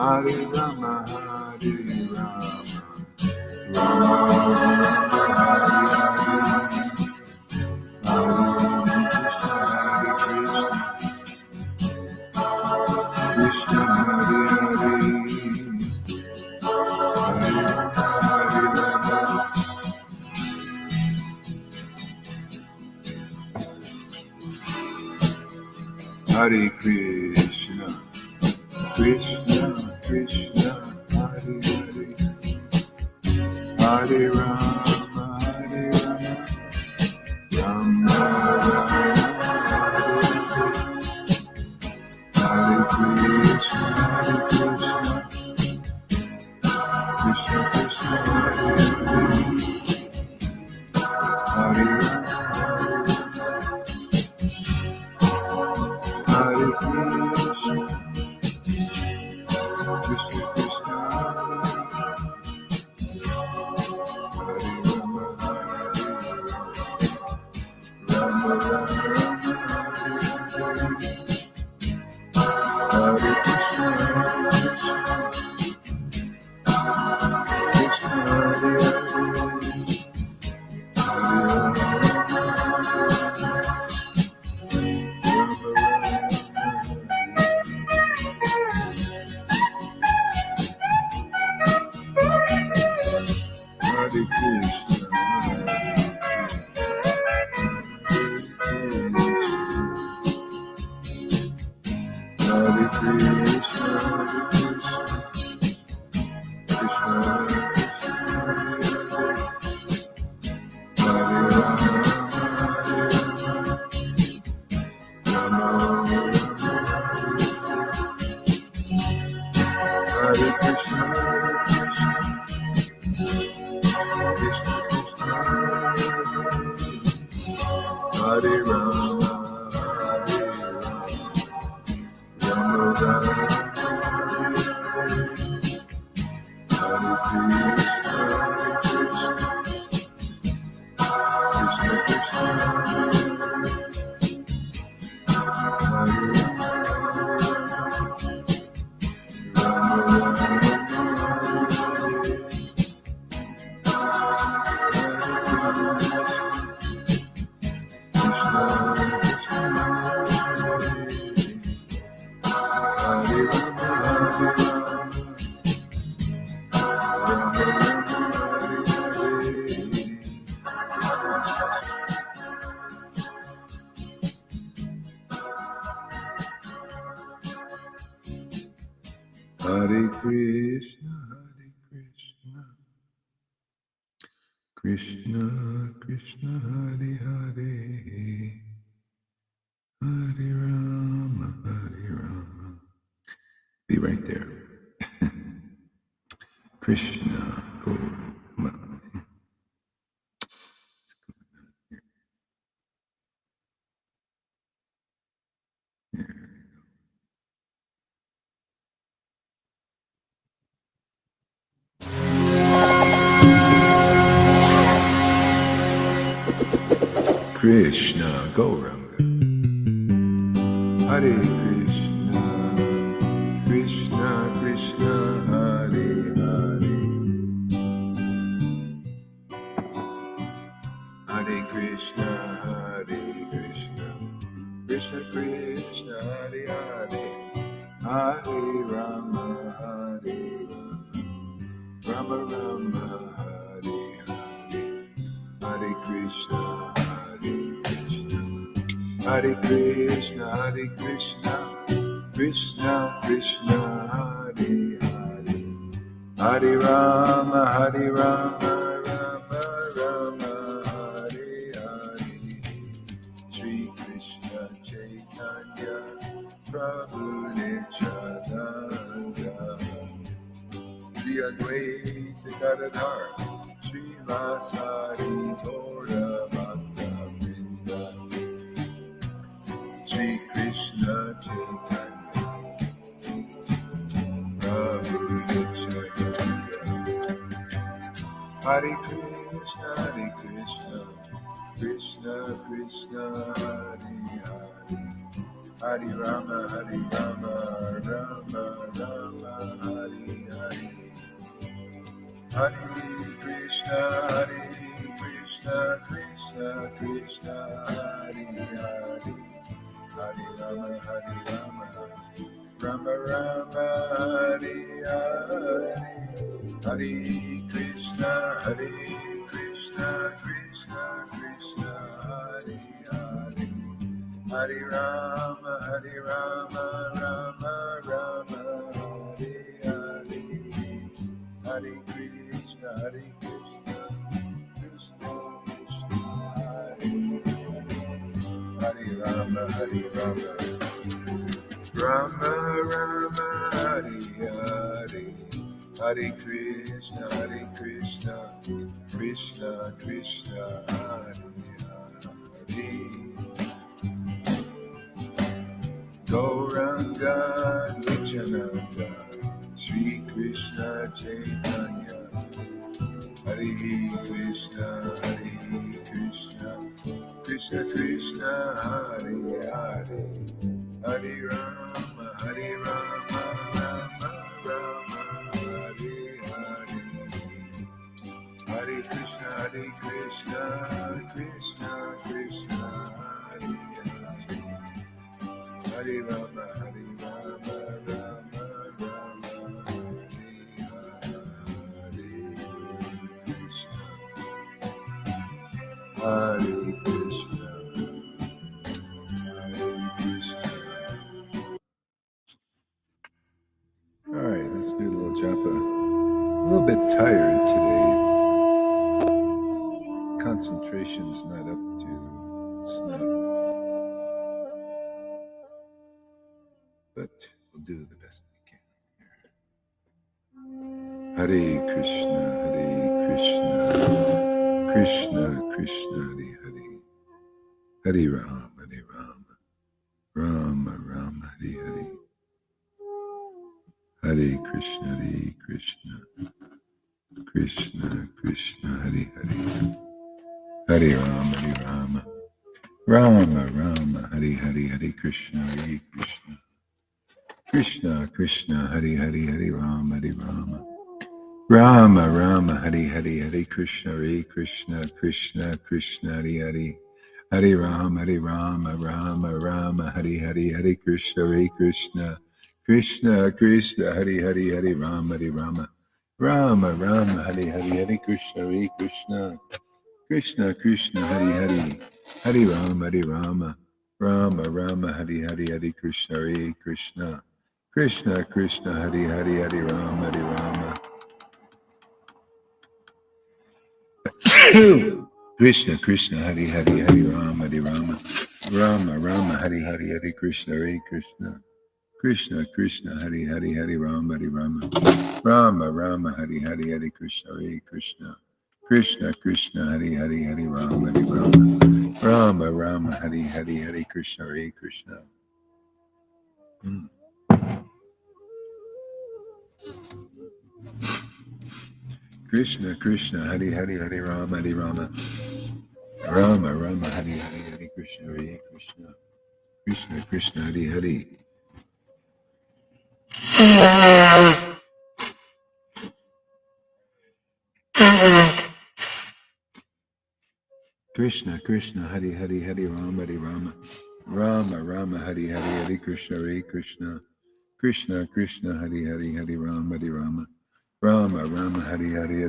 Hare Rama, Hare Rama, Rama Rama, Hare Krishna, Hare Hare, Hare Krishna, Krishna Krishna, Hare Hare, Hare Rama, Hare Rama, Rama Rama, Hare Krishna, Hare Krishna, Krishna Krishna, Hare Hare, Hare Rama, Hare Krishna, Krishna Krishna, Hare Rama, Rama Rama, Hare Krishna, Krishna Hare Hare, Hare Rama, Hare Krishna, Hare Krishna, Krishna Hare Rama, Rama Hare Krishna, Krishna Krishna, Hare Rama, Rama Rama, Hare Krishna, Krishna Krishna, Hare Rama, Hare Krishna, Hare Krishna, Krishna Krishna, Hare Hare, Hare Rama, Hare Rama. Be right there. Krishna, go, come on. Krishna, Gauranga. Hare Krishna, Krishna Krishna, Hare Hare, Hare Krishna, Hare Krishna, Krishna Krishna, Hare Hare, Hare Rama, Hare Rama, Rama Rama, Hare Hare, Hare Krishna, Hare Krishna, Hare Krishna, Krishna Krishna, Hare Hare, Hare Rama, Hare Rama, Rama Rama, Hare Hare, Sri Krishna Chaitanya, Prabhu Nityananda, Sri Advaita Gadadhar, Sri Vasari Gaura Bhakta Vrinda, Sri Krishna Chaitanya, Prabhu Nityananda, Hare Krishna, Hare Krishna, Krishna Krishna Hare Hare Hare Rama Hare Rama Rama Rama Hare Hare Hare Krishna Krishna Krishna Hare Hare Hare Rama Rama Rama Hare Hare Hare Krishna Krishna Krishna Hare Hare Hare Rama Rama Rama Hare Hare Hare Krishna Krishna Krishna Hare Hare Rama Rama Rama Hare Hare Hare Krishna Krishna Krishna Hare Hare Gauranga Nityananda Shri Krishna Chaitanya Hare Krishna Krishna Krishna Hare Hare Hare Rama Rama Rama Hare Hare Hare Krishna Krishna Krishna Hare Hare Hare Rama Rama Hare Krishna Hare Krishna. All right, let's do a little japa. A little bit tired today. Concentration's not up to snuff, but we'll do the best we can. Hare Krishna, Krishna Krishna, Hare Hare Rama, Rama Rama, Hare Hare Krishna, Krishna Krishna, Hare Hare Rama, Rama Rama, Hare Krishna, Krishna Hare Hare Rama, Rama Rama, Hare Krishna, Krishna Hare Hare Rama, Rama Rama, Hare Krishna, Krishna Hare Rama, Rama Rama, Hare Krishna, Krishna Hare Rama, Rama Rama, Hare Krishna, Krishna Hare Rama, Krishna Hare Rama, Rama Rama, Hare Krishna, Krishna Hare Rama, Rama Rama, Hare Krishna, Krishna Hare Rama, Rama Rama, Hare Krishna, Krishna Hare Rama, Rama Rama, Hare Krishna, Krishna Hare Krishna Hare Rama, Rama Rama, Hare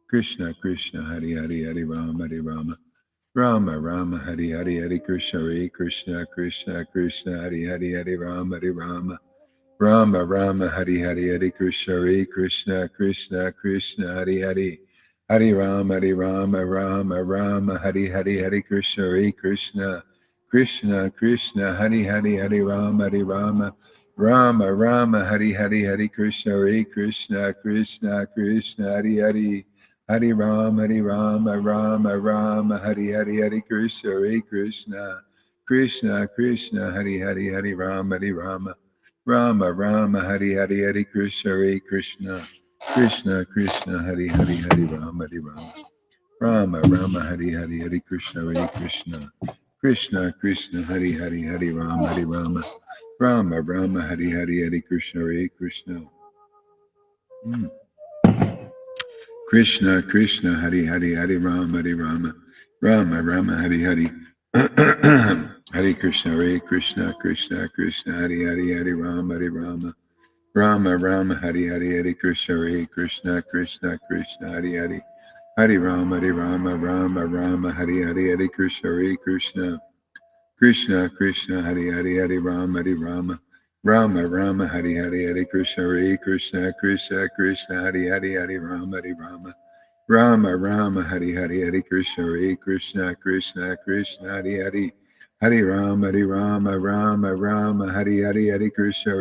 Krishna, Krishna Hare Rama, Rama Rama, Hare Krishna, Krishna Hare Rama, Rama Rama, Hare Krishna, Krishna Hare Rama, Rama Rama, Hare Krishna, Krishna Hare Rama, Rama Rama, Hare Krishna, Krishna Hare Rama, Rama Rama, Hare Krishna, Krishna Hare Rama, Rama Rama, Hare Krishna, Krishna Hare Rama, Rama Rama, Hare Krishna, Krishna Hare Rama, Rama Rama Hari Hari Hari Krishna Krishna Krishna Hari Hari Hari Rama Rama Rama Hari Hari Hari Krishna Krishna Krishna Hari Hari Hari Rama Rama Rama Hari Hari Hari Krishna Krishna Krishna Hari Hari Hari Rama Rama Hari Hari Hari Krishna Krishna Hari Hari Hari Rama Rama Hari Hari Hari Krishna Krishna Hari Hari Hari Rama Rama Hari Hari Hari Krishna Hari Hari Hari Rama Hari Hari Hari Krishna Hari Hari Hari Rama Hari Hari Hari Krishna Hari Hari Hari Rama Hari Hari Hari Krishna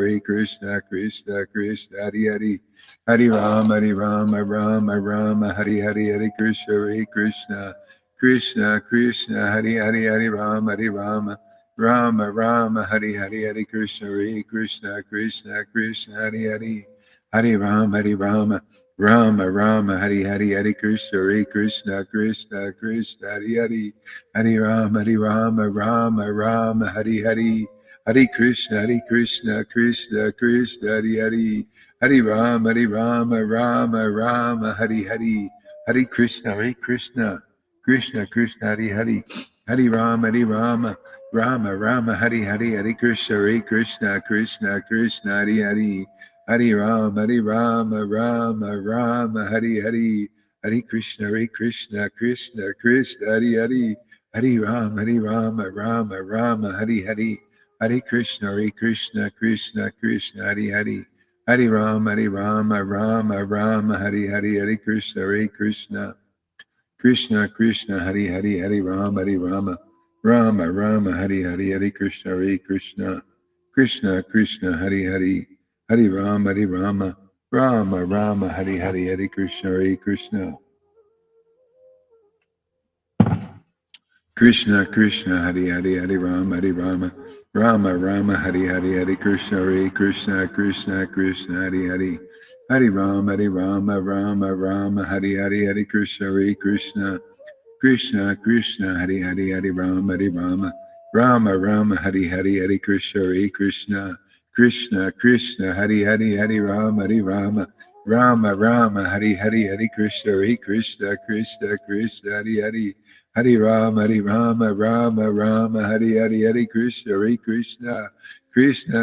Hari Hari Hari Rama Rama Hari Hari Hari Krishna Hari Hari Hari Rama Hari Hari Hari Krishna Hari Hari Hari Rama Hari Hari Hari Krishna Hari Hari Hari Rama Hari Hari Hari Krishna Krishna Hari Hari Hari Rama Hari Hari Hari Krishna Hari Hari Hari Rama Hari Hari Hari Krishna Hari Hari Hari Rama Hari Hari Hari Krishna Hari Hari Hari Rama Hari Hari Hari Krishna Hari Hari Hari Rama Hari Hari Hari Krishna Hari Hari Hari Rama Hari Hari Hari Krishna Hari Hari Hari Rama Hari Hari Hari Krishna Hari Hari Hari Rama Hari Hari Hari Krishna Hari Hari Hari Rama Hari Hari Hari Krishna Hari Hari Hari Rama Hari Hari Hari Krishna Hari Hari Hari Rama Hari Hari Hari Krishna Hari Hari Hari Rama Hari Hari Hari Krishna Hari Hari Hari Rama Hari Hari Hari Krishna Hari Hari Hari Rama Hari Hari Krishna Hari Hari Hari Rama Hari Hari Hari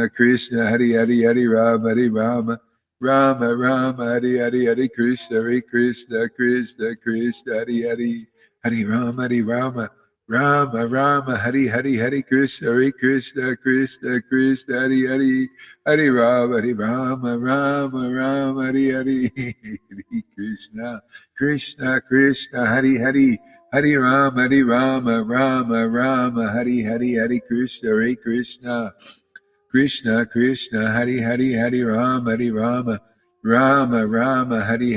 Krishna Hari Hari Hari Rama Hari Hari Hari Krishna Hari Hari Hari Rama Hari Hari Hari Krishna Hari Hari Hari Rama Hari Hari Hari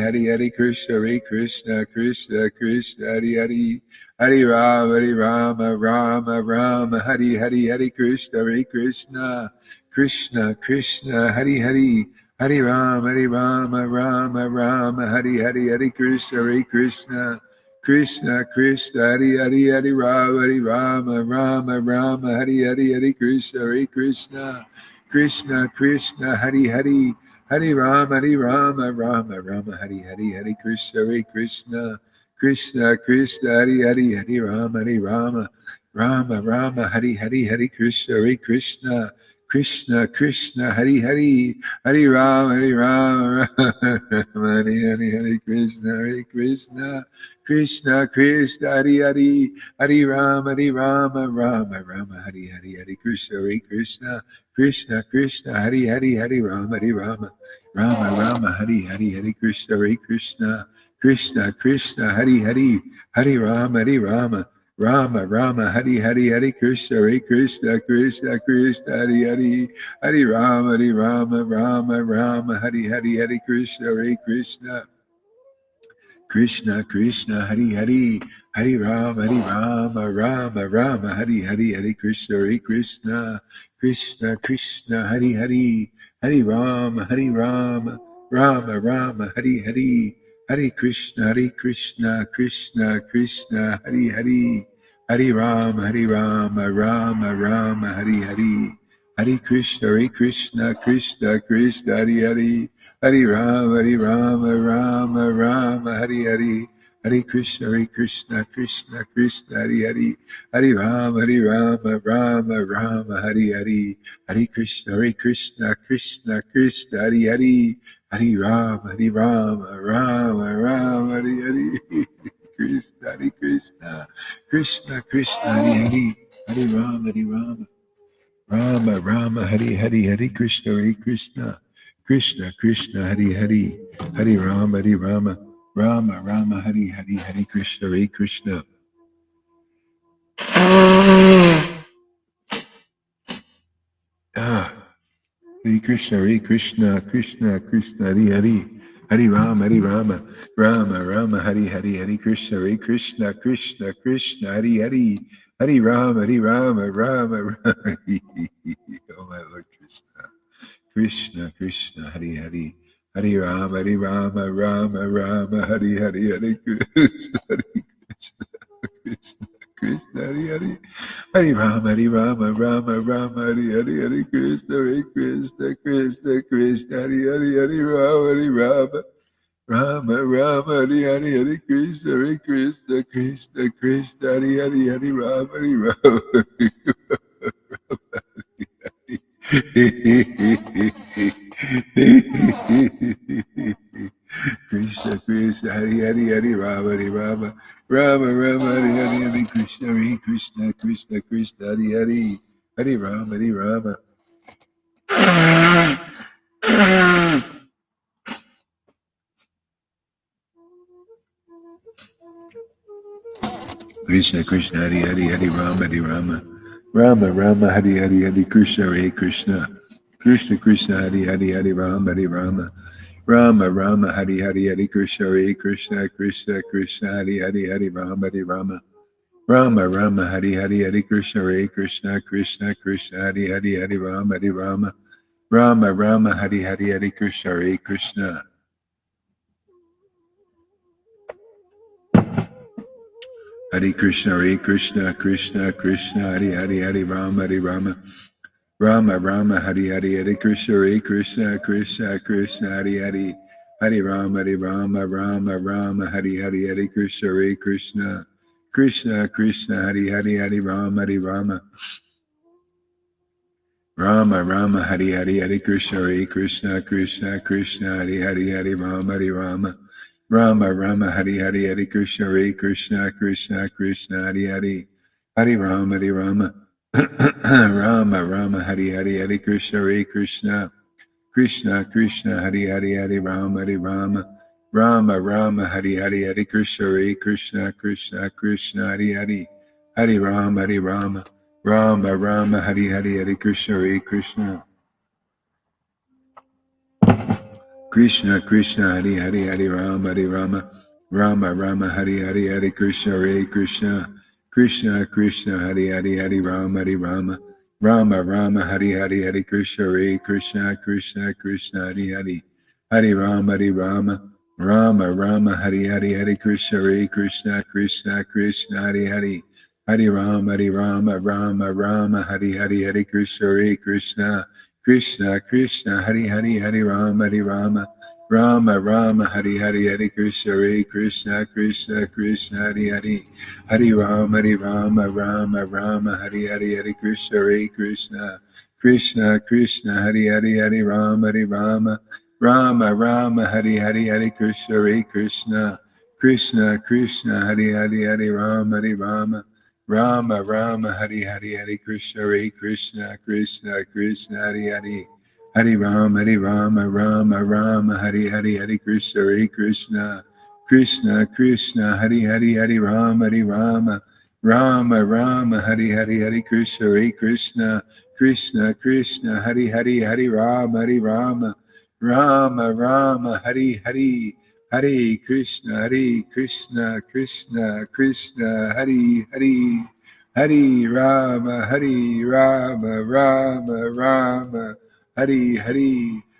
Krishna Hari Hari Hari Rama Hari Hari Hari Krishna Hari Hari Hari Rama Hari Hari Hari Krishna Hari Hari Hari Rama Hari Hari Hari Krishna Hari Hari Hari Rama Hari Hari Krishna Hari Hari Hari Rama Hari Hari Hari Krishna Hari Hari Hari Rama Hari Hari Hari Krishna Hari Hari Hari Rama Hari Hari Hari Krishna Hari Hari Hari Rama Hari Hari Hari Krishna Hari Hari Hari Rama Hari Hari Hari Krishna Hari Hari Hari Rama Hari Hari Hari Hare Krishna, Krishna Krishna, Hare Hare, Hare Rama, Rama Rama, Hare Hare. Hare Krishna, Krishna Krishna, Hare Hare. Hare Rama, Rama Rama, Hare Hare. Hare Krishna, Krishna Krishna, Hare Hare. Hare Rama, Rama Rama, Hare Hare. Hare Krishna, Krishna Krishna, Hare Hare. Hare Rama, Rama Rama, Hare Hare. Krishna, Krishna Krishna, Hare Hare. Hare Rama, Rama Rama, Hare Hare. Hare Krishna, Krishna Krishna, Hare Hare. Hare Rama, Rama Rama, Hare Hare. Hare Krishna, Krishna. Hare Krishna, Krishna Krishna, Hare Hare. Hare Rama, Rama, Hare Hare. Hare Krishna, Krishna Krishna, Hare Hare. Hare Rama, Rama. Oh my Lord Krishna, Krishna, Hare Hare. Hare Rama, Rama, Hare Hare. Hare Krishna, Krishna, Hare Hare. Hare Rama, Rama, Hare Hare. Hare Krishna, Krishna, Hare Rama, Rama, Hare Hare. Hare Krishna, Krishna, Hare Rama, Krishna, Hare Rama, Rama, Hare Krishna, Krishna, Hare Rama. Krishna, Hare Rama, Rama, Hare Krishna, Krishna, Hare Rama, Rama, Hare Krishna, Krishna, Hare Rama, Rama, Hare Krishna, Krishna, Hare Rama, Rama, Hare Krishna. Hare Krishna, Krishna, Hare Rama, Rama, Hare Krishna, Krishna, Hare Rama, Hare Krishna, Krishna, Hare Rama, Hare Krishna, Krishna, Hare Rama, Rama, Hare Krishna, Krishna, Hare Rama, Rama, Hare Krishna, Krishna, Hare Rama, Hare Krishna, Krishna, Hare Rama, Rama, Hare Krishna, Krishna, Hare Rama, Hare Krishna, Krishna, Hare Rama, Hare Krishna, Krishna, Hare Rama, Hare Krishna, Hare Rama, Hare Krishna, Krishna, Hare Rama, Hare Krishna, Krishna, Hare Rama, Hare Krishna, Krishna, Hare Rama, Hare Krishna, Krishna, Hare Rama, Hare Krishna, Krishna, Hare Rama, Hare Krishna, Krishna, Hare Rama, Hare Krishna, Krishna, Hare Rama, Hare Krishna, Krishna, Hare Rama, Rama, Hare,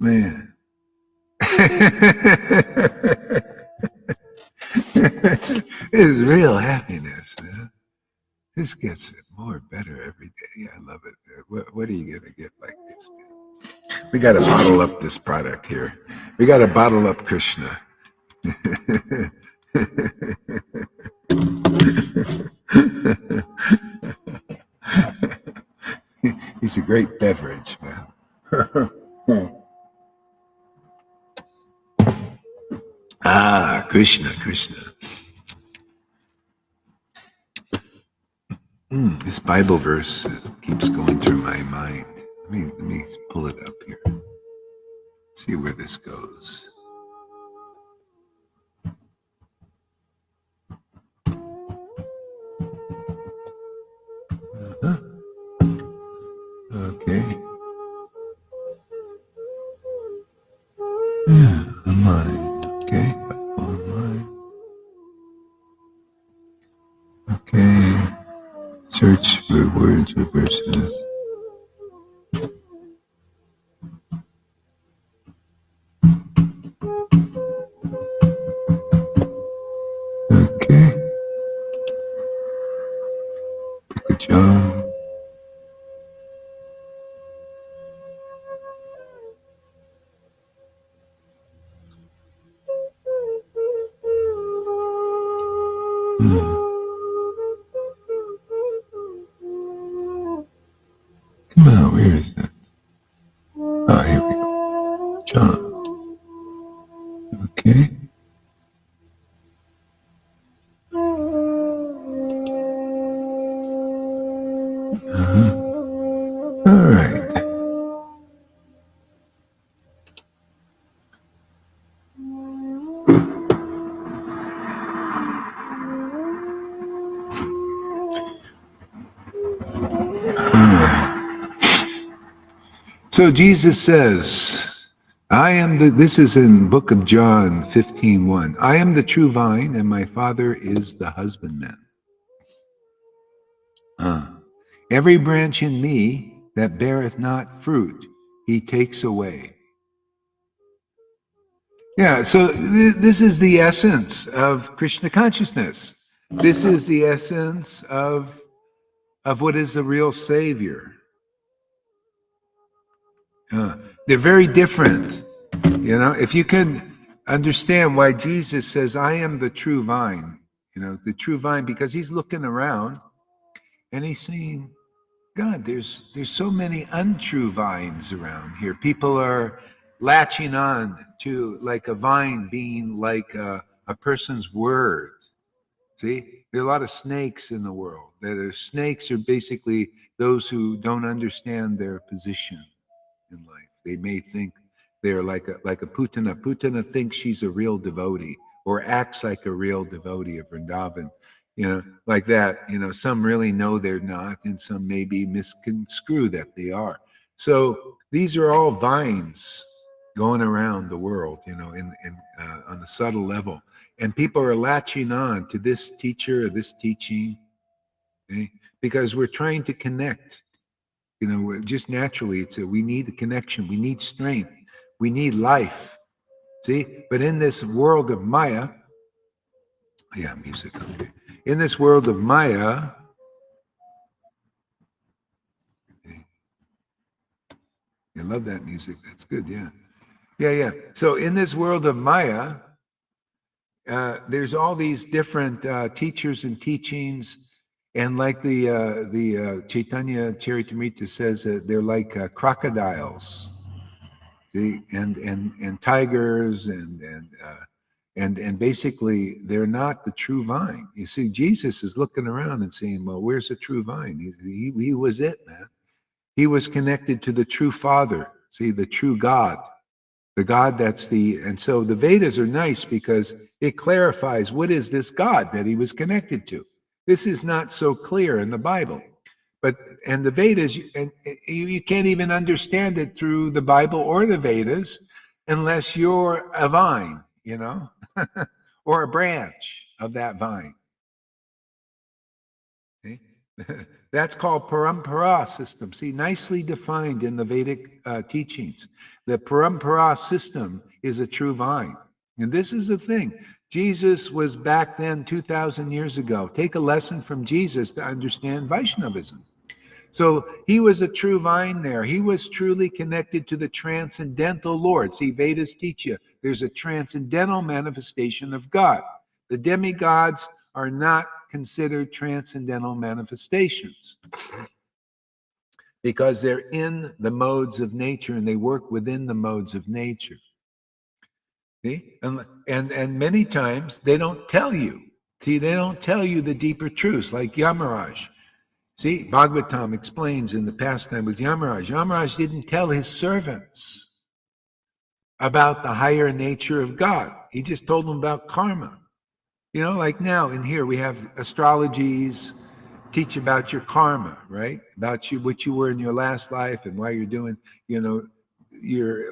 Man. It's real happiness, man. This gets more better every day. I love it. What are you gonna get like this, man? We got to bottle up this product here. We got to bottle up Krishna. He's a great beverage, man. Krishna, Krishna. This Bible verse keeps going through my mind. Let me pull it up here. See where this goes. Okay. Yeah, online. Okay, online. Okay. Search for words or verses. Okay. Good job. Come on, where is that? Oh, here we go. John. Okay. All right. So Jesus says, this is in book of John 15:1. I am the true vine and my Father is the husbandman. Every branch in me that beareth not fruit, he takes away. Yeah, so this is the essence of Krishna consciousness. This is the essence of what is a real savior. They're very different. You know, if you can understand why Jesus says, I am the true vine, the true vine, because he's looking around and he's saying, God, there's so many untrue vines around here. People are latching on to like a vine being like a person's word. See, there are a lot of snakes in the world. Snakes are basically those who don't understand their position in life. They may think they're like a Putana. Putana thinks she's a real devotee or acts like a real devotee of Vrindavan, like that. Some really know they're not, and some maybe misconstrue that they are. So these are all vines going around the world, on a subtle level, and people are latching on to this teacher or this teaching, okay? Because we're trying to connect. Just naturally, we need a connection. We need strength. We need life. See, but in this world of Maya, music. Okay. In this world of Maya, okay, I love that music. That's good. Yeah. So in this world of Maya, there's all these different teachers and teachings. And like the Chaitanya Charitamrita says, they're like crocodiles. See, and tigers and basically they're not the true vine. You see, Jesus is looking around and saying, well, where's the true vine? He was it, man. He was connected to the true Father. See, the true God, the God and so the Vedas are nice because it clarifies what is this God that he was connected to. This is not so clear in the Bible. And the Vedas, and you can't even understand it through the Bible or the Vedas unless you're a vine, or a branch of that vine. Okay? That's called parampara system. See, nicely defined in the Vedic teachings. The parampara system is a true vine. And this is the thing. Jesus was back then 2,000 years ago. Take a lesson from Jesus to understand Vaishnavism. So he was a true vine there. He was truly connected to the transcendental Lord. See, Vedas teach you there's a transcendental manifestation of God. The demigods are not considered transcendental manifestations because they're in the modes of nature and they work within the modes of nature. See? And many times they don't tell you. See, they don't tell you the deeper truths, like Yamaraj. See, Bhagavatam explains in the pastime with Yamaraj. Yamaraj didn't tell his servants about the higher nature of God. He just told them about karma. You know, like now in here we have astrologies teach about your karma, right? About you, what you were in your last life and why you're doing, you know,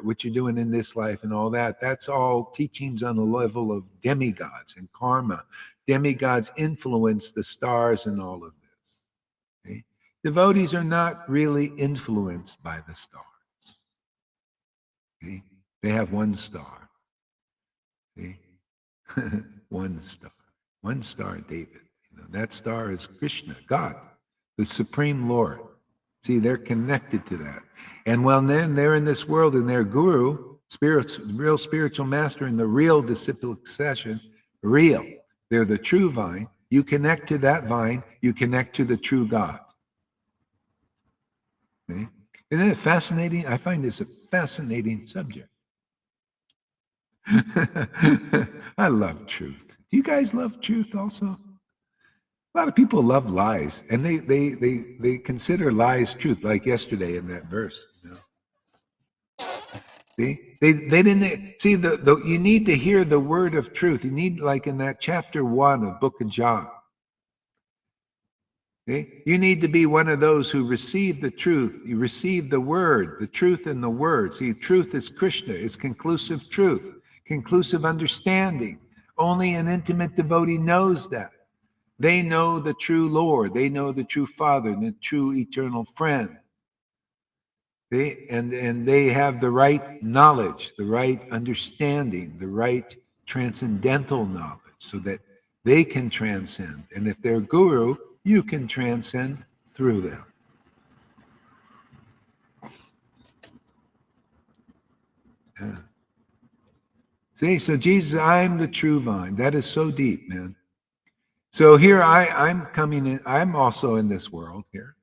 what you're doing in this life and all that. That's all teachings on the level of demigods and karma. Demigods influence the stars and all of this. Okay? Devotees are not really influenced by the stars. Okay? They have one star. Okay? One star. One star, David. You know, that star is Krishna, God, the Supreme Lord. See, they're connected to that. And well, then they're in this world and their guru, real spiritual master in the real disciplic session, real. They're the true vine. You connect to that vine, you connect to the true God. Okay? Isn't it fascinating? I find this a fascinating subject. I love truth. Do you guys love truth also? A lot of people love lies, and they consider lies truth, like yesterday in that verse. You know? See, they didn't see the you need to hear the word of truth. You need, like in that chapter 1 of Book of John. Okay? You need to be one of those who receive the truth. You receive the word, the truth in the word. See, truth is Krishna. It's conclusive truth, conclusive understanding. Only an intimate devotee knows that. They know the true Lord. They know the true Father, the true eternal friend. Okay? And they have the right knowledge, the right understanding, the right transcendental knowledge so that they can transcend. And if they're guru, you can transcend through them. Yeah. See, so Jesus, I'm the true vine. That is so deep, man. So here I'm coming in, I'm also in this world here.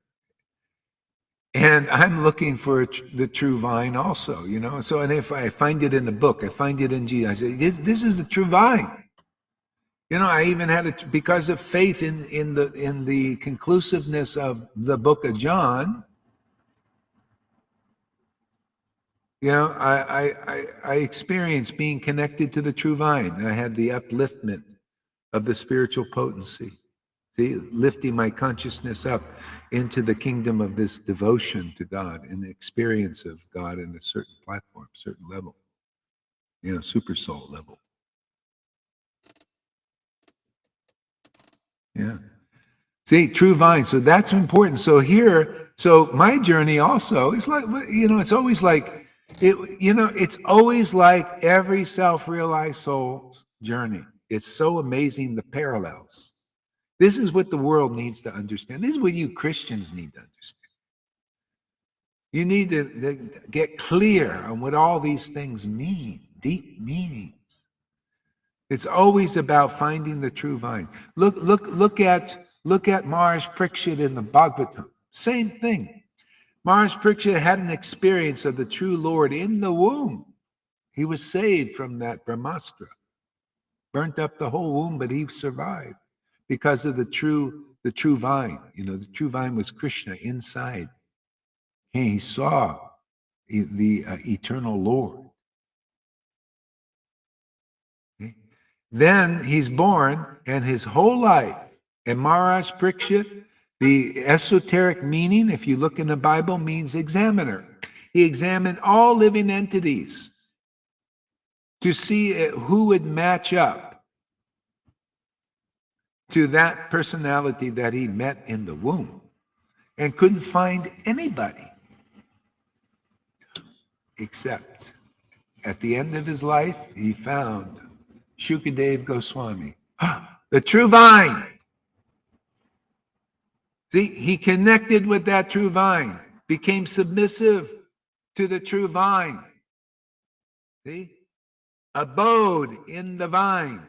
And I'm looking for the true vine also, you know. So, and if I find it in the book, I find it in Jesus, I say, this is the true vine. You know, I even had it because of faith in the conclusiveness of the book of John. You know, I experienced being connected to the true vine. I had the upliftment of the spiritual potency. See, lifting my consciousness up into the kingdom of this devotion to God and the experience of God in a certain platform, certain level, you know, super soul level. Yeah. See, true vine. So that's important. So here, so my journey also is like, you know, it's always like, it's always like every self-realized soul's journey. It's so amazing, the parallels. This is what the world needs to understand. This is what you Christians need to understand. You need to get clear on what all these things mean, deep meanings. It's always about finding the true vine. Look at Maharaj Parikshit in the Bhagavatam. Same thing. Maharaj Parikshit had an experience of the true Lord in the womb. He was saved from that Brahmastra. Burnt up the whole womb, but he survived because of the true vine. You know, the true vine was Krishna inside. He saw the eternal Lord. Okay? Then he's born, and his whole life, and Maharaj Parikshit, the esoteric meaning, if you look in the Bible, means examiner. He examined all living entities to see who would match up to that personality that he met in the womb. and couldn't find anybody except at the end of his life, he found Shukadev Goswami, the true vine. See, he connected with that true vine, became submissive to the true vine. See, abode in the vine.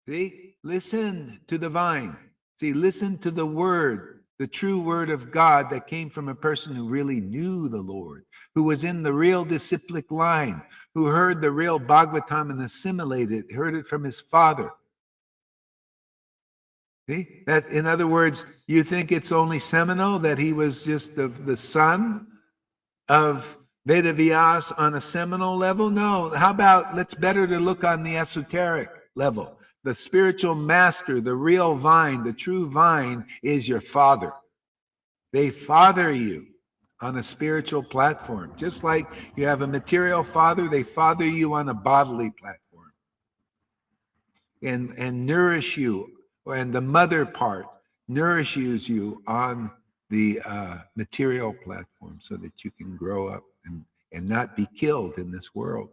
See, listen to the vine. See, listen to the word, the true word of God that came from a person who really knew the Lord, who was in the real disciplic line, who heard the real Bhagavatam and assimilated, heard it from his father. See, that, in other words, you think it's only seminal that he was just the son of Vedavyas on a seminal level? No. How about, let's better to look on the esoteric level. The spiritual master, the real vine, the true vine is your father. They father you on a spiritual platform. Just like you have a material father, they father you on a bodily platform and nourish you. And the mother part nourishes you on the material platform so that you can grow up and not be killed in this world.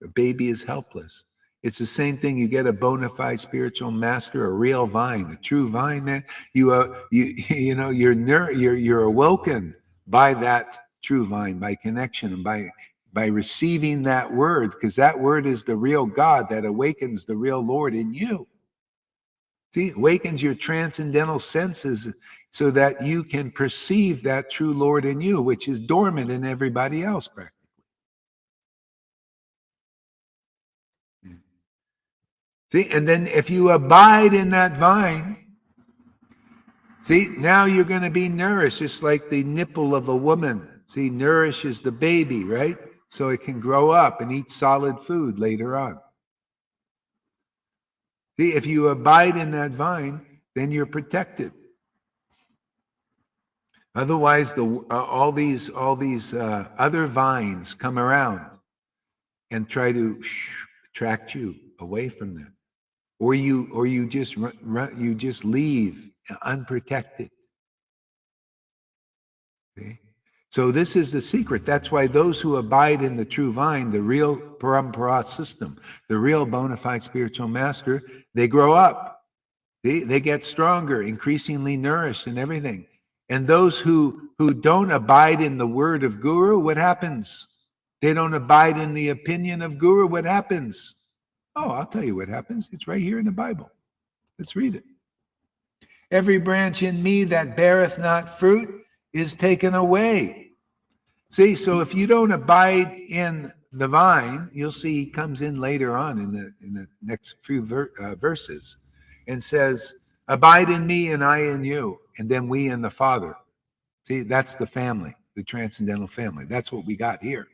A baby is helpless. It's the same thing. You get a bona fide spiritual master, a real vine, a true vine, man. You're awoken by that true vine, by connection, and by receiving that word, because that word is the real God that awakens the real Lord in you. See, awakens your transcendental senses so that you can perceive that true Lord in you, which is dormant in everybody else, practically. See, and then if you abide in that vine, see, now you're going to be nourished, just like the nipple of a woman. See, nourishes the baby, right? So it can grow up and eat solid food later on. See, if you abide in that vine, then you're protected. Otherwise, all these other vines come around and try to attract you away from them, or you just leave unprotected. Okay? So this is the secret. That's why those who abide in the true vine, the real parampara system, the real bona fide spiritual master, they grow up. They get stronger, increasingly nourished and everything. And those who don't abide in the word of Guru, what happens? They don't abide in the opinion of Guru, what happens? Oh, I'll tell you what happens. It's right here in the Bible. Let's read it. Every branch in me that beareth not fruit is taken away. See, so if you don't abide in the vine, you'll see he comes in later on in the next few verses and says, abide in me and I in you, and then we in the Father. See, that's the family, the transcendental family. That's what we got here.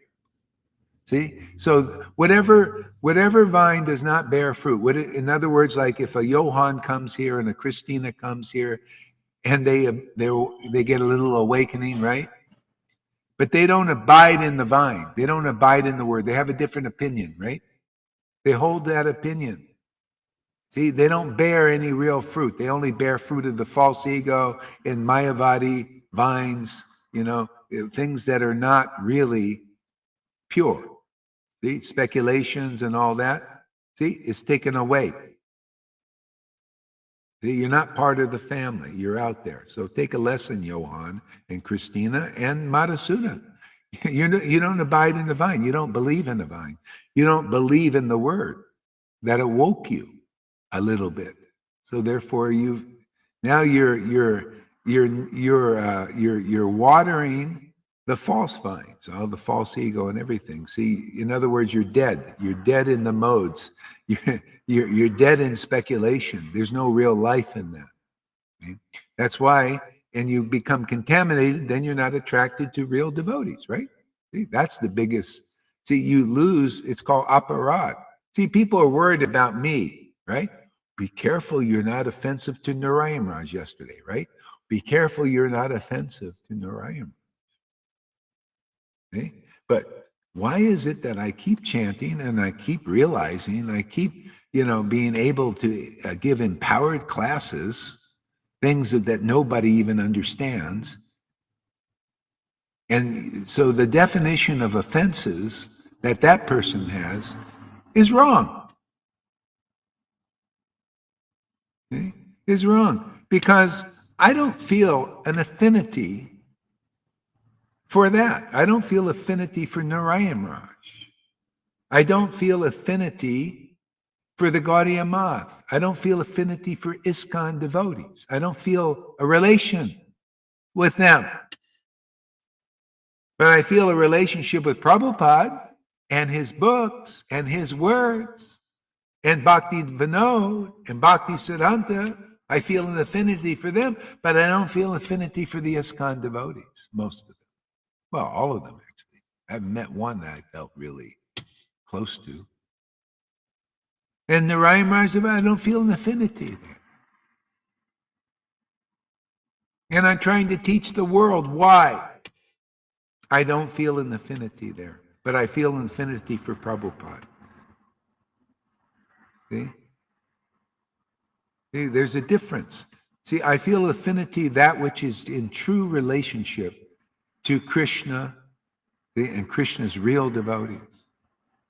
See, so whatever vine does not bear fruit, in other words, like if a Johann comes here and a Christina comes here, and they get a little awakening, right? But they don't abide in the vine. They don't abide in the word. They have a different opinion, right? They hold that opinion. See, they don't bear any real fruit. They only bear fruit of the false ego and Mayavadi vines, things that are not really pure. See, speculations and all that, see, is taken away. See, you're not part of the family. You're out there. So take a lesson, Johann and Christina and Madhusudana. You don't abide in the vine. You don't believe in the vine. You don't believe in the word that awoke you a little bit. So therefore, you're watering the false vines, all the false ego and everything. See, in other words, you're dead. You're dead in the modes. You're dead in speculation. There's no real life in that. Okay? That's why, and you become contaminated, then you're not attracted to real devotees, right? See, that's the biggest. See, you lose, it's called aparad. See, people are worried about me, right? Be careful you're not offensive to Narayan Raj yesterday, right? Be careful you're not offensive to Narayan. Okay? But why is it that I keep chanting and I keep realizing, I keep, being able to give empowered classes, things that nobody even understands, And so the definition of offenses that that person has is wrong. Okay? Is wrong. Because I don't feel an affinity for that. I don't feel affinity for Narayan Raj. I don't feel affinity for the Gaudiya Math. I don't feel affinity for ISKCON devotees. I don't feel a relation with them. But I feel a relationship with Prabhupada and his books and his words and Bhakti Vinod and Bhakti Siddhanta. I feel an affinity for them, but I don't feel affinity for the ISKCON devotees, most of them. Well, all of them, actually. I haven't met one that I felt really close to. And Narayan Raj, I don't feel an affinity there. And I'm trying to teach the world why I don't feel an affinity there, but I feel an affinity for Prabhupada. See? See, there's a difference. See, I feel affinity, that which is in true relationship to Krishna, see, and Krishna's real devotees,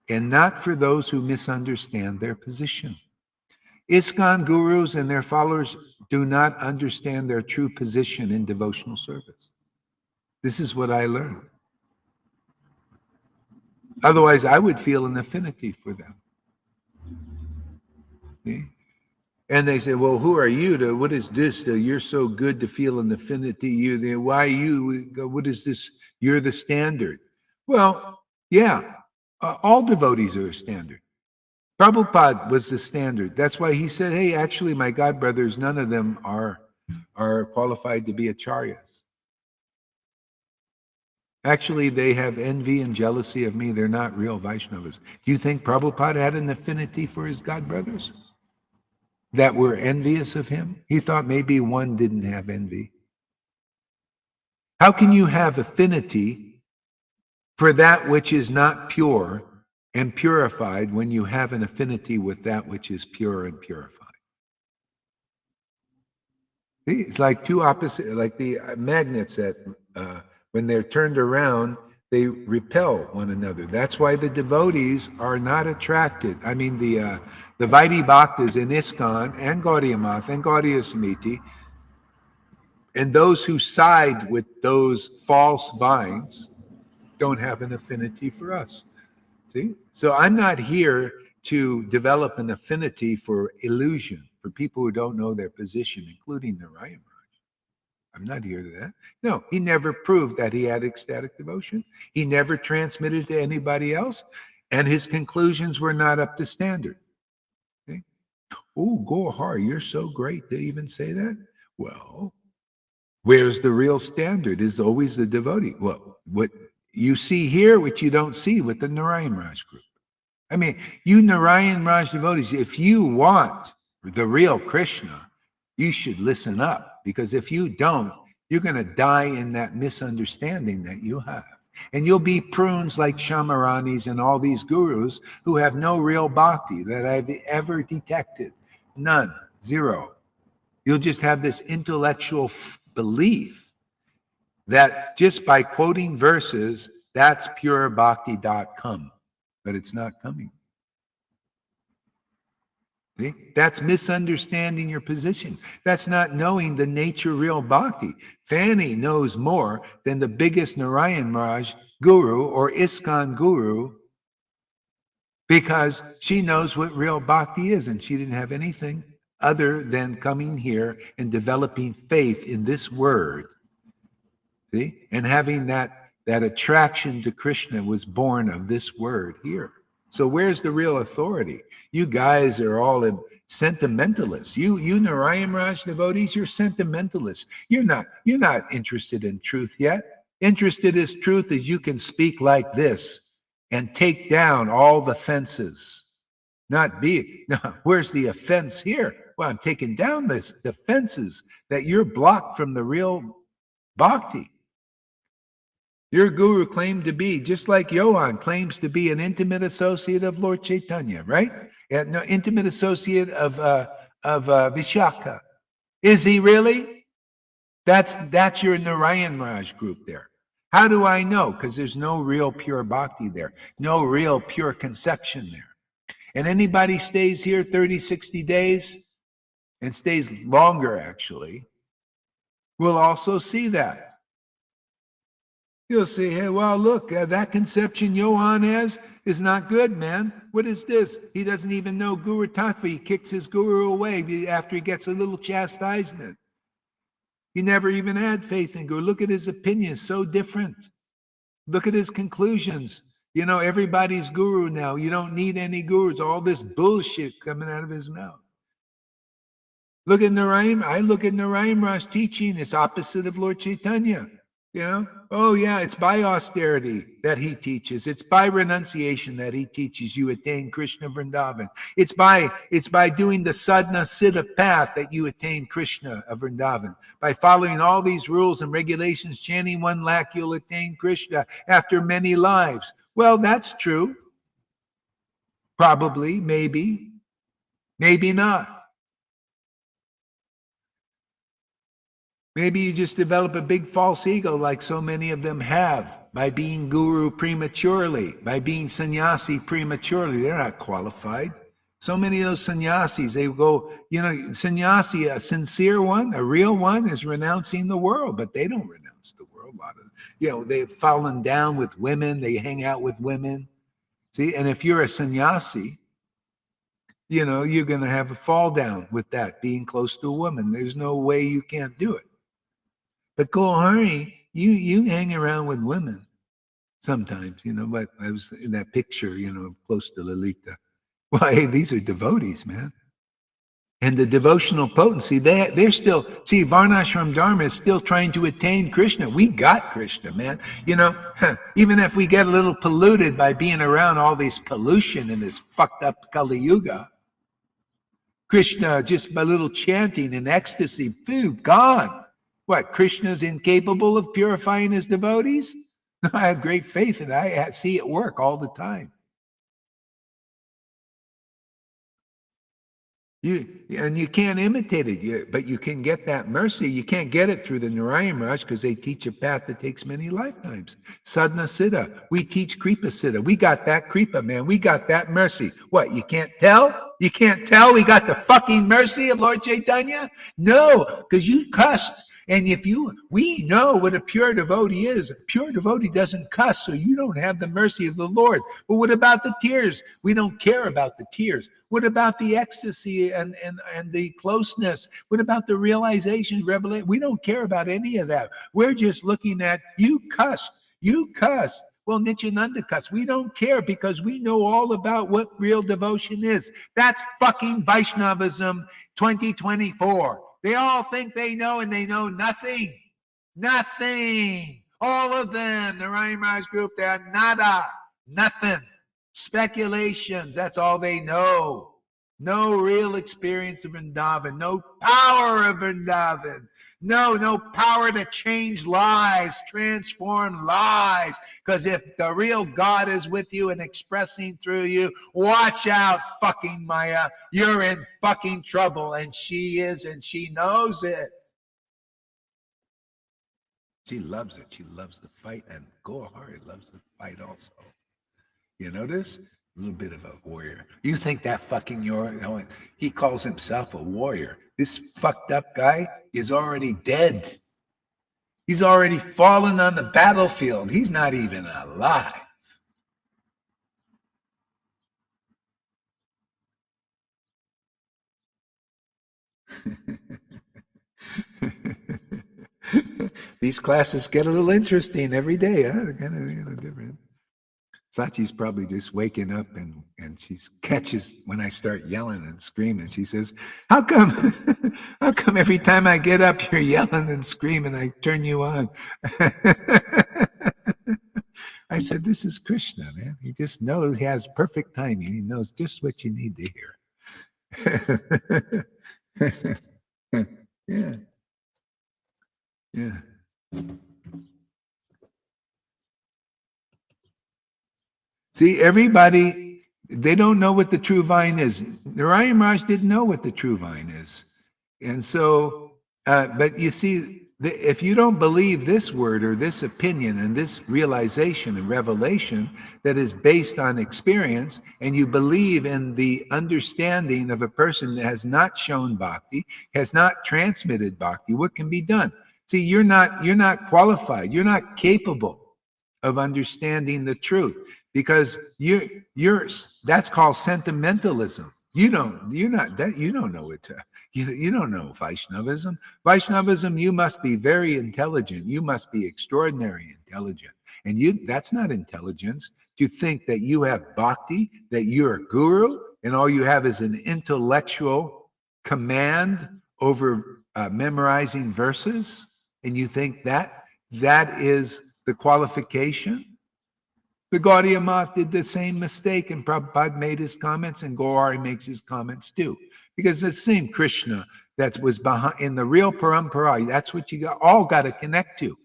and not for those who misunderstand their position. ISKCON gurus and their followers do not understand their true position in devotional service. This is what I learned. Otherwise, I would feel an affinity for them. See? And they say, well, who are you to, what is this? You're so good to feel an affinity. Why you? What is this? You're the standard. Well, yeah, all devotees are a standard. Prabhupada was the standard. That's why he said, hey, actually, my god brothers, none of them are qualified to be acharyas. Actually, they have envy and jealousy of me. They're not real Vaishnavas. Do you think Prabhupada had an affinity for his god brothers that were envious of him? He thought maybe one didn't have envy. How can you have affinity for that which is not pure and purified when you have an affinity with that which is pure and purified? See, it's like two opposite, like the magnets that when they're turned around, they repel one another. That's why the devotees are not attracted. I mean, the Vaidhi Bhaktas in ISKCON and Gaudiya Math and Gaudiya Samiti, and those who side with those false vines don't have an affinity for us. See? So I'm not here to develop an affinity for illusion, for people who don't know their position, including Narayan Raj. I'm not here to that. No, he never proved that he had ecstatic devotion. He never transmitted to anybody else, and his conclusions were not up to standard. Okay? Oh, Gohar, you're so great to even say that? Well, where's the real standard? Is always the devotee. Well, what you see here, which you don't see with the Narayan Raj group. I mean, you Narayan Raj devotees, if you want the real Krishna, you should listen up, because if you don't, you're going to die in that misunderstanding that you have. And you'll be prunes like Shamaranis and all these gurus who have no real bhakti that I've ever detected. None, zero. You'll just have this intellectual belief that just by quoting verses, that's pure bhakti.com. But it's not coming. See? That's misunderstanding your position. That's not knowing the nature real bhakti. Fanny knows more than the biggest Narayan Raj guru or ISKCON guru, because she knows what real bhakti is, and she didn't have anything other than coming here and developing faith in this word. See? And having that attraction to Krishna was born of this word here. So where's the real authority? You guys are all sentimentalists. You Narayan Raj devotees, you're sentimentalists. You're not interested in truth yet. Interested in truth is you can speak like this and take down all the fences. Not be, no, where's the offense here? Well, I'm taking down the fences that you're blocked from the real bhakti. Your guru claimed to be, just like Johan claims to be, an intimate associate of Lord Chaitanya, right? No, intimate associate of Vishaka. Is he really? That's your Narayan Raj group there. How do I know? Because there's no real pure bhakti there, no real pure conception there. And anybody stays here 30, 60 days and stays longer, actually, will also see that. You'll say, hey, well, look, that conception Johann has is not good, man. What is this? He doesn't even know Guru Tattva. He kicks his guru away after he gets a little chastisement. He never even had faith in Guru. Look at his opinions, so different. Look at his conclusions. You know, everybody's guru now. You don't need any gurus. All this bullshit coming out of his mouth. Look at Narayan. I look at Narayan Raj teaching. It's opposite of Lord Chaitanya. You know, oh yeah, it's by austerity that he teaches. It's by renunciation that he teaches you attain Krishna Vrindavan. It's by doing the sadhana siddha path that you attain Krishna of Vrindavan. By following all these rules and regulations, chanting 1 lakh, you'll attain Krishna after many lives. Well, that's true. Probably, maybe not. Maybe you just develop a big false ego like so many of them have by being guru prematurely, by being sannyasi prematurely. They're not qualified. So many of those sannyasis, they go, you know, sannyasi, a sincere one, a real one, is renouncing the world, but they don't renounce the world. A lot of, you know, they've fallen down with women, they hang out with women. See, and if you're a sannyasi, you know, you're going to have a fall down with that, being close to a woman. There's no way you can't do it. But Gohari, you hang around with women sometimes, you know, but I was in that picture, you know, close to Lalita. Well, hey, these are devotees, man. And the devotional potency, they're still, see, Varnashram Dharma is still trying to attain Krishna. We got Krishna, man. You know, even if we get a little polluted by being around all this pollution in this fucked up Kali Yuga, Krishna, just by little chanting and ecstasy, boom, gone. What, Krishna's incapable of purifying his devotees? I have great faith in it. I see it work all the time. You can't imitate it, but you can get that mercy. You can't get it through the Narayan Raj because they teach a path that takes many lifetimes. Sadhana Siddha. We teach Kripa Siddha. We got that Kripa, man. We got that mercy. What, you can't tell? You can't tell we got the fucking mercy of Lord Chaitanya? No, because you cussed. And we know what a pure devotee is. A pure devotee doesn't cuss, so you don't have the mercy of the Lord. But what about the tears? We don't care about the tears. What about the ecstasy and the closeness? What about the realization, revelation? We don't care about any of that. We're just looking at, you cussed. Well, Nityananda cussed. We don't care because we know all about what real devotion is. That's fucking Vaishnavism 2024. They all think they know and they know nothing. Nothing. All of them, the Narayan Raj group, they're nada. Nothing. Speculations. That's all they know. No real experience of Vrindavan. No power of Vrindavan. No power to change lives, transform lives. Because if the real God is with you and expressing through you, watch out, fucking Maya. You're in fucking trouble. And she is, and she knows it. She loves it. She loves the fight. And Gohari loves the fight also. You notice? A little bit of a warrior. You think that fucking he calls himself a warrior. This fucked up guy is already dead. He's already fallen on the battlefield. He's not even alive. These classes get a little interesting every day, huh? They're kind of different. Sachi's probably just waking up and she catches when I start yelling and screaming. She says, how come every time I get up you're yelling and screaming, I turn you on? I said, this is Krishna, man. He just knows, he has perfect timing. He knows just what you need to hear. Yeah. See, everybody, they don't know what the true vine is. Narayan Raj didn't know what the true vine is. And so, but you see, if you don't believe this word or this opinion and this realization and revelation that is based on experience, and you believe in the understanding of a person that has not shown bhakti, has not transmitted bhakti, what can be done? See, you're not qualified, you're not capable of understanding the truth, because you're that's called sentimentalism. You don't know it. You don't know Vaishnavism. Vaishnavism, you must be very intelligent. You must be extraordinary intelligent. And that's not intelligence. To think that you have bhakti, that you're a guru, and all you have is an intellectual command over memorizing verses, and you think that is the qualification? The Gaudiya Math did the same mistake, and Prabhupada made his comments, and Gauri makes his comments too. Because the same Krishna that was behind in the real parampara, that's what you all got to connect to.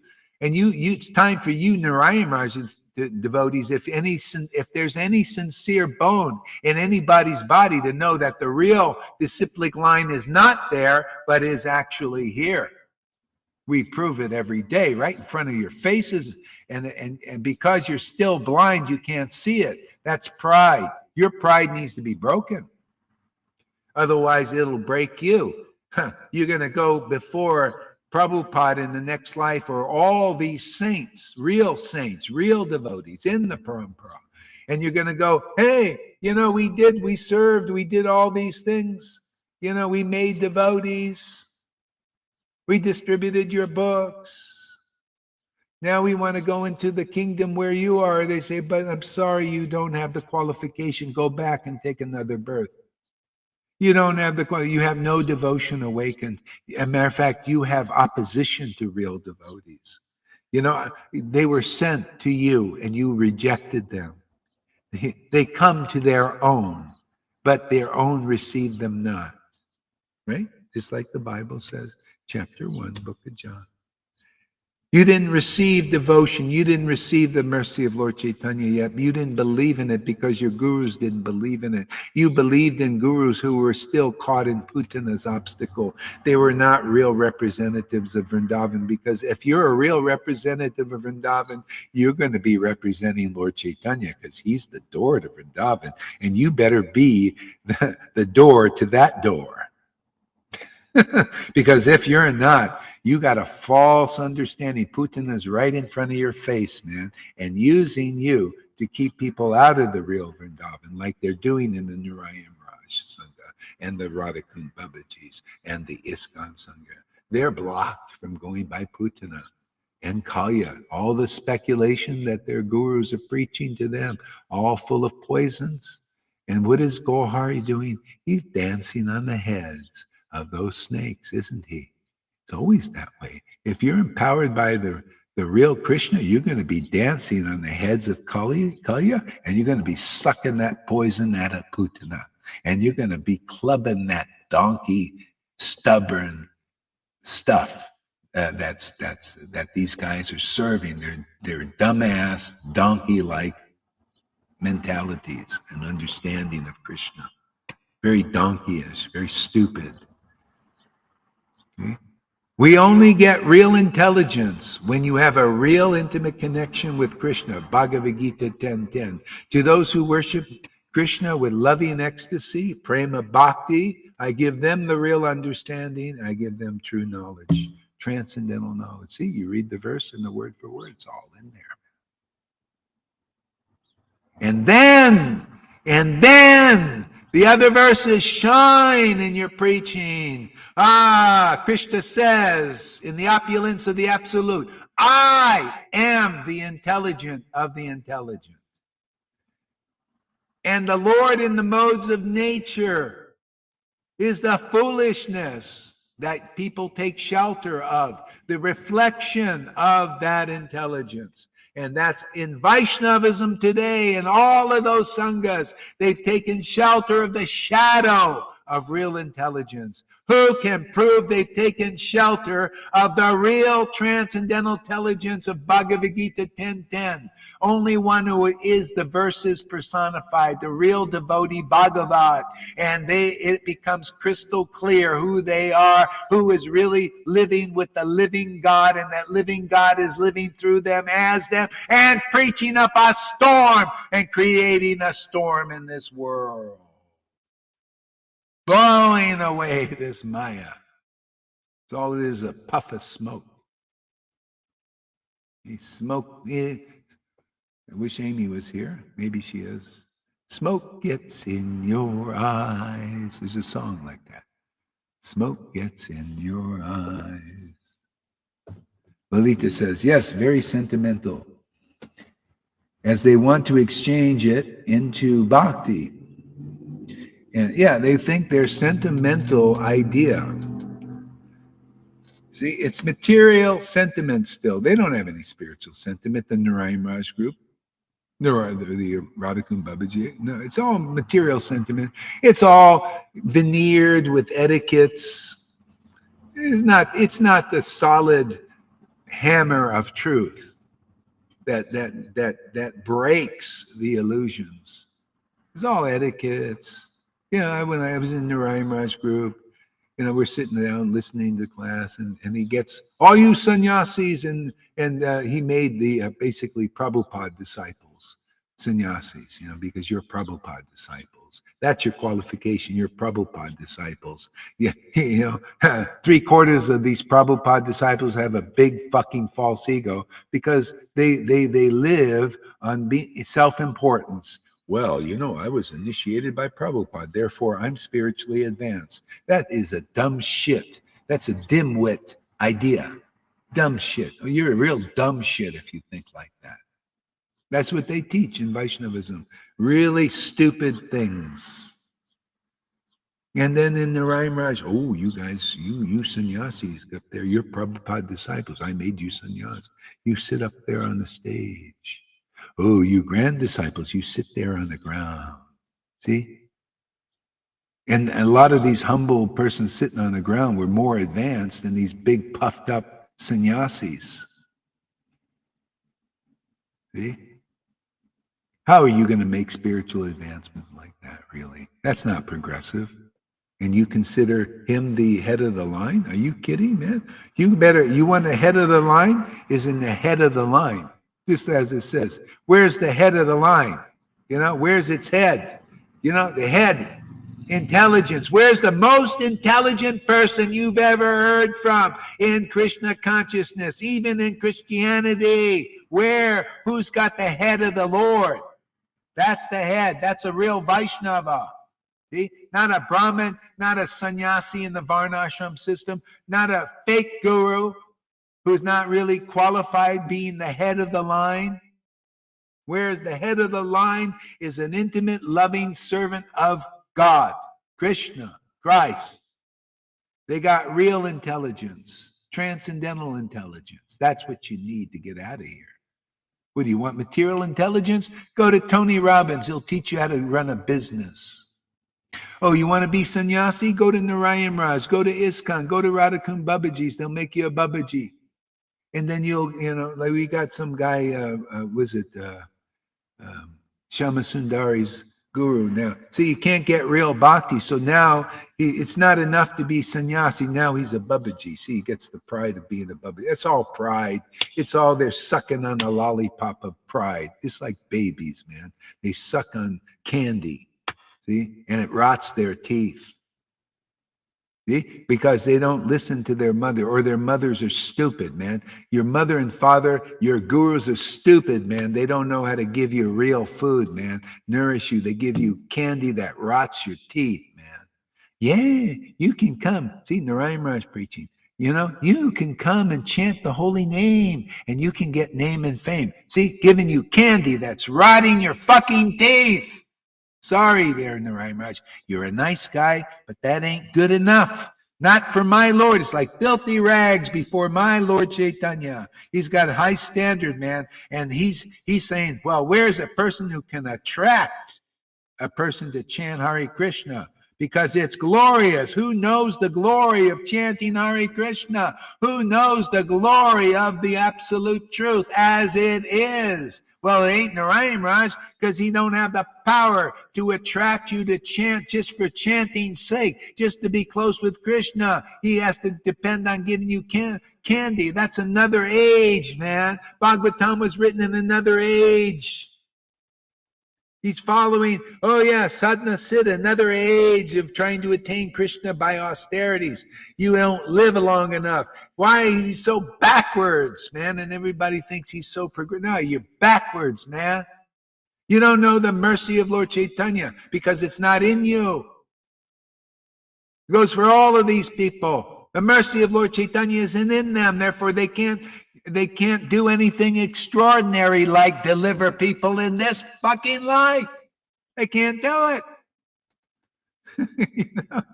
And it's time for you, Narayan Raj devotees, if there's any sincere bone in anybody's body, to know that the real disciplic line is not there, but is actually here. We prove it every day, right in front of your faces. And because you're still blind, you can't see it. That's pride. Your pride needs to be broken. Otherwise, it'll break you. You're going to go before Prabhupada in the next life, or all these saints, real devotees in the parampara. And you're going to go, hey, we served, we did all these things. We made devotees. We distributed your books. Now we want to go into the kingdom where you are. They say, but I'm sorry, you don't have the qualification. Go back and take another birth. You don't have you have no devotion awakened. As a matter of fact, you have opposition to real devotees. They were sent to you and you rejected them. They come to their own, but their own received them not. Right? Just like the Bible says. Chapter 1, book of John. You didn't receive devotion. You didn't receive the mercy of Lord Chaitanya yet. You didn't believe in it because your gurus didn't believe in it. You believed in gurus who were still caught in Putana's obstacle. They were not real representatives of Vrindavan, because if you're a real representative of Vrindavan, you're going to be representing Lord Chaitanya, because he's the door to Vrindavan, and you better be the door to that door. Because if you're not, you got a false understanding. Putin is right in front of your face, man, and using you to keep people out of the real Vrindavan, like they're doing in the Narayan Raj Sangha and the Radhakund Babajis and the ISKCON Sangha. They're blocked from going by Putana and Kalya. All the speculation that their gurus are preaching to them, all full of poisons. And what is Gohari doing? He's dancing on the heads of those snakes, isn't he? It's always that way. If you're empowered by the real Krishna, you're going to be dancing on the heads of Kalya, and you're going to be sucking that poison out of Putana, and you're going to be clubbing that donkey, stubborn stuff that these guys are serving. They're dumbass, donkey-like mentalities and understanding of Krishna. Very donkeyish, very stupid. We only get real intelligence when you have a real intimate connection with Krishna. Bhagavad Gita 10:10. To those who worship Krishna with loving ecstasy, prema bhakti, I give them the real understanding. I give them true knowledge, transcendental knowledge. See, you read the verse and the word for word, it's all in there. And then the other verses shine in your preaching. Krishna says in the opulence of the absolute, I am the intelligent of the intelligent. And the Lord in the modes of nature is the foolishness that people take shelter of, the reflection of that intelligence. And that's in Vaishnavism today, and all of those sanghas, they've taken shelter of the shadow of real intelligence? Who can prove they've taken shelter of the real transcendental intelligence of Bhagavad Gita 10:10? Only one who is the verses personified, the real devotee Bhagavat. And it becomes crystal clear who they are, who is really living with the living God, and that living God is living through them, as them, and preaching up a storm and creating a storm in this world, blowing away this Maya. It's all it is, a puff of smoke. I wish Amy was here. Maybe she is. Smoke gets in your eyes. There's a song like that. Smoke gets in your eyes. Lalita says, yes, very sentimental. As they want to exchange it into bhakti. And yeah, they think their sentimental idea. See, it's material sentiment still. They don't have any spiritual sentiment, the Narayan Raj group. The Radhakund Babaji. No, it's all material sentiment. It's all veneered with etiquettes. It's not the solid hammer of truth that breaks the illusions. It's all etiquettes. Yeah, when I was in Narayan Raj group, we're sitting down listening to class, and he gets all you sannyasis, and he made the basically Prabhupada disciples, sannyasis, because you're Prabhupada disciples. That's your qualification. You're Prabhupada disciples. Yeah, 3/4 of these Prabhupada disciples have a big fucking false ego because they live on self-importance. Well, I was initiated by Prabhupada, therefore I'm spiritually advanced. That is a dumb shit. That's a dimwit idea. Dumb shit. Oh, you're a real dumb shit if you think like that. That's what they teach in Vaishnavism. Really stupid things. And then in Narayan Raj, oh, you guys, you sannyasis up there, you're Prabhupada disciples. I made you sannyas. You sit up there on the stage. Oh, you grand disciples, you sit there on the ground. See? And a lot of these humble persons sitting on the ground were more advanced than these big puffed up sannyasis. See? How are you going to make spiritual advancement like that, really? That's not progressive. And you consider him the head of the line? Are you kidding, man? You want the head of the line? Is in the head of the line. Just as it says, where's the head of the line? Where's its head? The head, intelligence. Where's the most intelligent person you've ever heard from in Krishna consciousness, even in Christianity? Who's got the head of the Lord? That's the head. That's a real Vaishnava. See? Not a Brahmin, not a sannyasi in the Varnashram system, not a fake guru who's not really qualified being the head of the line. Whereas the head of the line is an intimate, loving servant of God, Krishna, Christ. They got real intelligence, transcendental intelligence. That's what you need to get out of here. What do you want, material intelligence? Go to Tony Robbins. He'll teach you how to run a business. Oh, you want to be sannyasi? Go to Narayan Raj. Go to ISKCON. Go to Radhakund Babaji's. They'll make you a Babaji. And then like we got some guy, Shama Sundari's guru now. So you can't get real bhakti. So now it's not enough to be sannyasi. Now he's a Babaji. See, he gets the pride of being a Babaji. That's all pride. It's all they're sucking on a lollipop of pride. Just like babies, man. They suck on candy. See, and it rots their teeth. See, because they don't listen to their mother, or their mothers are stupid, man. Your mother and father, your gurus are stupid, man. They don't know how to give you real food, man. Nourish you. They give you candy that rots your teeth, man. Yeah, you can come. See, Narayan Raj preaching. You can come and chant the holy name, and you can get name and fame. See, giving you candy that's rotting your fucking teeth. Sorry there, Narayan Raj. You're a nice guy, but that ain't good enough. Not for my Lord. It's like filthy rags before my Lord Chaitanya. He's got a high standard, man. And he's saying, well, where's a person who can attract a person to chant Hare Krishna? because it's glorious. Who knows the glory of chanting Hare Krishna? Who knows the glory of the absolute truth as it is? Well, it ain't Narayan Raj, because he don't have the power to attract you to chant just for chanting's sake, just to be close with Krishna. He has to depend on giving you candy. That's another age, man. Bhagavatam was written in another age. He's following, sadhana siddha, another age of trying to attain Krishna by austerities. You don't live long enough. Why is he so backwards, man? And everybody thinks he's so progressive. No, you're backwards, man. You don't know the mercy of Lord Chaitanya because it's not in you. It goes for all of these people. The mercy of Lord Chaitanya isn't in them. Therefore, they can't do anything extraordinary like deliver people in this fucking life. They can't do it.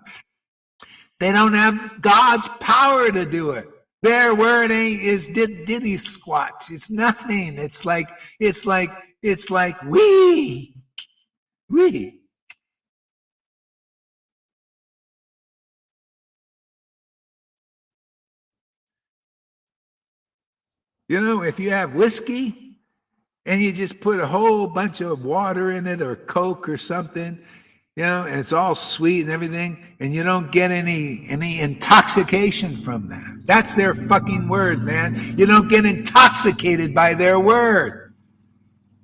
They don't have God's power to do it. Their word is diddy squat. It's nothing. It's like we. If you have whiskey and you just put a whole bunch of water in it or Coke or something, and it's all sweet and everything, and you don't get any intoxication from that. That's their fucking word, man. You don't get intoxicated by their word.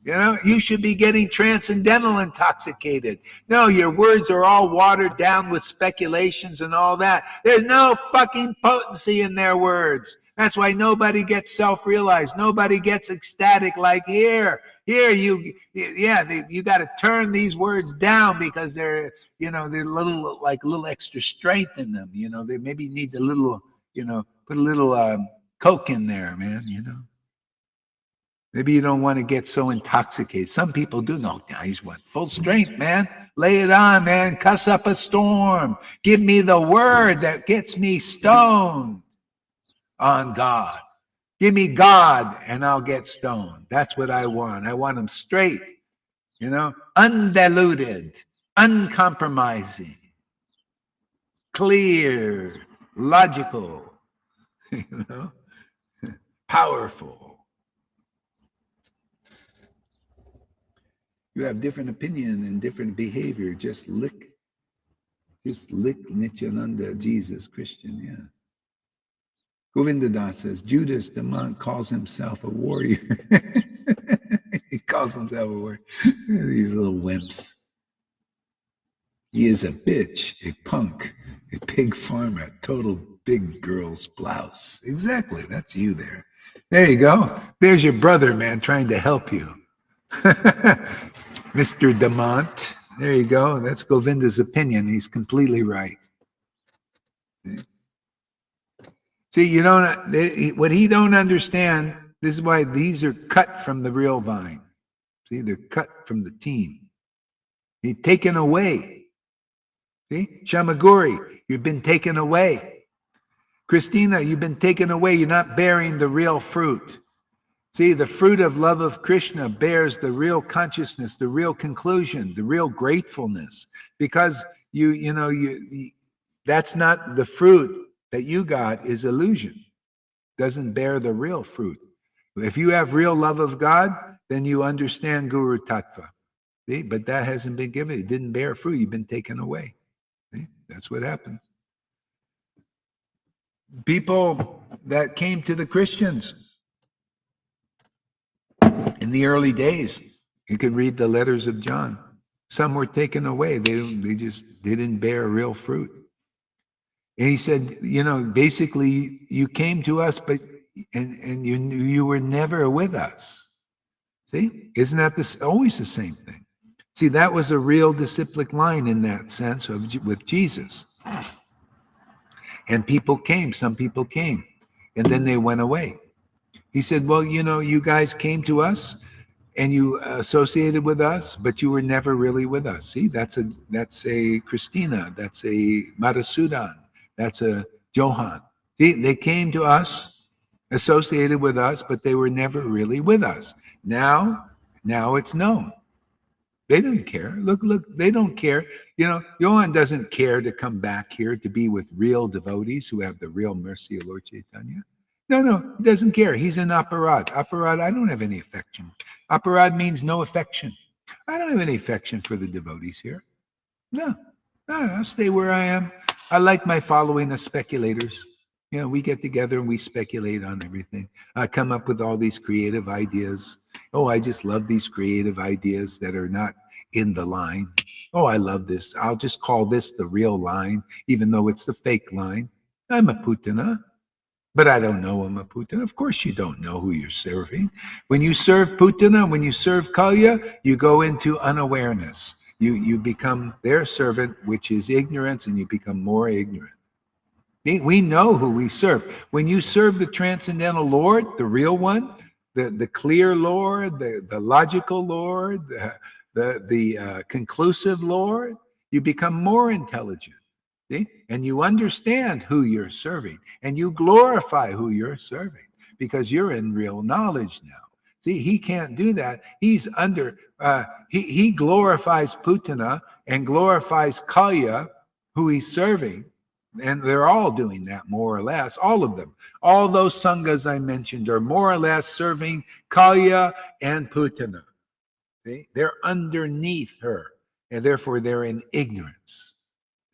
You should be getting transcendental intoxicated. No, your words are all watered down with speculations and all that. There's no fucking potency in their words. That's why nobody gets self-realized. Nobody gets ecstatic like here. Here, you got to turn these words down because they're little extra strength in them. They maybe need a little, put a little Coke in there, man. Maybe you don't want to get so intoxicated. Some people do. No, guys want full strength, man. Lay it on, man. Cuss up a storm. Give me the word that gets me stoned on God. Give me God and I'll get stoned. That's what I want. I want them straight, undiluted, uncompromising, clear, logical, powerful. You have different opinion and different behavior. Just lick Nityananda, Jesus, Christian, yeah. Govinda Das says, Judas the monk calls himself a warrior. He calls himself a warrior. These little wimps. He is a bitch, a punk, a pig farmer, a total big girl's blouse. Exactly, that's you there. There you go. There's your brother, man, trying to help you. Mr. Damont. There you go. That's Govinda's opinion. He's completely right. See, what he don't understand, this is why these are cut from the real vine. See, they're cut from the team. He's taken away. See, Shamaguri, you've been taken away. Christina, you've been taken away. You're not bearing the real fruit. See, the fruit of love of Krishna bears the real consciousness, the real conclusion, the real gratefulness, because that's not the fruit that you got is illusion. Doesn't bear the real fruit. If you have real love of God, then you understand Guru Tattva. See, but that hasn't been given. It didn't bear fruit. You've been taken away. See? That's what happens. People that came to the Christians in the early days, you can read the letters of John. Some were taken away. They didn't bear real fruit. And he said, basically, you came to us, but and you were never with us. See, isn't that always the same thing? See, that was a real disciplic line in that sense with Jesus. And people came. Some people came, and then they went away. He said, well, you guys came to us and you associated with us, but you were never really with us. See, that's a Christina, that's a Madhusudan, that's a Johan. See, they came to us, associated with us, but they were never really with us. Now it's known. They didn't care. Look, they don't care. Johan doesn't care to come back here to be with real devotees who have the real mercy of Lord Chaitanya. No, he doesn't care. He's in aparad. Aparad, I don't have any affection. Aparad means no affection. I don't have any affection for the devotees here. No, I'll stay where I am. I like my following of speculators. We get together and we speculate on everything. I come up with all these creative ideas. Oh, I just love these creative ideas that are not in the line. Oh, I love this. I'll just call this the real line, even though it's the fake line. I'm a putana, but I don't know I'm a putana. Of course you don't know who you're serving. When you serve putana, when you serve kalya, you go into unawareness. You become their servant, which is ignorance, and you become more ignorant. We know who we serve. When you serve the transcendental Lord, the real one, the clear Lord, the logical Lord, the conclusive Lord, you become more intelligent. See? And you understand who you're serving, and you glorify who you're serving because you're in real knowledge now. See, he can't do that. He's under, he glorifies Putana and glorifies Kalya, who he's serving. And they're all doing that more or less, all of them. All those sanghas I mentioned are more or less serving Kalya and Putana. See? They're underneath her, and therefore they're in ignorance,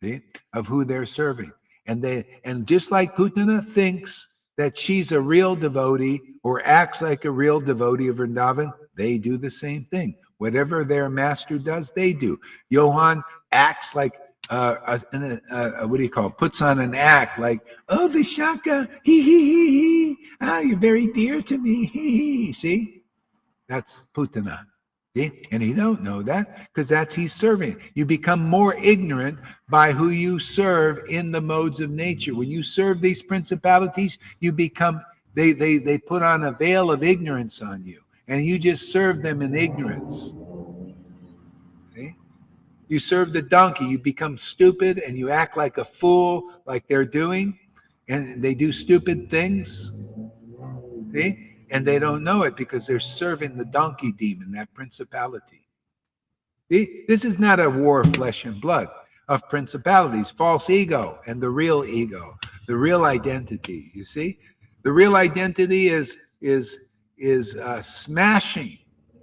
see, of who they're serving. And just like Putana thinks that she's a real devotee or acts like a real devotee of Vrindavan, they do the same thing. Whatever their master does, they do. Johan acts like what do you call it? Puts on an act like, oh, Vishaka, he. You're very dear to me, he. See, that's Putana. See? And you don't know that because that's he's serving. You become more ignorant by who you serve in the modes of nature. When you serve these principalities, you become, they put on a veil of ignorance on you, and you just serve them in ignorance. See? You serve the donkey, you become stupid and you act like a fool, like they're doing, and they do stupid things. See? And they don't know it because they're serving the donkey demon, that principality. See? This is not a war of flesh and blood, of principalities, false ego and the real ego, the real identity. You see? The real identity is smashing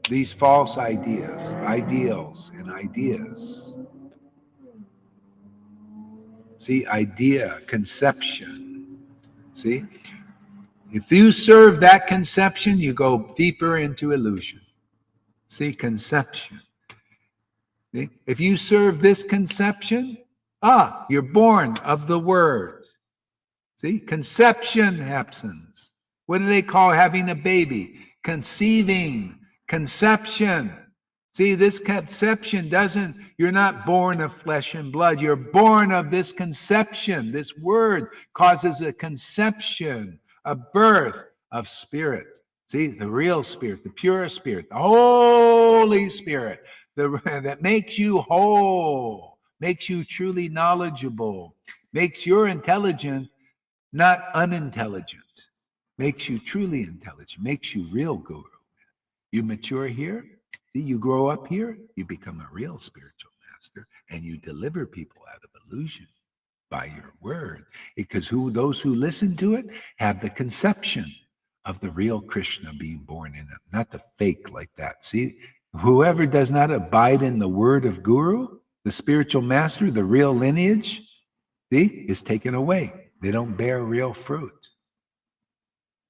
these false ideals, and ideas. See, idea, conception. See, if you serve that conception, you go deeper into illusion. See, conception. See? If you serve this conception, you're born of the word. See, conception happens. What do they call having a baby? Conceiving, conception. See, this conception you're not born of flesh and blood. You're born of this conception. This word causes a conception, a birth of spirit. See, the real spirit, the pure spirit, the Holy Spirit that makes you whole, makes you truly knowledgeable, makes your intelligent not unintelligent, makes you truly intelligent, makes you real guru. You mature here, see, you grow up here, you become a real spiritual master, and you deliver people out of illusion by your word. Because those who listen to it have the conception of the real Krishna being born in them, not the fake like that. See, whoever does not abide in the word of Guru, the spiritual master, the real lineage, see, is taken away. They don't bear real fruit.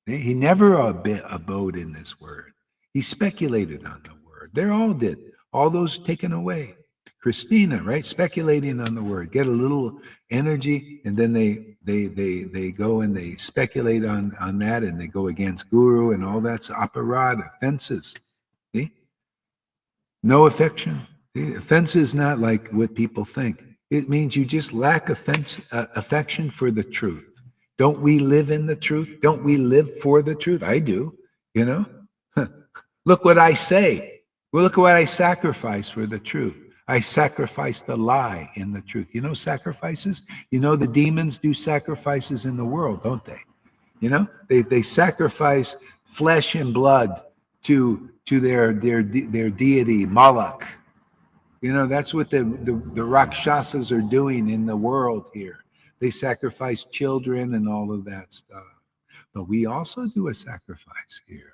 See? He never abode in this word. He speculated on the word. They all did. All those taken away. Christina, right? Speculating on the word. Get a little energy, and then they go and they speculate on that, and they go against Guru, and all that's aparad, offenses. See? No affection. See? Offense is not like what people think. It means you just lack affection for the truth. Don't we live in the truth? Don't we live for the truth? I do, Look what I say. Well, look what I sacrifice for the truth. I sacrifice the lie in the truth. Sacrifices? The demons do sacrifices in the world, don't they? They sacrifice flesh and blood to their deity, Moloch. That's what the Rakshasas are doing in the world here. They sacrifice children and all of that stuff. But we also do a sacrifice here.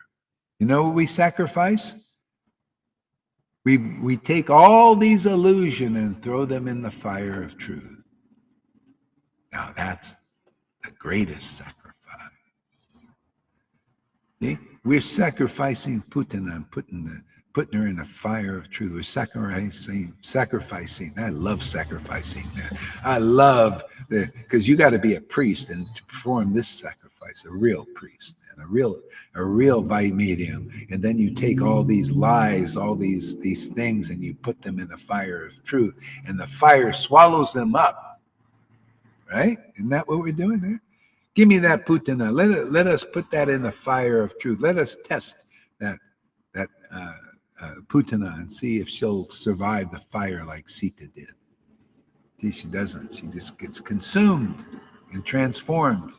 You know what we sacrifice? We take all these illusion and throw them in the fire of truth. Now that's the greatest sacrifice. See? We're sacrificing Putana and putting her in the fire of truth. We're sacrificing. I love sacrificing that. I love that because you got to be a priest and to perform this sacrifice, a real priest and a real medium. And then you take all these lies, all these things, and you put them in the fire of truth, and the fire swallows them up. Right? Isn't that what we're doing there? Give me that Putana. Let us put that in the fire of truth. Let us test that Putana and see if she'll survive the fire like Sita did. See, she doesn't. She just gets consumed and transformed.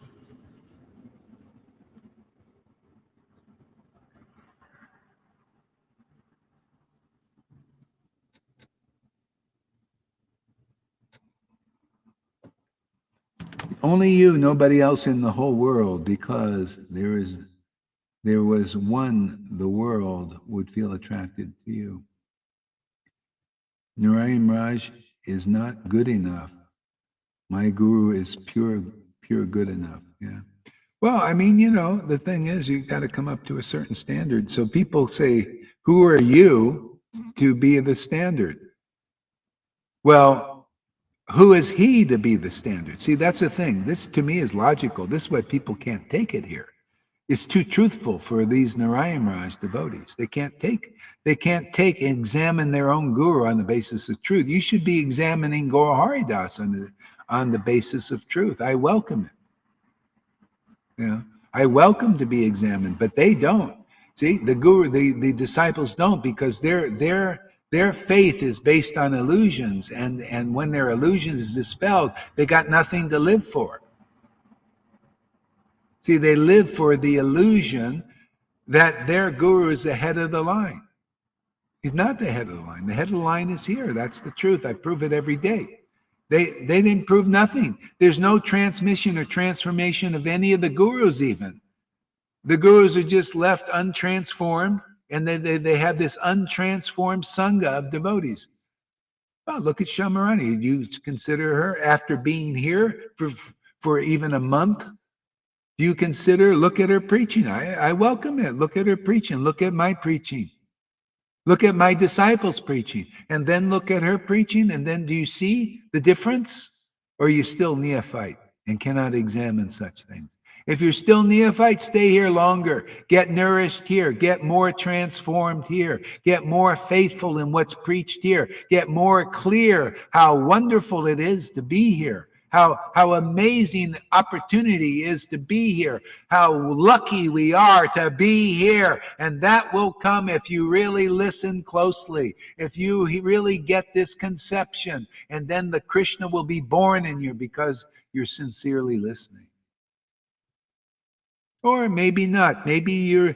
Only you, nobody else in the whole world, because there was one the world would feel attracted to you. Narayan Raj is not good enough. My guru is pure good enough. Yeah. Well, I mean, the thing is, you got to come up to a certain standard. So people say, who are you to be the standard? Well, who is he to be the standard? See, that's the thing. This to me is logical. This is why people can't take it here. It's too truthful for these Narayan Raj devotees. They can't examine their own guru on the basis of truth. You should be examining Gaura Haridas on the basis of truth. I welcome it. I welcome to be examined, but they don't. See, the guru, the disciples don't, because their faith is based on illusions, and when their illusions is dispelled, they got nothing to live for. See, they live for the illusion that their guru is the head of the line. He's not the head of the line. The head of the line is here. That's the truth. I prove it every day. They didn't prove nothing. There's no transmission or transformation of any of the gurus even. The gurus are just left untransformed, and they have this untransformed sangha of devotees. Well, look at Shamarani. You consider her, after being here for even a month, do you consider, look at her preaching? I welcome it. Look at her preaching. Look at my preaching. Look at my disciples preaching. And then look at her preaching. And then do you see the difference? Or are you still neophyte and cannot examine such things? If you're still neophyte, stay here longer. Get nourished here. Get more transformed here. Get more faithful in what's preached here. Get more clear how wonderful it is to be here. How amazing opportunity is to be here. How lucky we are to be here. And that will come if you really listen closely. If you really get this conception. And then the Krishna will be born in you because you're sincerely listening. Or maybe not. Maybe you're,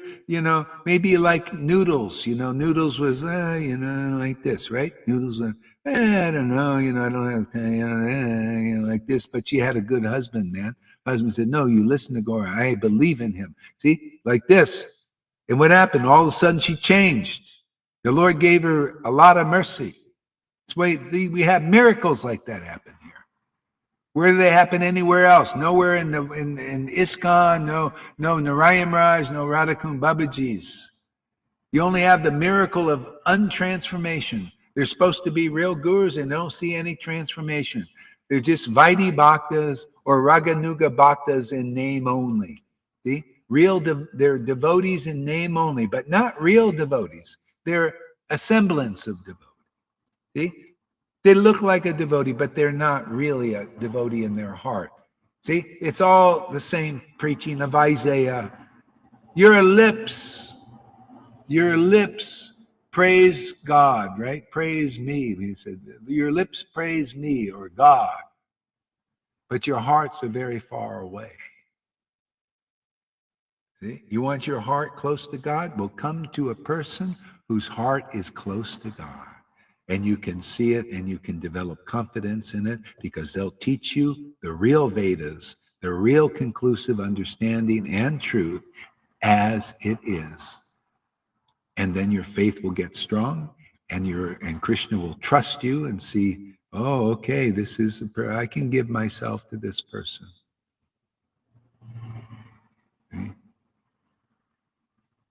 maybe you like Noodles. Noodles was, like this, right? Noodles was, I don't know, I don't have time, like this. But she had a good husband, man. Husband said, no, you listen to Gaura. I believe in him. See, like this. And what happened? All of a sudden she changed. The Lord gave her a lot of mercy. That's why we have miracles like that happen here. Where do they happen anywhere else? Nowhere in ISKCON, no Narayan Raj, no Radhakund Babaji's. You only have the miracle of untransformation. They're supposed to be real gurus and don't see any transformation. They're just Vaidhi Bhaktas or Raganuga Bhaktas in name only. See? They're devotees in name only, but not real devotees. They're a semblance of devotee. See? They look like a devotee, but they're not really a devotee in their heart. See, it's all the same preaching of Isaiah. Your lips praise God, right? Praise me. He said, your lips praise me or God, but your hearts are very far away. See, you want your heart close to God? Well, come to a person whose heart is close to God. and you can see it and you can develop confidence in it because they'll teach you the real Vedas, the real conclusive understanding and truth as it is. And then your faith will get strong and Krishna will trust you and see, oh, okay, this is I can give myself to this person. Okay?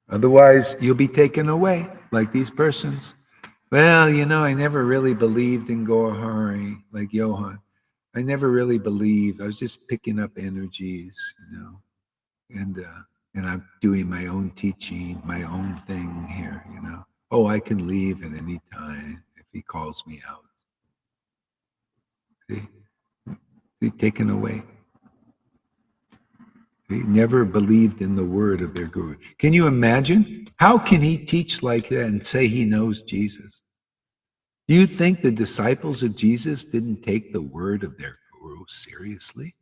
Otherwise, you'll be taken away like these persons. Well, I never really believed in Gohari like Johann. I never really believed. I was just picking up energies, and I'm doing my own teaching, my own thing here, Oh, I can leave at any time if he calls me out. See, taken away. They never believed in the word of their guru. Can you imagine? How can he teach like that and say he knows Jesus? Do you think the disciples of Jesus didn't take the word of their guru seriously?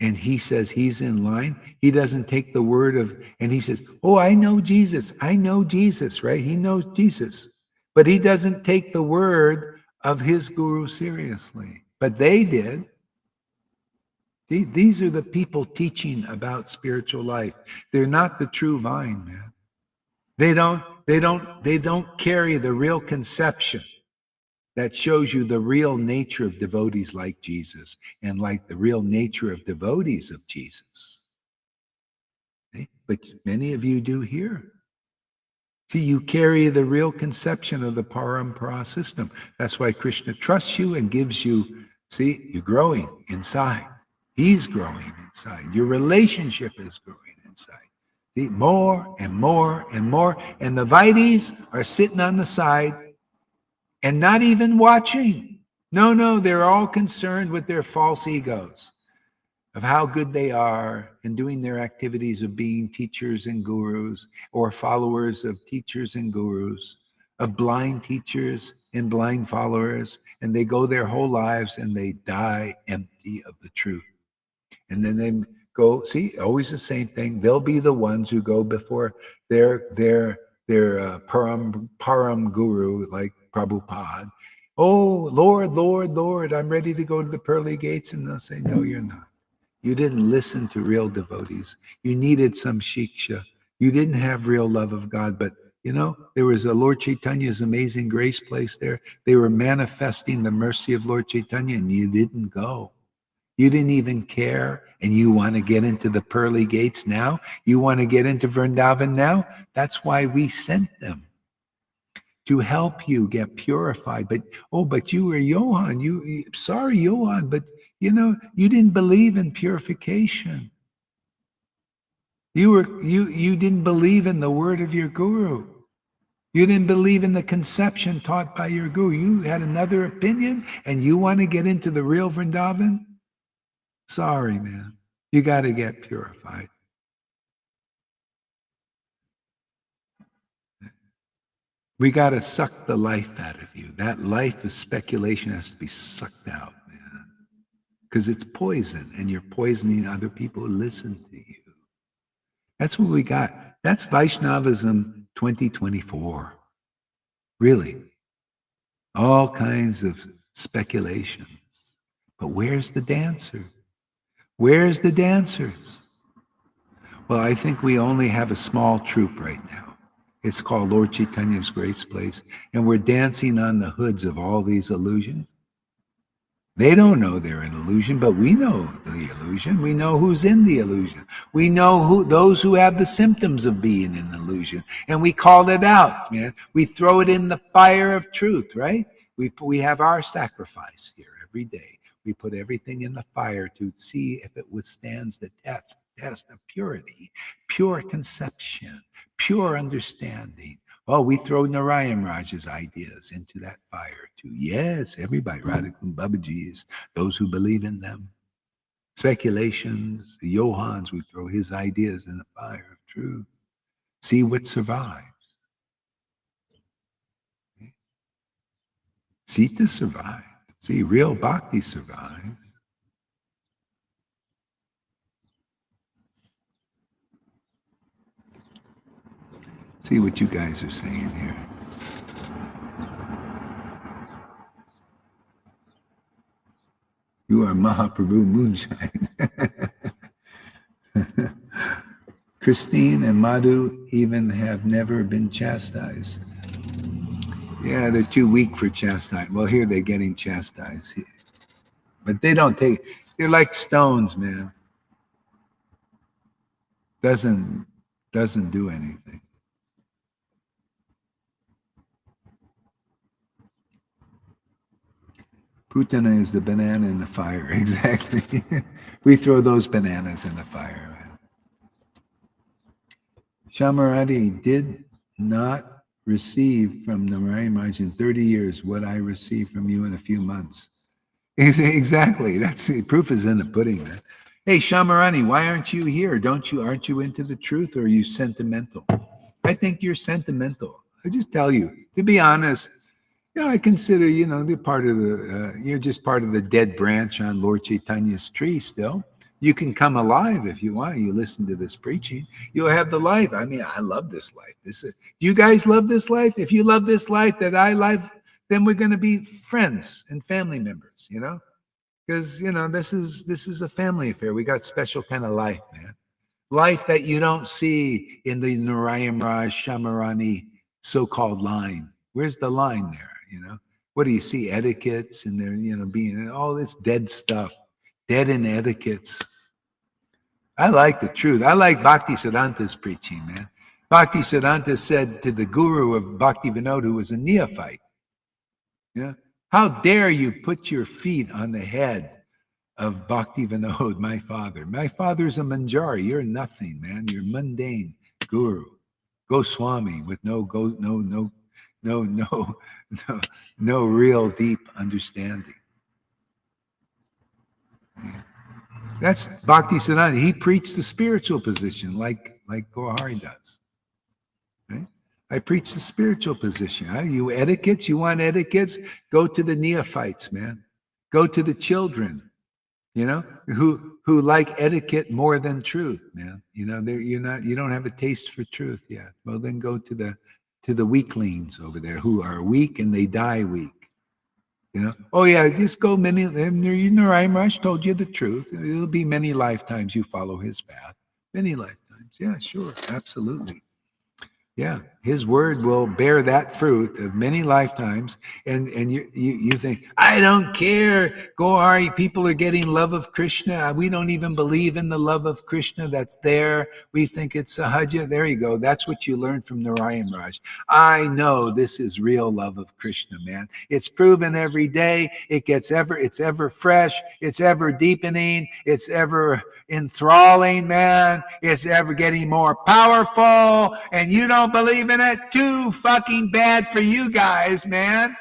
And he says he's in line. He doesn't take the word and he says, oh, I know Jesus. I know Jesus, right? He knows Jesus. But he doesn't take the word of his guru seriously. But they did. These are the people teaching about spiritual life. They're not the true vine, man. They don't carry the real conception that shows you the real nature of devotees like Jesus and like the real nature of devotees of Jesus. Okay? But many of you do here. See, you carry the real conception of the parampara system. That's why Krishna trusts you and gives you, see, you're growing inside. He's growing inside. Your relationship is growing inside. See, more and more and more. And the Vaidis are sitting on the side and not even watching. No, they're all concerned with their false egos of how good they are and doing their activities of being teachers and gurus or followers of teachers and gurus, of blind teachers and blind followers. And they go their whole lives and they die empty of the truth. And then they go, see, always the same thing. They'll be the ones who go before their param guru, like Prabhupada. Oh, Lord, I'm ready to go to the pearly gates. And they'll say, no, you're not. You didn't listen to real devotees. You needed some shiksha. You didn't have real love of God. But, there was a Lord Chaitanya's Amazing Grace place there. They were manifesting the mercy of Lord Chaitanya, and you didn't go. You didn't even care, and you want to get into the pearly gates now? You want to get into Vrindavan now? That's why we sent them, to help you get purified. But you were Johann. Sorry, Johann, but you didn't believe in purification. You didn't believe in the word of your guru. You didn't believe in the conception taught by your guru. You had another opinion, and you want to get into the real Vrindavan? Sorry, man. You got to get purified. We got to suck the life out of you. That life of speculation has to be sucked out, man. Because it's poison, and you're poisoning other people who listen to you. That's what we got. That's Vaishnavism 2024. Really. All kinds of speculations. But where's the dancer? Where's the dancers? Well, I think we only have a small troupe right now. It's called Lord Chaitanya's Grace Place, and we're dancing on the hoods of all these illusions. They don't know they're an illusion, but we know the illusion. We know who's in the illusion. We know those who have the symptoms of being an illusion, and we call it out, man. We throw it in the fire of truth, right? We have our sacrifice here every day. We put everything in the fire to see if it withstands the test of purity, pure conception, pure understanding. Oh, we throw Narayan Raj's ideas into that fire too. Yes, everybody, Radhikund Babaji's, those who believe in them. Speculations, the Johans, we throw his ideas in the fire of truth. See what survives. Sita survived. See, real bhakti survives. See what you guys are saying here. You are Mahaprabhu Moonshine. Christine and Madhu even have never been chastised. Yeah, they're too weak for chastisement. Well, here they're getting chastised. But they don't take, they're like stones, man. Doesn't do anything. Putana is the banana in the fire. Exactly. We throw those bananas in the fire, man. Shamarati did not receive from Narayan Maharaj in 30 years what I received from you in a few months. Exactly. That's the proof is in the pudding, man. Hey, Shamarani, why aren't you here? Aren't you into the truth, or are you sentimental? I think you're sentimental. I just tell you, to be honest, I consider, they're part of you're just part of the dead branch on Lord Chaitanya's tree still. You can come alive if you want. You listen to this preaching, you'll have the life. I mean, I love this life. Do you guys love this life? If you love this life that I live, then we're going to be friends and family members, because, this is a family affair. We got special kind of life, man. Life that you don't see in the Narayan Raj Shamarani so-called line. Where's the line there? What do you see? Etiquettes and they're, being all this dead stuff, dead in etiquettes. I like the truth. I like Bhakti Siddhanta's preaching, man. Bhakti Siddhanta said to the guru of Bhakti Vinod, who was a neophyte, how dare you put your feet on the head of Bhakti Vinod, my father. My father's a Manjari. You're nothing, man. You're mundane guru. Goswami with no real deep understanding. That's Bhakti Siddhanta. He preached the spiritual position like Gohari does. Right? I preach the spiritual position. You etiquettes, you want etiquettes? Go to the neophytes, man. Go to the children, who like etiquette more than truth, man. You don't have a taste for truth yet. Well, then go to the weaklings over there who are weak and they die weak. Oh yeah, just go many. Narayan Maharaj told you the truth. It'll be many lifetimes you follow his path. Many lifetimes. Yeah, sure, absolutely. Yeah, his word will bear that fruit of many lifetimes. And you think, I don't care, Gohari, people are getting love of Krishna. We don't even believe in the love of Krishna that's there. We think it's sahaja. There you go. That's what you learned from Narayan Raj. I know this is real love of Krishna, man. It's proven every day. It's ever fresh. It's ever deepening. It's ever enthralling, man. It's ever getting more powerful. And you don't believe in it? Too fucking bad for you guys, man.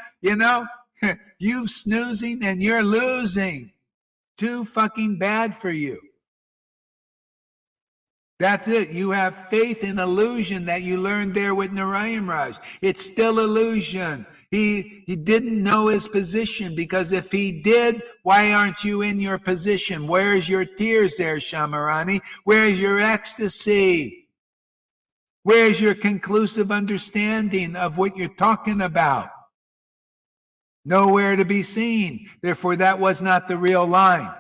You snoozing and you're losing. Too fucking bad for you. That's it. You have faith in illusion that you learned there with Narayan Raj. It's still illusion. He didn't know his position, because if he did, why aren't you in your position? Where's your tears there, Shamarani? Where's your ecstasy? Where's your conclusive understanding of what you're talking about? Nowhere to be seen. Therefore, that was not the real line.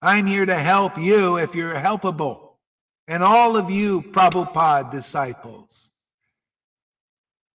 I'm here to help you if you're helpable. And all of you Prabhupada disciples.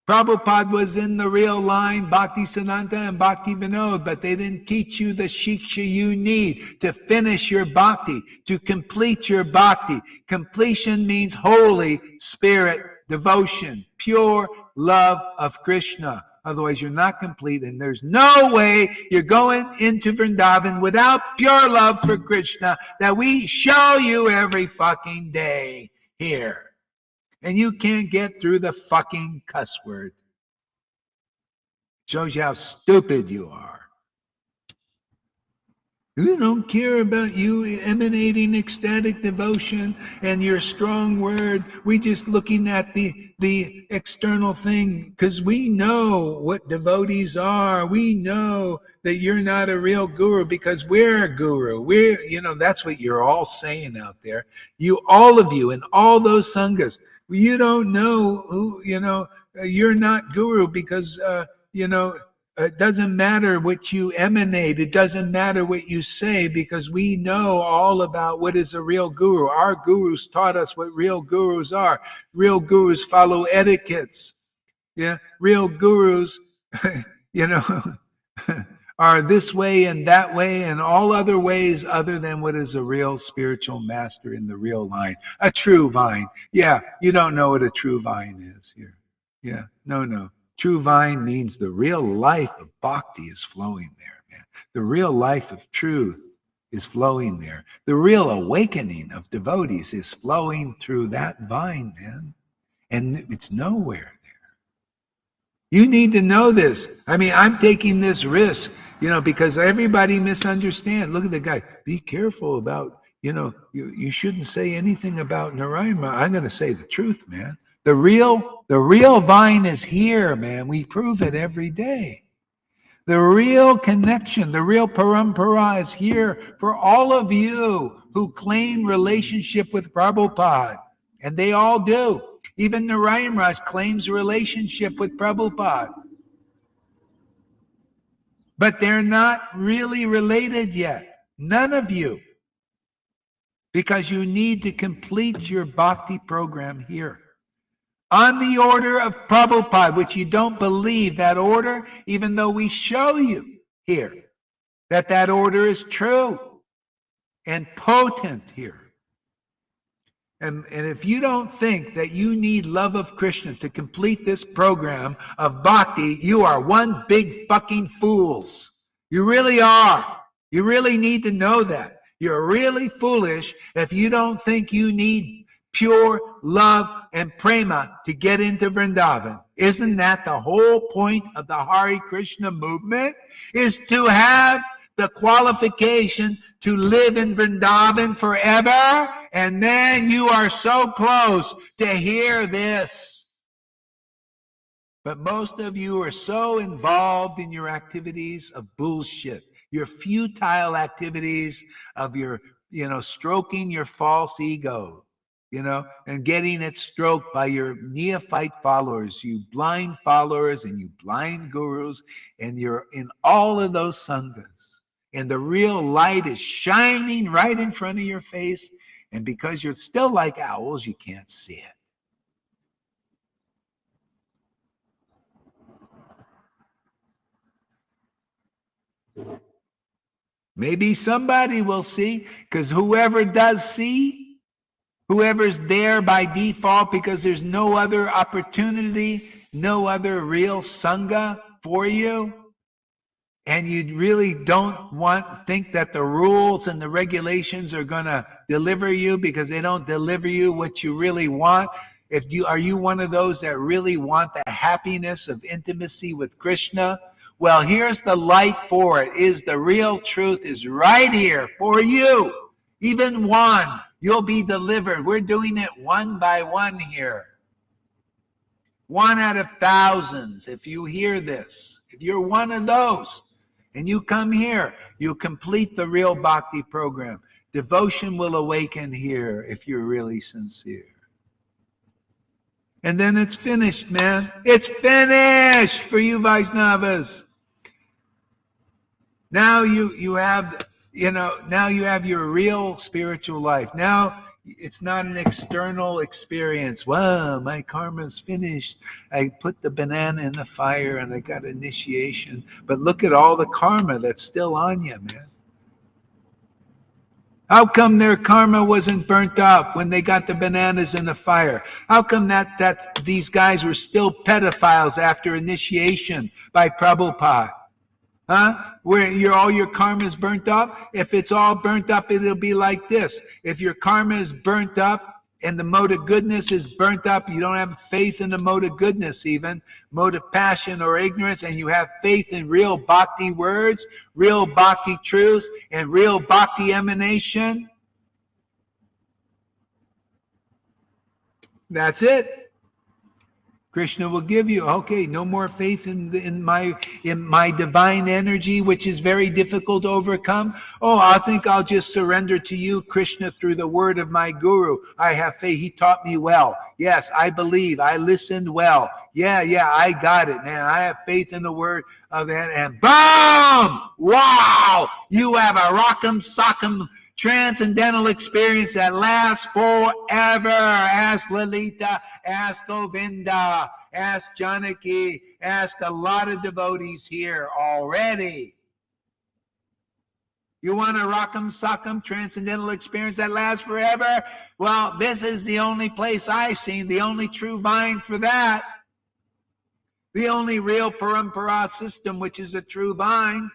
Prabhupada was in the real line, Bhakti Siddhanta and Bhakti Vinod, but they didn't teach you the shiksha you need to finish your bhakti, to complete your bhakti. Completion means holy spirit devotion, pure love of Krishna. Otherwise, you're not complete, and there's no way you're going into Vrindavan without pure love for Krishna that we show you every fucking day here. And you can't get through the fucking cuss word. Shows you how stupid you are. We don't care about you emanating ecstatic devotion and your strong word. We just looking at the external thing, because we know what devotees are. We know that you're not a real guru because we're a guru. That's what you're all saying out there. All of you in all those sanghas, you don't know who, you're not guru because, It doesn't matter what you emanate. It doesn't matter what you say, because we know all about what is a real guru. Our gurus taught us what real gurus are. Real gurus follow etiquettes. Yeah, real gurus, you know, are this way and that way and all other ways other than what is a real spiritual master in the real line. A true vine. Yeah, you don't know what a true vine is here. Yeah, no. True vine means the real life of bhakti is flowing there, man. The real life of truth is flowing there. The real awakening of devotees is flowing through that vine, man. And it's nowhere there. You need to know this. I mean, I'm taking this risk, because everybody misunderstands. Look at the guy. Be careful about, you shouldn't say anything about Narayana. I'm going to say the truth, man. The real vine is here, man. We prove it every day. The real connection, the real parampara is here for all of you who claim relationship with Prabhupada. And they all do. Even Narayan Raj claims a relationship with Prabhupada. But they're not really related yet. None of you. Because you need to complete your bhakti program here. On the order of Prabhupada, which you don't believe that order, even though we show you here that order is true and potent here. And if you don't think that you need love of Krishna to complete this program of bhakti, you are one big fucking fools. You really are. You really need to know that. You're really foolish if you don't think you need pure love and prema to get into Vrindavan. Isn't that the whole point of the Hare Krishna movement? Is to have the qualification to live in Vrindavan forever, and then you are so close to hear this. But most of you are so involved in your activities of bullshit, your futile activities of your, stroking your false ego, and getting it stroked by your neophyte followers, you blind followers and you blind gurus, and you're in all of those sanghas. And the real light is shining right in front of your face. And because you're still like owls, you can't see it. Maybe somebody will see, because whoever does see, whoever's there by default, because there's no other opportunity, no other real sangha for you, and you really don't think that the rules and the regulations are going to deliver you, because they don't deliver you what you really want. Are you one of those that really want the happiness of intimacy with Krishna? Well, here's the light for it. The real truth is right here for you. Even one, you'll be delivered. We're doing it one by one here. 1 out of thousands. If you hear this, if you're one of those, and you come here, you complete the real bhakti program. Devotion will awaken here if you're really sincere. And then it's finished, man. It's finished for you Vaishnavas. Now you have, now you have your real spiritual life. Now it's not an external experience. Wow, my karma's finished. I put the banana in the fire and I got initiation. But look at all the karma that's still on you, man. How come their karma wasn't burnt up when they got the bananas in the fire? How come that these guys were still pedophiles after initiation by Prabhupada? Huh? Where all your karma is burnt up? If it's all burnt up, it'll be like this. If your karma is burnt up and the mode of goodness is burnt up, you don't have faith in the mode of goodness even, mode of passion or ignorance, and you have faith in real bhakti words, real bhakti truths, and real bhakti emanation, that's it. Krishna will give you, okay, no more faith in my divine energy, which is very difficult to overcome. Oh, I think I'll just surrender to you, Krishna, through the word of my guru. I have faith. He taught me well. Yes, I believe. I listened well. Yeah, I got it, man. I have faith in the word of that. And boom! Wow! You have a rock'em sock'em transcendental experience that lasts forever. Ask Lalita, ask Govinda, ask Janaki, ask a lot of devotees here already. You want a rock'em sock'em transcendental experience that lasts forever? Well, this is the only place I've seen, the only true vine for that. The only real parampara system, which is a true vine.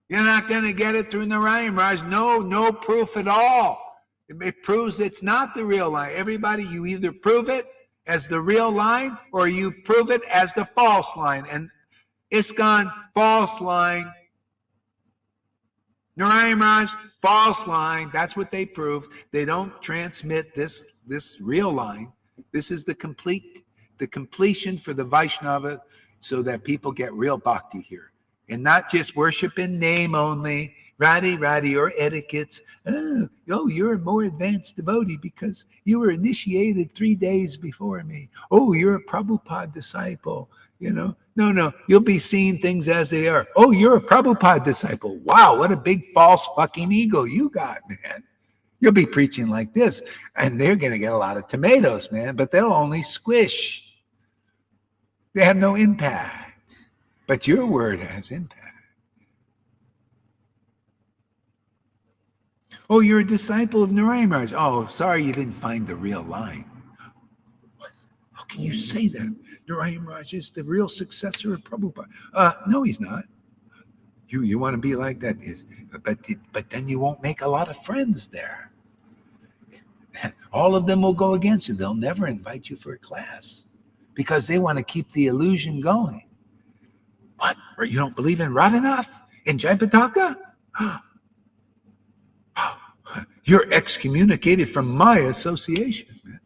You're not going to get it through Narayan Raj. No proof at all. It proves it's not the real line. Everybody, you either prove it as the real line or you prove it as the false line. And ISKCON, false line. Narayan Raj, false line. That's what they proved. They don't transmit this real line. This is the completion for the Vaishnava so that people get real bhakti here. And not just worship in name only, radhi, or etiquettes. Oh, you're a more advanced devotee because you were initiated 3 days before me. Oh, you're a Prabhupada disciple. No. You'll be seeing things as they are. Oh, you're a Prabhupada disciple. Wow, what a big false fucking ego you got, man. You'll be preaching like this, and they're going to get a lot of tomatoes, man, but they'll only squish. They have no impact. But your word has impact. Oh, you're a disciple of Narayan Maharaj. Oh, sorry you didn't find the real line. What? How can you say that? Narayan Maharaj is the real successor of Prabhupada. No, he's not. You want to be like that, but then you won't make a lot of friends there. All of them will go against you. They'll never invite you for a class because they want to keep the illusion going. What? You don't believe in Radhanath? In Jayapataka? You're excommunicated from my association, man.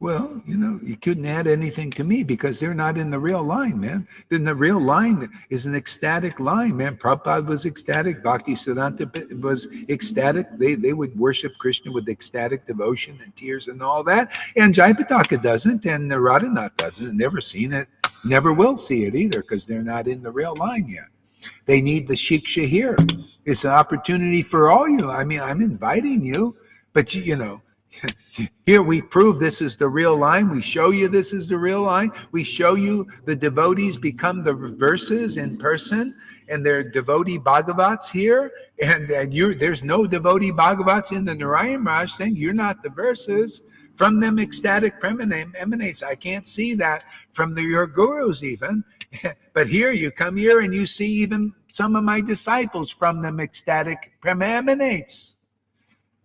Well, you couldn't add anything to me because they're not in the real line, man. Then the real line is an ecstatic line, man. Prabhupada was ecstatic. Bhaktisiddhanta was ecstatic. They would worship Krishna with ecstatic devotion and tears and all that. And Jayapataka doesn't, and Radhanath doesn't. Never seen it. Never will see it either because they're not in the real line yet. They need the shiksha here. It's an opportunity for all you. I mean, I'm inviting you, but here we prove this is the real line. We show you this is the real line. We show you the devotees become the verses in person, and they're devotee bhagavats here. And there's no devotee bhagavats in the Narayan Raj saying you're not the verses. From them ecstatic emanates. I can't see that from your gurus even. But here you come here and you see even some of my disciples from them ecstatic emanates.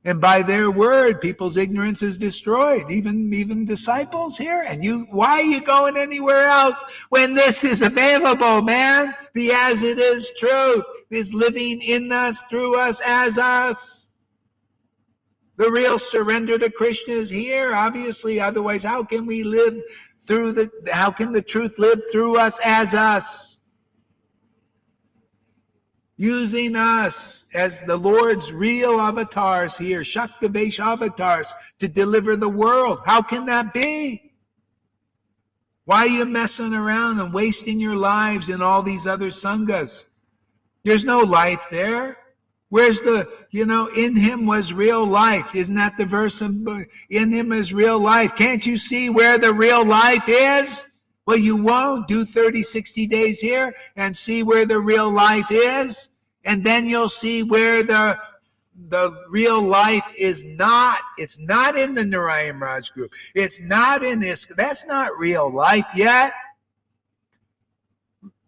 And by their word, people's ignorance is destroyed, even disciples here. And why are you going anywhere else when this is available, man? The as it is truth is living in us, through us, as us. The real surrender to Krishna is here, obviously. Otherwise, how can we live how can the truth live through us, as us? Using us as the Lord's real avatars here, Shaktavesh avatars, to deliver the world. How can that be? Why are you messing around and wasting your lives in all these other sanghas? There's no life there. Where's in him was real life? Isn't that the verse? In him is real life. Can't you see where the real life is? Well, you won't. Do 30, 60 days here and see where the real life is. And then you'll see where the real life is not. It's not in the Narayan Raj group. It's not in this. That's not real life yet.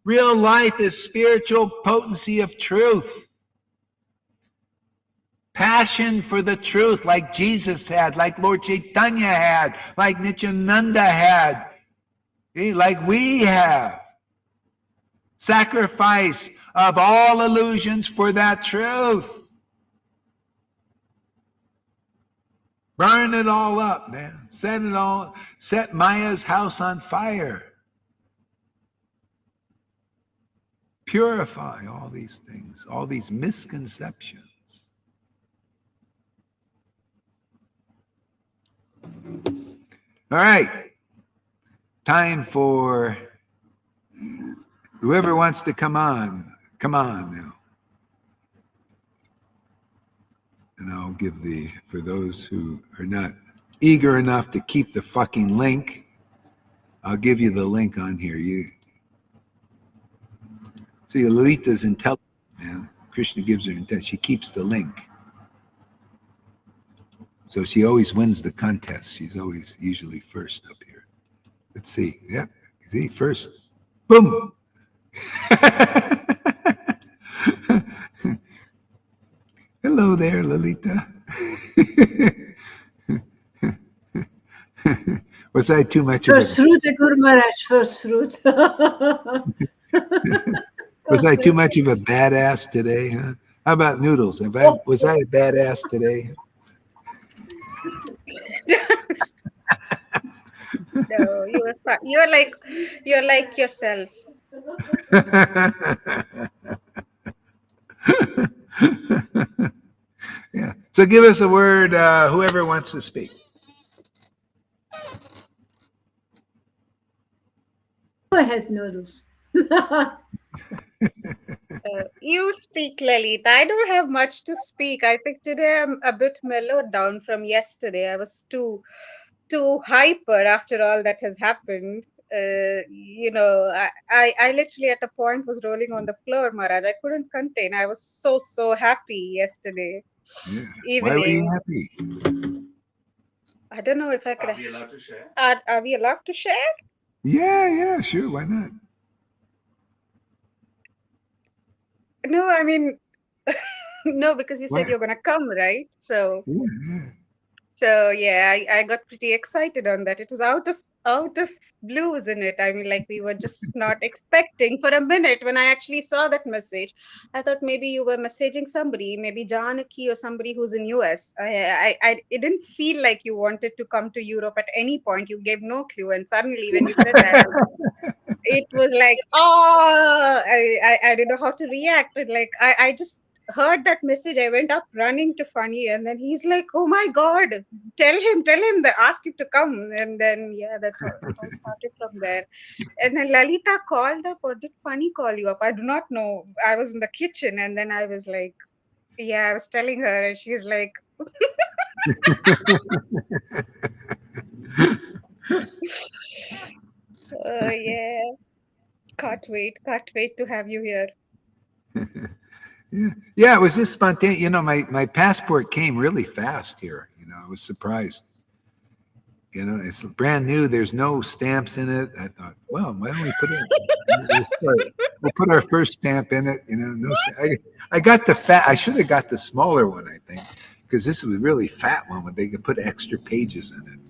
Real life is spiritual potency of truth. Passion for the truth like Jesus had, like Lord Chaitanya had, like Nityananda had, like we have. Sacrifice of all illusions for that truth. Burn it all up, man. Set Maya's house on fire. Purify all these things, all these misconceptions. All right. Time for whoever wants to come on. Come on now. And I'll give for those who are not eager enough to keep the fucking link, I'll give you the link on here. See, Lalita's intelligent, man. Krishna gives her intent. She keeps the link. So she always wins the contest. She's always usually first up here. Let's see. Yeah. See, first. Boom. Hello there, Lalita. Was I too much of a... First fruit, Guru Maharaj, first fruit. Was I too much of a badass today, huh? How about Noodles? Was I a badass today? No, you're like yourself. Yeah. So give us a word, whoever wants to speak. Go ahead, Noodles. You speak, Lalita. I don't have much to speak. I think today I'm a bit mellowed down from yesterday. I was too hyper after all that has happened. I literally at a point was rolling on the floor, Maharaj. I couldn't contain. I was so happy yesterday Yeah. Why were you evening. happy? I don't know if I could. Are we allowed to share? Are we allowed to share? Yeah, sure. Why not? No, I mean, no, because you said you're gonna come, right? So. Yeah. So yeah, I got pretty excited on that. It was out of blue, isn't it? I mean, like we were just not expecting for a minute when I actually saw that message. I thought maybe you were messaging somebody, maybe Janaki or somebody who's in US. It didn't feel like you wanted to come to Europe at any point. You gave no clue, and suddenly when you said that, it was like, oh, I didn't know how to react. And like I just heard that message. I went up running to Funny, and then he's like, oh my God, tell him that ask him to come. And then yeah, that's all it all started from there. And then Lalita called up, or did Funny call you up? I do not know. I was in the kitchen, and then I was like, yeah, I was telling her, and she's like, yeah, can't wait to have you here. Yeah, it was just spontaneous. You know, my passport came really fast here. You know, I was surprised. You know, it's brand new. There's no stamps in it. I thought, well, why don't we put it? We'll put our first stamp in it. You know, I got the fat. I should have got the smaller one, I think, because this was a really fat one where they could put extra pages in it.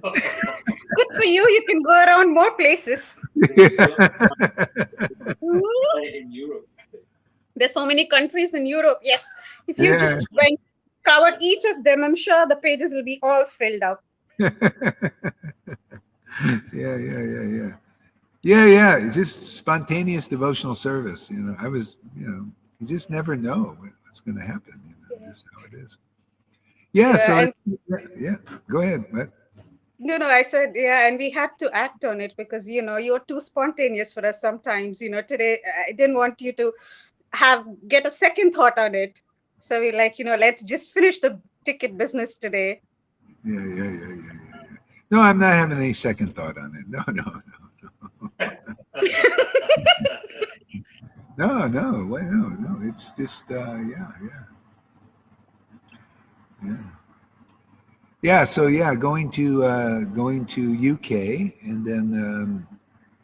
Good for you. You can go around more places. In Europe. There's so many countries in Europe. Yes. If you just covered each of them, I'm sure the pages will be all filled up. Yeah. It's just spontaneous devotional service. You know, you just never know what's going to happen. You know, just how it is. Yeah. Go ahead. No, I said, yeah, and we had to act on it because, you know, you're too spontaneous for us sometimes. You know, today I didn't want you to get a second thought on it. So we're like, you know, let's just finish the ticket business today. Yeah. No, I'm not having any second thought on it. No. No. It's just, yeah. So going to UK and then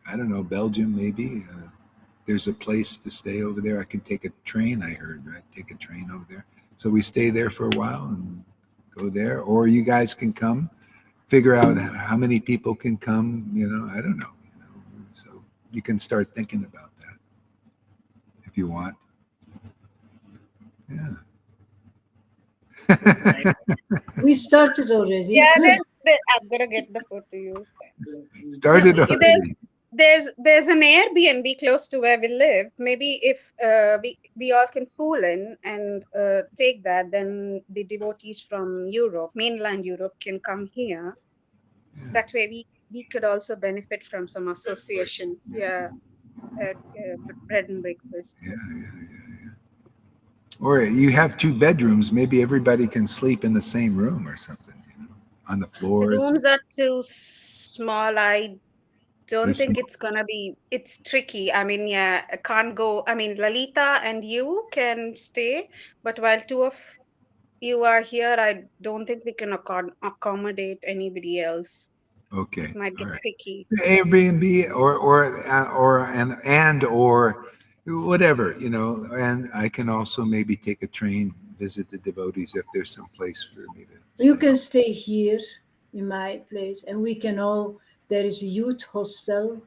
I don't know, Belgium maybe. There's a place to stay over there. I can take a train. I heard, right? Take a train over there. So we stay there for a while and go there, or you guys can come. Figure out how many people can come. You know, I don't know. You know, so you can start thinking about that if you want. Yeah. We started already. Yeah, I'm gonna get the food to you. So Started there's already. there's an Airbnb close to where we live. Maybe if we all can pool in and take that, then the devotees from Europe, mainland Europe, can come here. That way, we could also benefit from some association. Yeah, bread and breakfast. Yeah, yeah. Or you have 2 bedrooms. Maybe everybody can sleep in the same room or something, on the floors. Rooms are too small. I don't This, think it's gonna be. It's tricky. I mean, yeah, I can't go. I mean, Lalita and you can stay, but while two of you are here, I don't think we can accommodate anybody else. It okay, might all get right. tricky. Airbnb or whatever, and I can also maybe take a train, visit the devotees if there's some place for me to You stay. can stay here in my place, and we can all. There is a youth hostel.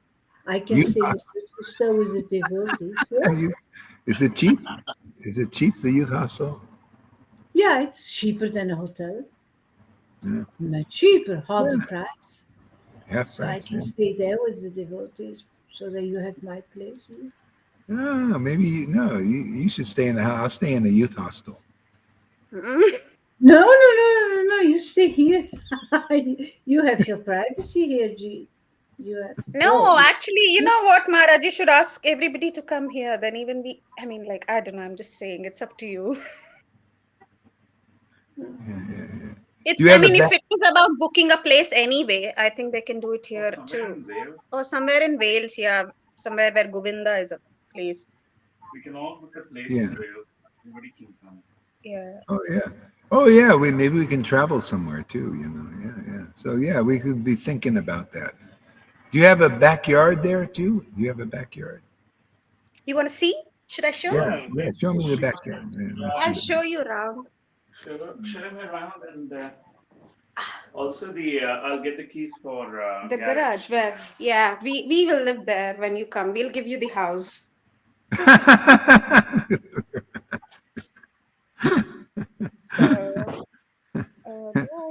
I can You, stay in the youth hostel with the devotees. Yes. is it cheap? Is it cheap, the youth hostel? Yeah, it's cheaper than a hotel. Yeah. Not cheaper, half Yeah, the price. half So I price. can stay there with the devotees, so that you have my place. No, maybe no. You should stay in the house. I'll stay in the youth hostel. Mm. No, no, no, no, no. You stay here. You have your privacy here, G. You have. No, Oh, actually, you know what, Maharaj? You should ask everybody to come here. Then even we. I mean, like, I don't know. I'm just saying. It's up to you. Yeah, yeah, yeah. It's. Do you I have a mean, if back? it was about booking a place anyway, I think they can do it here too. Or somewhere in Wales, yeah, somewhere where Govinda is a place. Yeah. Yeah. Oh yeah. Oh yeah. Maybe we can travel somewhere too. Yeah, yeah. So yeah, we could be thinking about that. Do you have a backyard there too? Do you have a backyard? You want to see? Should I show? Yeah. Yeah. Show me the backyard. Yeah, let's see I'll the show back. you around. The garage where, yeah, we will live there when you come. We'll give you the house. So,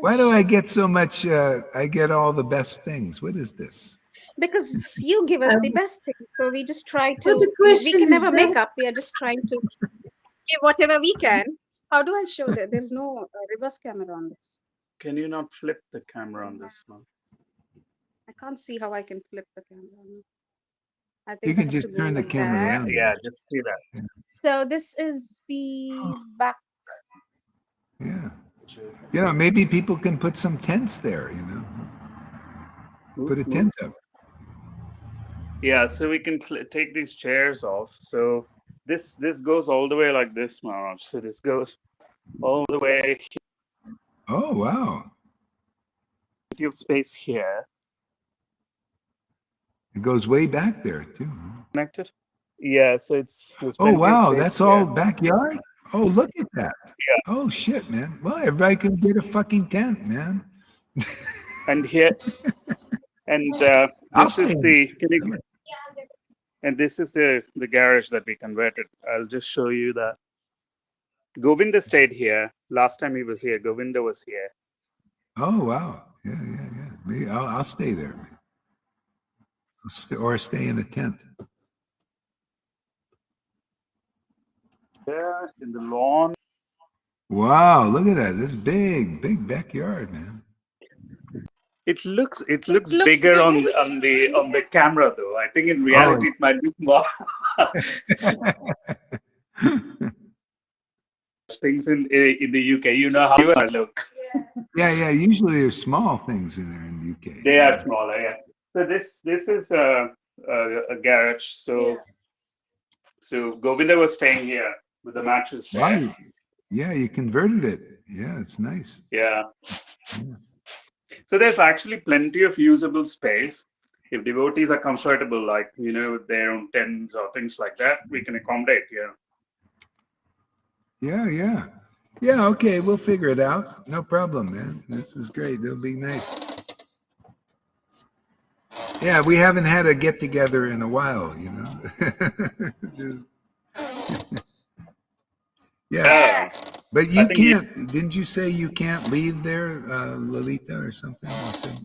Why do garage. I get so much? I get all the best things. What is this? Because you give us the best things, so we just try but the to. We question can is never make that up. We are just trying to give whatever we can. How do I show that? There's no reverse camera on this. Can you not flip the camera on this one? I can't see how I can flip the camera. I You think I can have to just go turn the like camera that. around. Yeah, just see that. So this is the back. Yeah. Maybe people can put some tents there. Put a tent up. Yeah, so we can take these chairs off. So this goes all the way like this, Maharaj. So this goes all the way Oh wow! plenty of space here. It goes way back there too. Connected. Yeah, so there's Oh plenty of wow, space that's here. all backyard. Oh look at that. Oh shit, man. Well, everybody can get a fucking tent, man. And here, and I'll this stay is in the and this is the garage that we converted. I'll just show you that. Govinda stayed here last time he was here. Govinda was here. Oh wow. Yeah, yeah, yeah. Maybe I'll stay there. Or stay in a tent. Yeah, in the lawn. Wow, look at that. This big backyard, man. It looks Looks bigger big. on the camera though. I think in reality it might be small. Things in the UK, you know how you look. Yeah, yeah. Usually there's small things in there in the UK. They are smaller, yeah. So this is a garage. So Govinda was staying here with the mattress there. Wow. Yeah, you converted it. Yeah, it's nice. Yeah. So there's actually plenty of usable space. If devotees are comfortable, like with their own tents or things like that, we can accommodate here. Yeah, yeah. Yeah, okay, we'll figure it out. No problem, man. This is great. It'll be nice. Yeah, we haven't had a get together in a while, It's just- yeah. But I you think can't. Didn't you say you can't leave there, Lolita, or something? You said,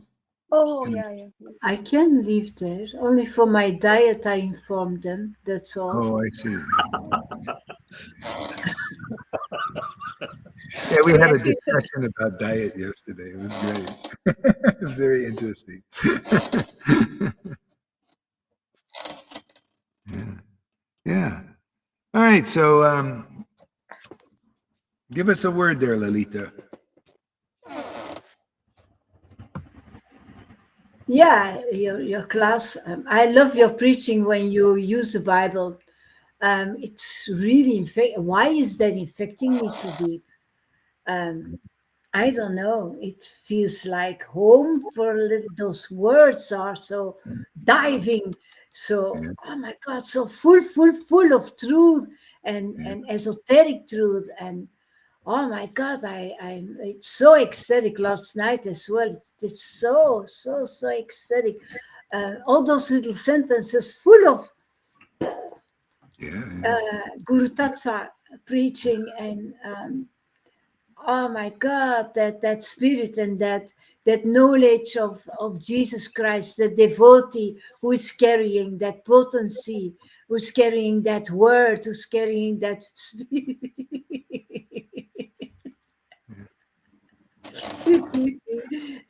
Oh, you know, yeah, yeah. I can live there. Only for my diet, I informed them. That's all. oh, I see. Yeah, we had a Yes, you should. discussion about diet yesterday. It was great. It was very interesting. Yeah. Yeah. All right. So give us a word there, Lolita. Yeah, your class. I love your preaching when you use the Bible. It's really why is that infecting me so deep? Um, I don't know. It feels like home for a little. Those words are so diving, so Yeah. oh my God, so full of truth Yeah. and esoteric truth. And oh my God, I'm it's so ecstatic last night as well. It's so ecstatic. All those little sentences full of Yeah. Guru Tattva preaching and oh my God, that spirit and that knowledge of Jesus Christ, the devotee who is carrying that potency, who's carrying that word, who's carrying that spirit.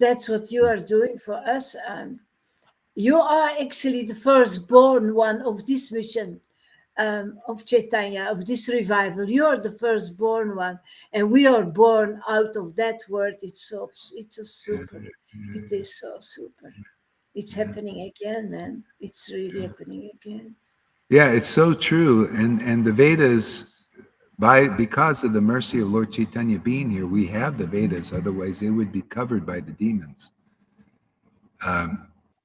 That's what you are doing for us. You are actually the firstborn one of this mission, of Chaitanya, of this revival. You are the firstborn one, and we are born out of that word. It's a super. It is so super. It's happening again, man. It's really happening again. Yeah, it's so true. And the Vedas, because of the mercy of Lord Chaitanya being here, we have the Vedas. Otherwise, they would be covered by the demons.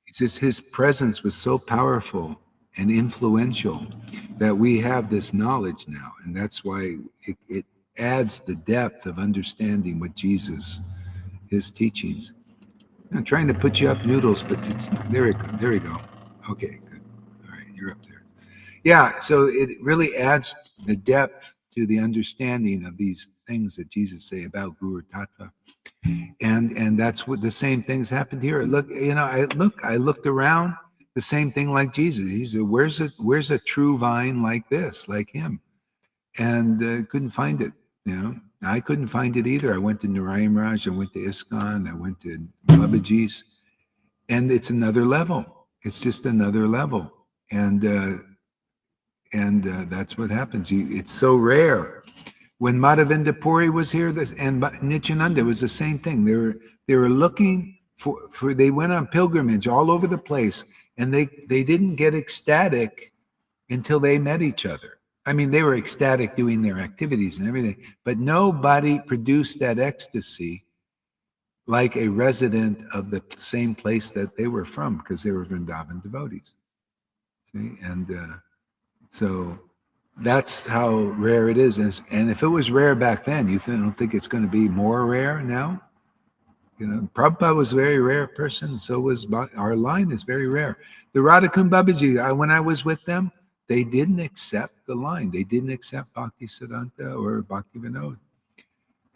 It's just his presence was so powerful and influential that we have this knowledge now, and that's why it adds the depth of understanding what Jesus, his teachings. I'm trying to put you up, Noodles, but it's there we go. Okay, good. All right, you're up there. Yeah, so it really adds the depth to the understanding of these things that Jesus say about Guru Tattva. And that's what the same things happened here. Look, I looked around, the same thing like Jesus. He said, where's a true vine like this, like him? And couldn't find it. I couldn't find it either. I went to Narayan Raj, I went to ISKCON, I went to Babaji's, and it's another level. It's just another level. And that's what happens. It's so rare. When Madhavinda Puri was here, and Nityananda was the same thing. They were looking for. They went on pilgrimage all over the place, and they didn't get ecstatic until they met each other. I mean, they were ecstatic doing their activities and everything, but nobody produced that ecstasy like a resident of the same place that they were from, because they were Vrindavan devotees. See, and so that's how rare it is. And if it was rare back then, don't think it's going to be more rare now? Prabhupada was a very rare person. So was our line is very rare. The Radhakund Babaji, when I was with them, they didn't accept the line. They didn't accept Bhakti Siddhanta or Bhakti Vinod.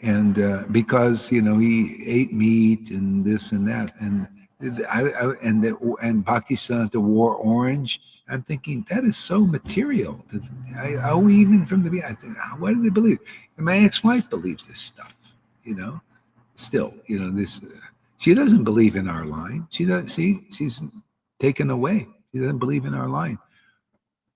And because, he ate meat and this and that. And and Bhakti Siddhanta wore orange. I'm thinking that is so material. Even from the beginning, I think, why do they believe? And my ex-wife believes this stuff, Still, this. She doesn't believe in our line. She doesn't. See, she's taken away. She doesn't believe in our line.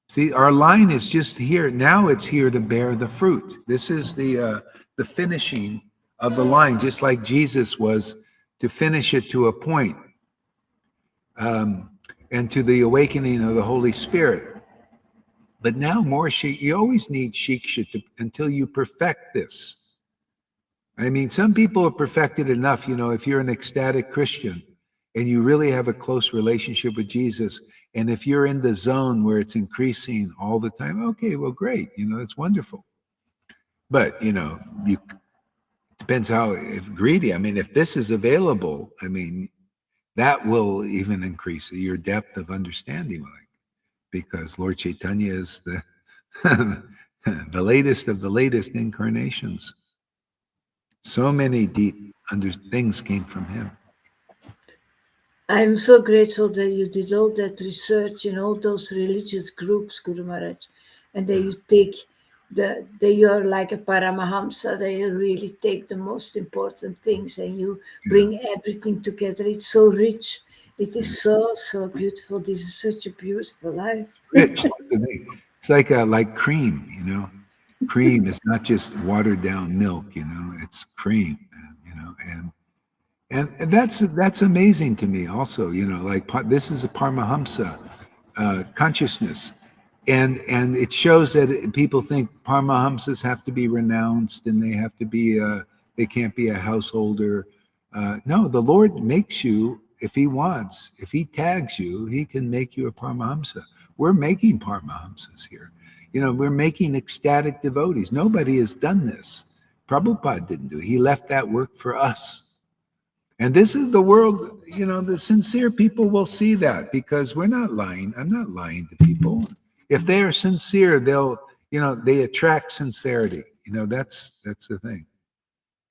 See, our line is just here. Now it's here to bear the fruit. This is the finishing of the line, just like Jesus was to finish it to a point. And to the awakening of the Holy Spirit. But now more you always need shiksha until you perfect this. I mean, some people have perfected enough, if you're an ecstatic Christian and you really have a close relationship with Jesus, and if you're in the zone where it's increasing all the time, okay, well, great, that's wonderful. But, you depends how if greedy. I mean, if this is available, I mean, that will even increase your depth of understanding, because Lord Chaitanya is the the latest of the latest incarnations. So many deep things came from him. I'm so grateful that you did all that research in all those religious groups, Guru Maharaj, and that you take that you're like a Paramahamsa, that you really take the most important things and you bring everything together. It's so rich. It is so, so beautiful. This is such a beautiful life. Rich. That's the thing. It's like cream, you know. Cream is not just watered down milk, you know. It's cream, you know, and that's amazing to me. Also, you know, like this is a Paramahamsa consciousness, and it shows that people think Paramahamsas have to be renounced and they have to be they can't be a householder. No, the Lord makes you if He wants. If He tags you, He can make you a Paramahamsa. We're making Paramahamsas here. You know, we're making ecstatic devotees. Nobody has done this. Prabhupada didn't do it. He left that work for us. And this is the world, you know, the sincere people will see that because we're not lying. I'm not lying to people. If they are sincere, they'll, you know, they attract sincerity. You know, that's the thing.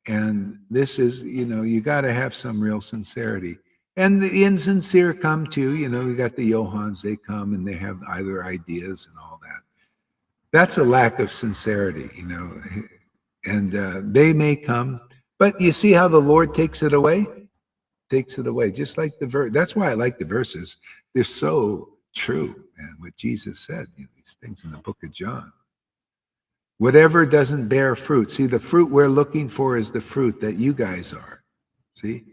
And this is, you know, you got to have some real sincerity. And the insincere come too, you know, we got the Johans, they come and they have either ideas and all that. That's a lack of sincerity, you know, and they may come, but you see how the Lord takes it away? Takes it away, just like the verse. That's why I like the verses. They're so true, man, what Jesus said, you know, these things in the book of John. Whatever doesn't bear fruit. See, the fruit we're looking for is the fruit that you guys are. See,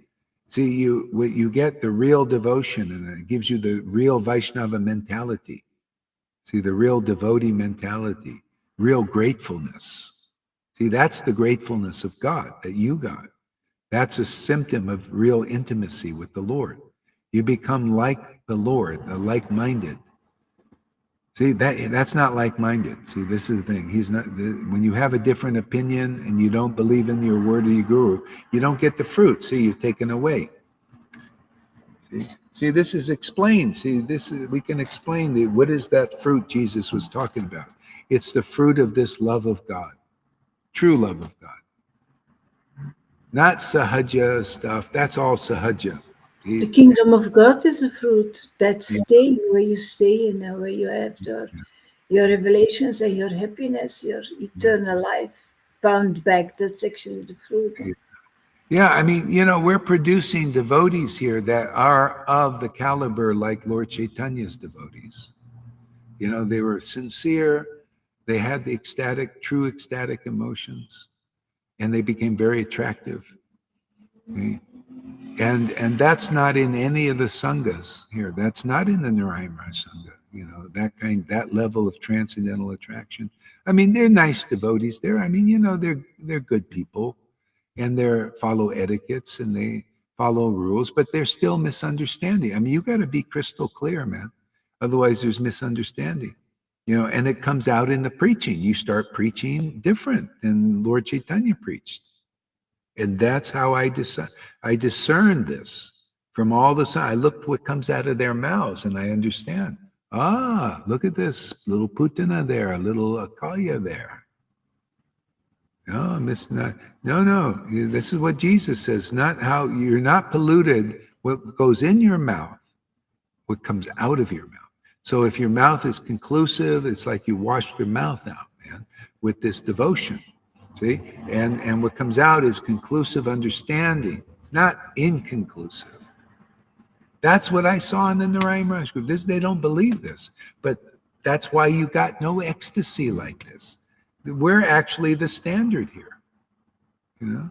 you get the real devotion, and it gives you the real Vaishnava mentality. See, the real devotee mentality, real gratefulness. See, that's the gratefulness of God that you got. That's a symptom of real intimacy with the Lord. You become like the Lord, like-minded. See, that's not like-minded. See, this is the thing. He's not. When you have a different opinion and you don't believe in your word or your guru, you don't get the fruit. See, you're taken away. See, this is explained. See, we can explain what is that fruit Jesus was talking about. It's the fruit of this love of God, true love of God. Not sahaja stuff. That's all sahaja. The kingdom of God is a fruit that stay where you stay and where you have your revelations and your happiness, your eternal life found back. That's actually the fruit. Yeah, I mean, you know, we're producing devotees here that are of the caliber like Lord Chaitanya's devotees. You know, they were sincere. They had the true ecstatic emotions, and they became very attractive. Okay? And that's not in any of the sanghas here. That's not in the Narayan Raj Sangha. You know, that level of transcendental attraction. I mean, they're nice devotees there. I mean, you know, they're good people, and they follow etiquettes and they follow rules, but they're still misunderstanding. I mean, you got to be crystal clear, man. Otherwise, there's misunderstanding. You know, and it comes out in the preaching. You start preaching different than Lord Chaitanya preached. And that's how I discern this from all the signs. I look what comes out of their mouths and I understand. Ah, look at this little Putana there, a little Akalya there. No, no. This is what Jesus says. Not how you're not polluted. What goes in your mouth, what comes out of your mouth. So if your mouth is conclusive, it's like you washed your mouth out, man, with this devotion. See, and what comes out is conclusive understanding, not inconclusive. That's what I saw in the Narayan Raj group. They don't believe this, but that's why you got no ecstasy like this. We're actually the standard here, you know.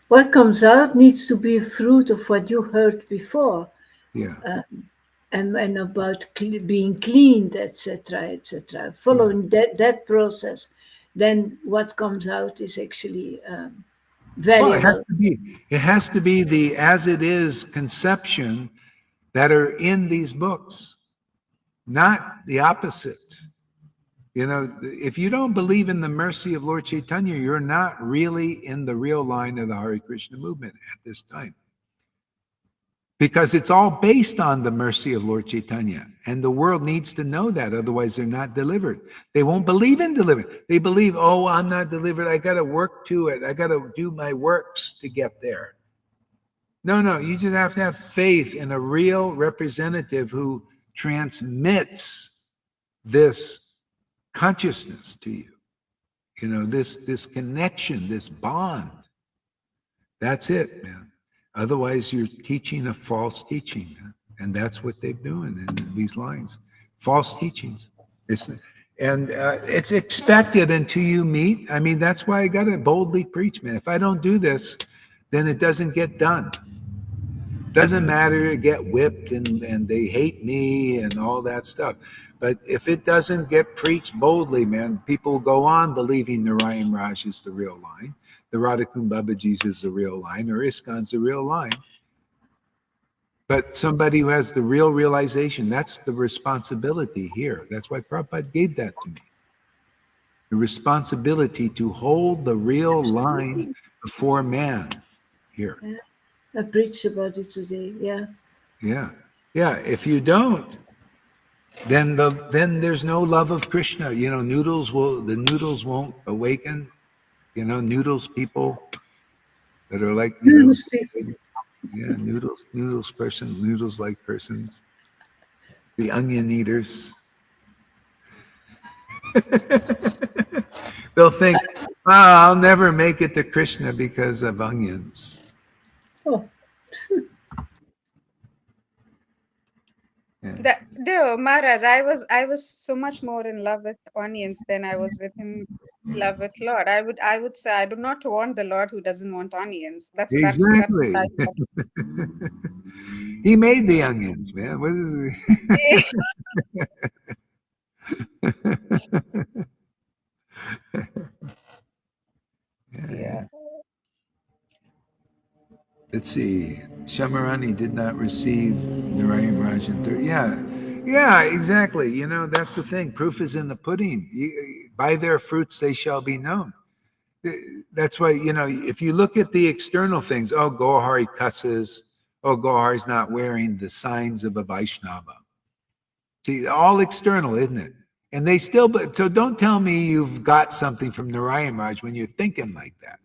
What comes out needs to be a fruit of what you heard before. Yeah. And about being cleaned, etc., etc. Following that process, then what comes out is actually valuable. It has to be the as it is conception that are in these books, not the opposite. You know, if you don't believe in the mercy of Lord Chaitanya, you're not really in the real line of the Hare Krishna movement at this time. because it's all based on the mercy of Lord Chaitanya. And the world needs to know that, otherwise they're not delivered. They won't believe in deliverance. They believe, oh, I'm not delivered. I got to work to it. I got to do my works to get there. No, you just have to have faith in a real representative who transmits this consciousness to you. You know, this connection, this bond. That's it, man. Otherwise, you're teaching a false teaching, man. And that's what they're doing in these lines. False teachings. It's expected until you meet. I mean, that's why I got to boldly preach, man. If I don't do this, then it doesn't get done. Doesn't matter, get whipped and they hate me and all that stuff. But if it doesn't get preached boldly, man, people go on believing Narayan Raj is the real line, the Radhakund Babaji's is the real line, or ISKCON's the real line. But somebody who has the real realization, that's the responsibility here. That's why Prabhupada gave that to me. The responsibility to hold the real line before man here. Yeah. I preached about it today. Yeah. If you don't, then there's no love of Krishna. You know, the noodles won't awaken. You know, noodles people that are like, you Noodles people. Yeah, noodles like persons. The onion eaters. They'll think, I'll never make it to Krishna because of onions. Oh. Yeah. No, Maharaj, I was so much more in love with onions than I was with him in love with Lord. I would say I do not want the Lord who doesn't want onions. That's what Exactly. I thought. He made the onions, man. What is Yeah. Let's see. Shamarani did not receive Narayan Raj in third. Yeah, exactly. You know, that's the thing. Proof is in the pudding. By their fruits they shall be known. That's why, you know, if you look at the external things, oh, Gohari cusses, oh, Gohari's not wearing the signs of a Vaishnava. See, all external, isn't it? And they still, so don't tell me you've got something from Narayan Raj when you're thinking like that.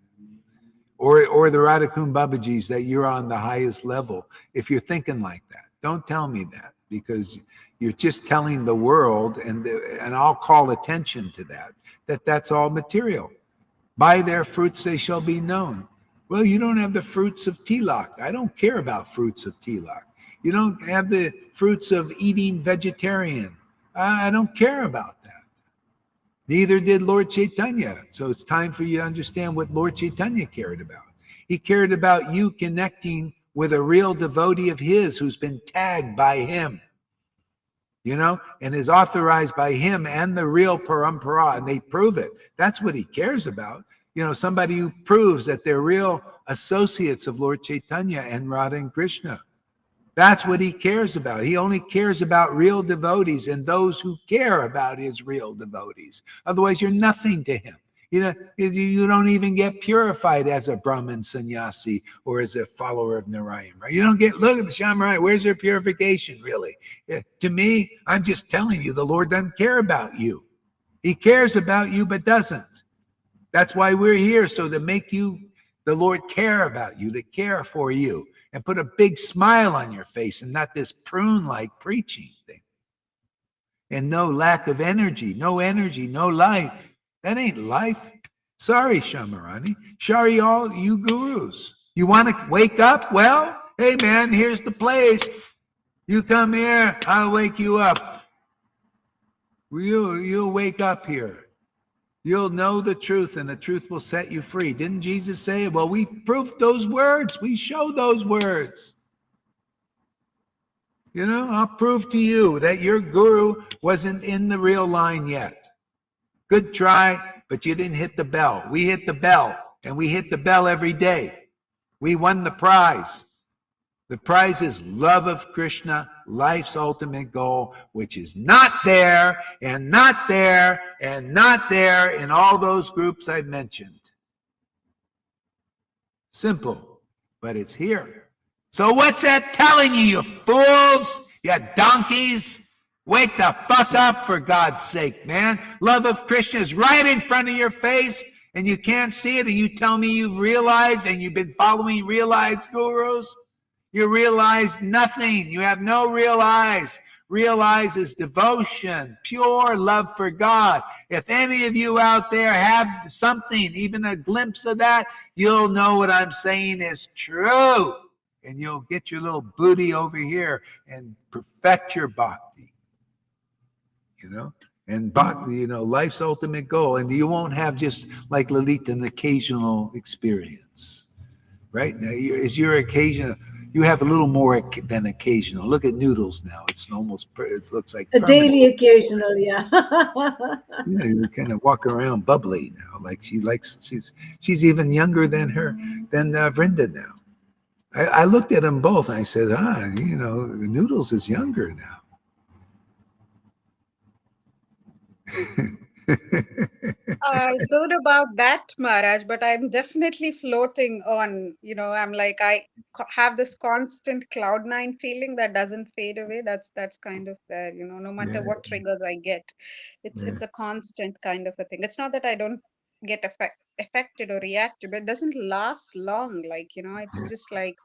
Or the Radhakund Babajis, that you're on the highest level if you're thinking like that. Don't tell me that, because you're just telling the world, and I'll call attention to that's all material. By their fruits they shall be known. Well, you don't have the fruits of tilak. I don't care about fruits of tilak. You don't have the fruits of eating vegetarian. I don't care about that. Neither did Lord Chaitanya. So it's time for you to understand what Lord Chaitanya cared about. He cared about you connecting with a real devotee of his who's been tagged by him, you know, and is authorized by him and the real parampara, and they prove it. That's what he cares about. You know, somebody who proves that they're real associates of Lord Chaitanya and Radha and Krishna. That's what he cares about. He only cares about real devotees and those who care about his real devotees. Otherwise, you're nothing to him. You know, you don't even get purified as a Brahmin sannyasi or as a follower of Narayan, right? You don't get, look at the Shamarani, where's your purification, really? To me, I'm just telling you, the Lord doesn't care about you. He cares about you, but doesn't. That's why we're here, so to make you, the Lord, care about you, to care for you, and put a big smile on your face and not this prune-like preaching thing. And no lack of energy, no life. That ain't life. Sorry, Shamarani. Sorry, all you gurus. You want to wake up? Well, hey, man, here's the place. You come here, I'll wake you up. You'll wake up here. You'll know the truth, and the truth will set you free. Didn't Jesus say, well, we proved those words. We showed those words. You know, I'll prove to you that your guru wasn't in the real line yet. Good try, but you didn't hit the bell. We hit the bell, and we hit the bell every day. We won the prize. The prize is love of Krishna, life's ultimate goal, which is not there and not there and not there in all those groups I've mentioned. Simple, but it's here. So what's that telling you, you fools? You donkeys? Wake the fuck up, for God's sake, man. Love of Krishna is right in front of your face, and you can't see it, and you tell me you've realized, and you've been following realized gurus? You realize nothing. You have no realize. Realize is devotion, pure love for God. If any of you out there have something, even a glimpse of that, you'll know what I'm saying is true. And you'll get your little booty over here and perfect your bhakti, you know? And bhakti, you know, life's ultimate goal. And you won't have just like Lalita, an occasional experience, right? Now, is your occasion, you have a little more than occasional. Look at Noodles now. It's almost, it looks like A permanent. daily occasional, yeah. Yeah, you kind of walk around bubbly now. Like she's even younger than Vrinda now. I looked at them both and I said, you know, Noodles is younger now. I don't know about that, Maharaj, but I'm definitely floating on, I'm like, have this constant cloud nine feeling that doesn't fade away. That's kind of there, no matter Yeah, what triggers I get. It's yeah, it's a constant kind of a thing. It's not that I don't get affected or reacted, but it doesn't last long. Like, it's just like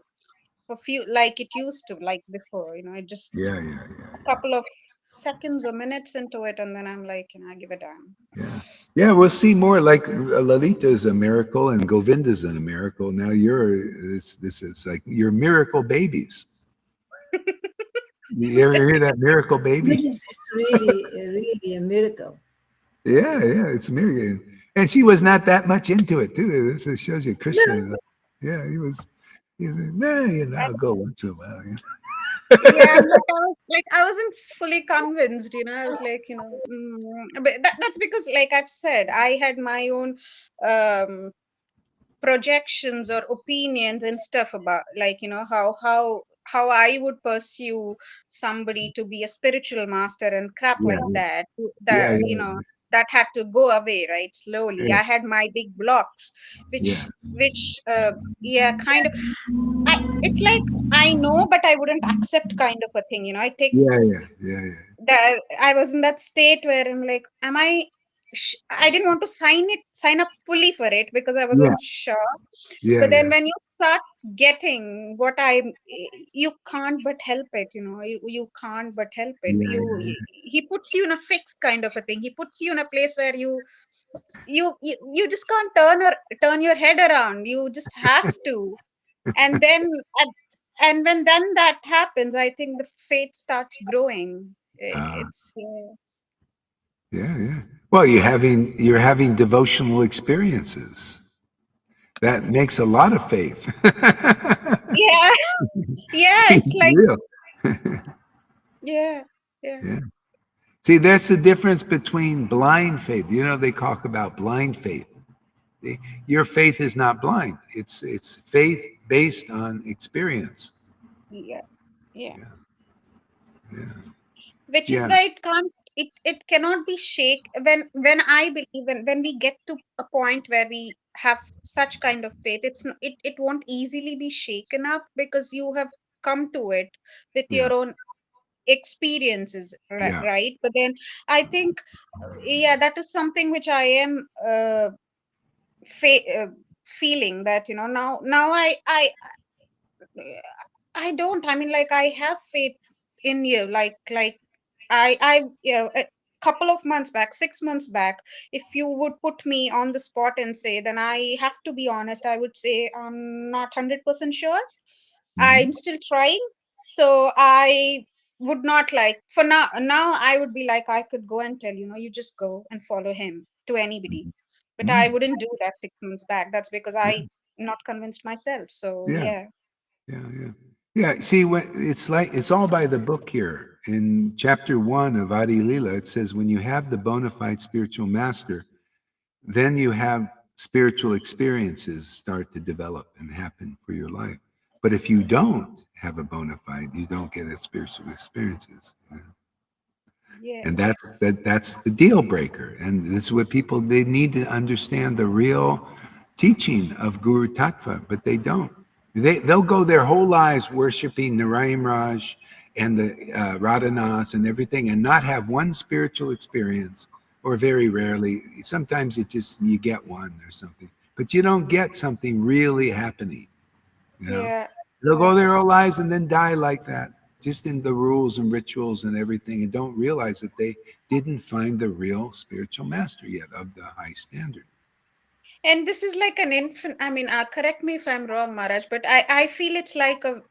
for few, like it used to, like before, it just yeah, yeah, a couple of seconds or minutes into it, and then I'm like, I give a damn. yeah. Yeah, we'll see more. Like Lalita is a miracle and Govinda's a miracle. Now this is like you're miracle babies. You ever hear that miracle baby? This is really a miracle. Yeah, yeah, it's a miracle. And she was not that much into it too. This shows you Krishna. Yeah, he was nah, I'll go once in a while. Yeah, I wasn't fully convinced, I was like, but that's because, like I've said, I had my own um projections or opinions and stuff about, like, how I would pursue somebody to be a spiritual master and crap Yeah, like that. yeah, That, yeah, that had to go away, right? Slowly. yeah, I had my big blocks, yeah, which yeah, kind of, it's like I know, but I wouldn't accept kind of a thing, It yeah, takes yeah, yeah, yeah, that. I was in that state where I'm like, I didn't want to sign up fully for it because I yeah, wasn't sure. yeah, But then yeah, when you start getting what you can't but help it, you can't but help it. yeah, He puts you in a fix kind of a thing. He puts you in a place where you just can't turn your head around. You just have to. And then at, and when then that happens, I think the faith starts growing. uh, It's yeah, yeah. Well, you're having devotional experiences. That makes a lot of faith. yeah, yeah, See, it's like, real. yeah, yeah, Yeah. See, that's the difference between blind faith. You know, they talk about blind faith. Your faith is not blind. It's faith based on experience. yeah, yeah. Yeah, yeah, Which is yeah, why it cannot be shake when I believe when we get to a point where we have such kind of faith, it won't easily be shaken up because you have come to it with yeah, your own experiences, yeah. right? But then I think, yeah, that is something which I am feeling that, now I don't. I mean, like, I have faith in you. Like yeah, a couple of months back, 6 months back, if you would put me on the spot and say, then I have to be honest. I would say I'm not 100% sure. Mhm. I'm still trying. So I would not, like, for now. Now I would be like, I could go and tell, you just go and follow him to anybody. But I Mm. wouldn't do that 6 months back. That's because Yeah, I not convinced myself. So yeah, yeah. yeah, yeah. Yeah, see, it's like it's all by the book here. In chapter 1 of Adi Lila, it says, when you have the bona fide spiritual master, then you have spiritual experiences start to develop and happen for your life. But if you don't have a bona fide, you don't get a spiritual experiences. You know? Yeah. And that's the deal breaker. And this is what people, they need to understand the real teaching of Guru Tattva, but they don't. They'll go their whole lives worshiping Narayan Raj and the Radhanas and everything, and not have one spiritual experience, or very rarely. Sometimes you get one or something, but you don't get something really happening. You know, Yeah. they'll go their whole lives and then die like that, just in the rules and rituals and everything, and don't realize that they didn't find the real spiritual master yet of the high standard. And this is like an infant, I mean, correct me if I'm wrong, Maharaj, but I feel it's like a,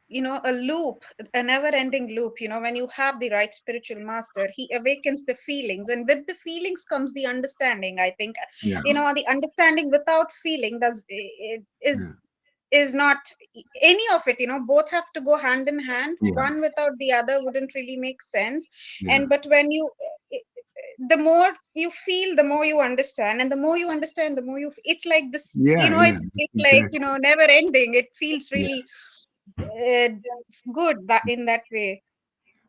a loop, a never ending loop. When you have the right spiritual master, he awakens the feelings, and with the feelings comes the understanding. I think, Yeah, the understanding without feeling yeah, is not any of it. Both have to go hand in hand. yeah, One without the other wouldn't really make sense. yeah, And but when you the more you feel, the more you understand, and the more you understand, the more it's like this, yeah, yeah. it's like, Exactly. never ending. It feels Yeah. really uh, good that in that way.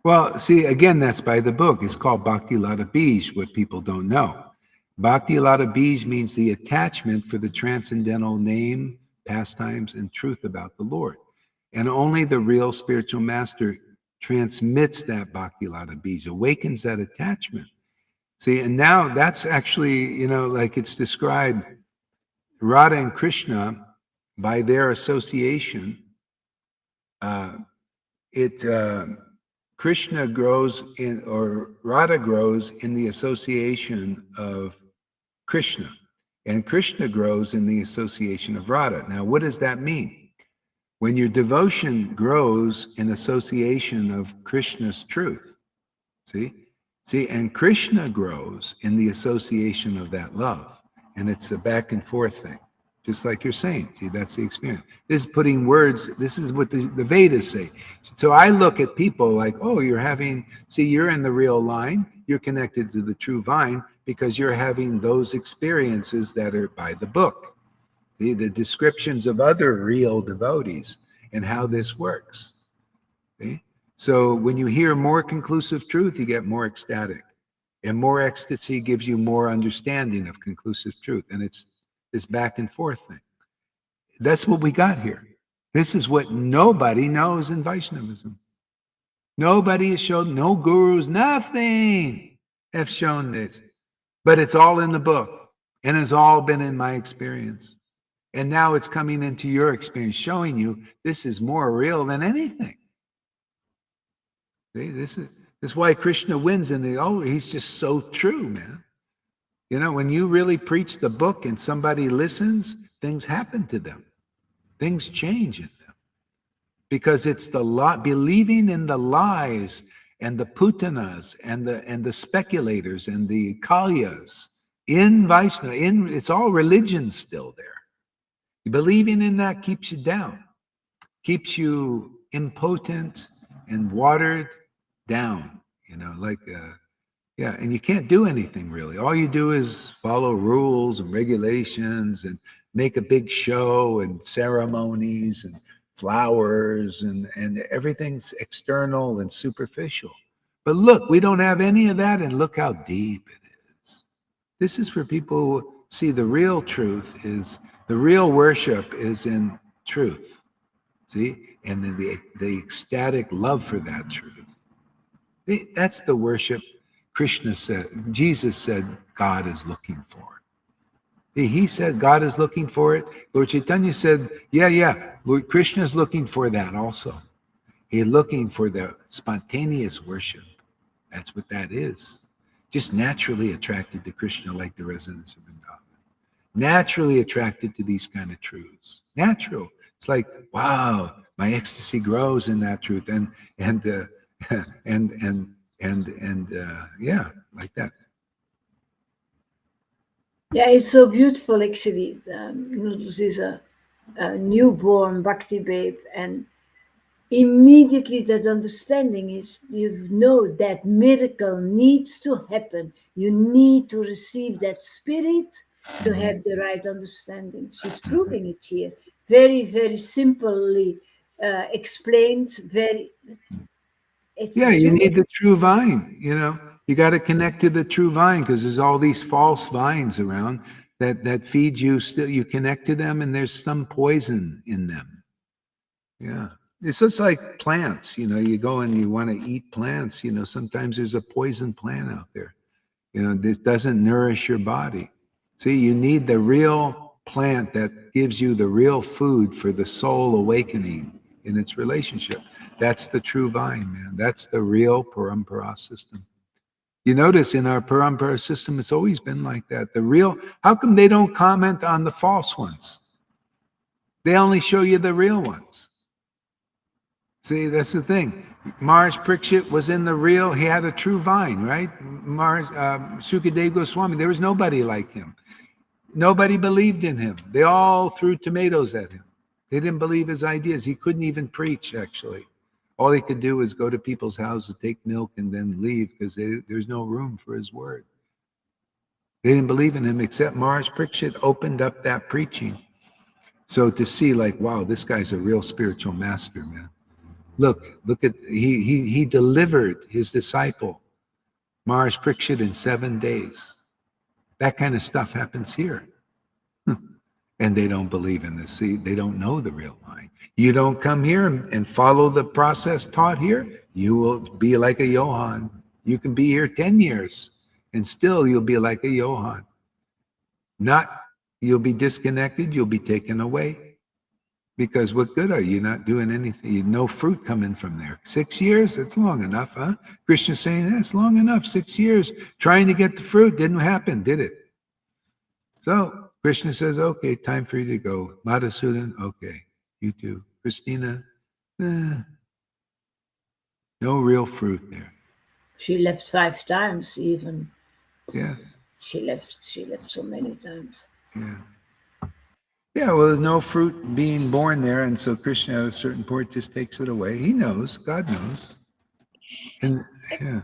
Well, see, again, that's by the book. It's called Bhakti Lata Bij, what people don't know. Bhakti Lata Bij means the attachment for the transcendental name, pastimes, and truth about the Lord. And only the real spiritual master transmits that Bhakti Lata Bij, awakens that attachment. See, and now that's actually, like it's described, Radha and Krishna, by their association, it Krishna grows in, or Radha grows in the association of Krishna, and Krishna grows in the association of Radha. Now, what does that mean? When your devotion grows in association of Krishna's truth, see, and Krishna grows in the association of that love, and it's a back and forth thing. Just like you're saying, see, that's the experience. This is putting words, this is what the Vedas say. So I look at people like, oh, you're in the real line, you're connected to the true vine because you're having those experiences that are by the book, the descriptions of other real devotees and how this works. See? So when you hear more conclusive truth, you get more ecstatic. And more ecstasy gives you more understanding of conclusive truth. And it's this back and forth thing. That's what we got here. This is what nobody knows in Vaishnavism. Nobody has shown, no gurus, nothing have shown this. But it's all in the book. And it's all been in my experience. And now it's coming into your experience, showing you this is more real than anything. See, this is why Krishna wins in he's just so true, man. When you really preach the book and somebody listens, things happen to them. Things change in them. Because it's believing in the lies and the putanas and the speculators and the kalyas in Vaishnava, it's all religion still there. Believing in that keeps you down, keeps you impotent and watered down, yeah, and you can't do anything really. All you do is follow rules and regulations and make a big show and ceremonies and flowers and everything's external and superficial. But look, we don't have any of that, and look how deep it is. This is for people who see the real truth is, the real worship is in truth. See? And then the ecstatic love for that truth. That's the worship Krishna said, Jesus said God is looking for. He said God is looking for it. Lord Chaitanya said, yeah, Lord Krishna is looking for that also. He's looking for the spontaneous worship. That's what that is. Just naturally attracted to Krishna like the residents of Vrindavan. Naturally attracted to these kind of truths. Natural. It's like, wow, my ecstasy grows in that truth. And yeah, like that. Yeah, it's so beautiful actually. This is a newborn Bhakti babe, and immediately that understanding is, you know that miracle needs to happen. You need to receive that spirit to have the right understanding. She's proving it here. Very, very simply explained. It's Yeah, you true. need the true vine, You got to connect to the true vine because there's all these false vines around that feed you. Still, you connect to them, and there's some poison in them. Yeah. It's just like plants, you go and you want to eat plants, sometimes there's a poison plant out there. This doesn't nourish your body. See, you need the real plant that gives you the real food for the soul awakening in its relationship. That's the true vine, man. That's the real parampara system. You notice in our parampara system, it's always been like that. The real, how come they don't comment on the false ones? They only show you the real ones. See, that's the thing. Mars Prikshit was in the real, he had a true vine, right? Sukadeva Goswami, there was nobody like him. Nobody believed in him. They all threw tomatoes at him. They didn't believe his ideas. He couldn't even preach, actually. All he could do was go to people's houses, take milk, and then leave because there's no room for his word. They didn't believe in him, except Mars Prikshit opened up that preaching. So to see, like, wow, this guy's a real spiritual master, man. Look at he delivered his disciple Mars Prikshit in 7 days. That kind of stuff happens here. And they don't believe in this. See, they don't know the real line. You don't come here and follow the process taught here, you will be like a Johann. You can be here 10 years and still you'll be like a Johann. You'll be disconnected, you'll be taken away. Because what good are you? Not doing anything. No fruit coming from there. 6 years, that's long enough, huh? Krishna's saying that's long enough. 6 years trying to get the fruit didn't happen, did it? So Krishna says, okay, time for you to go. Madhusudan, okay, you too. Christina, no real fruit there. She left 5 times even. Yeah. She left so many times. Yeah. Yeah, well, there's no fruit being born there, and so Krishna at a certain point just takes it away. He knows, God knows. And yeah.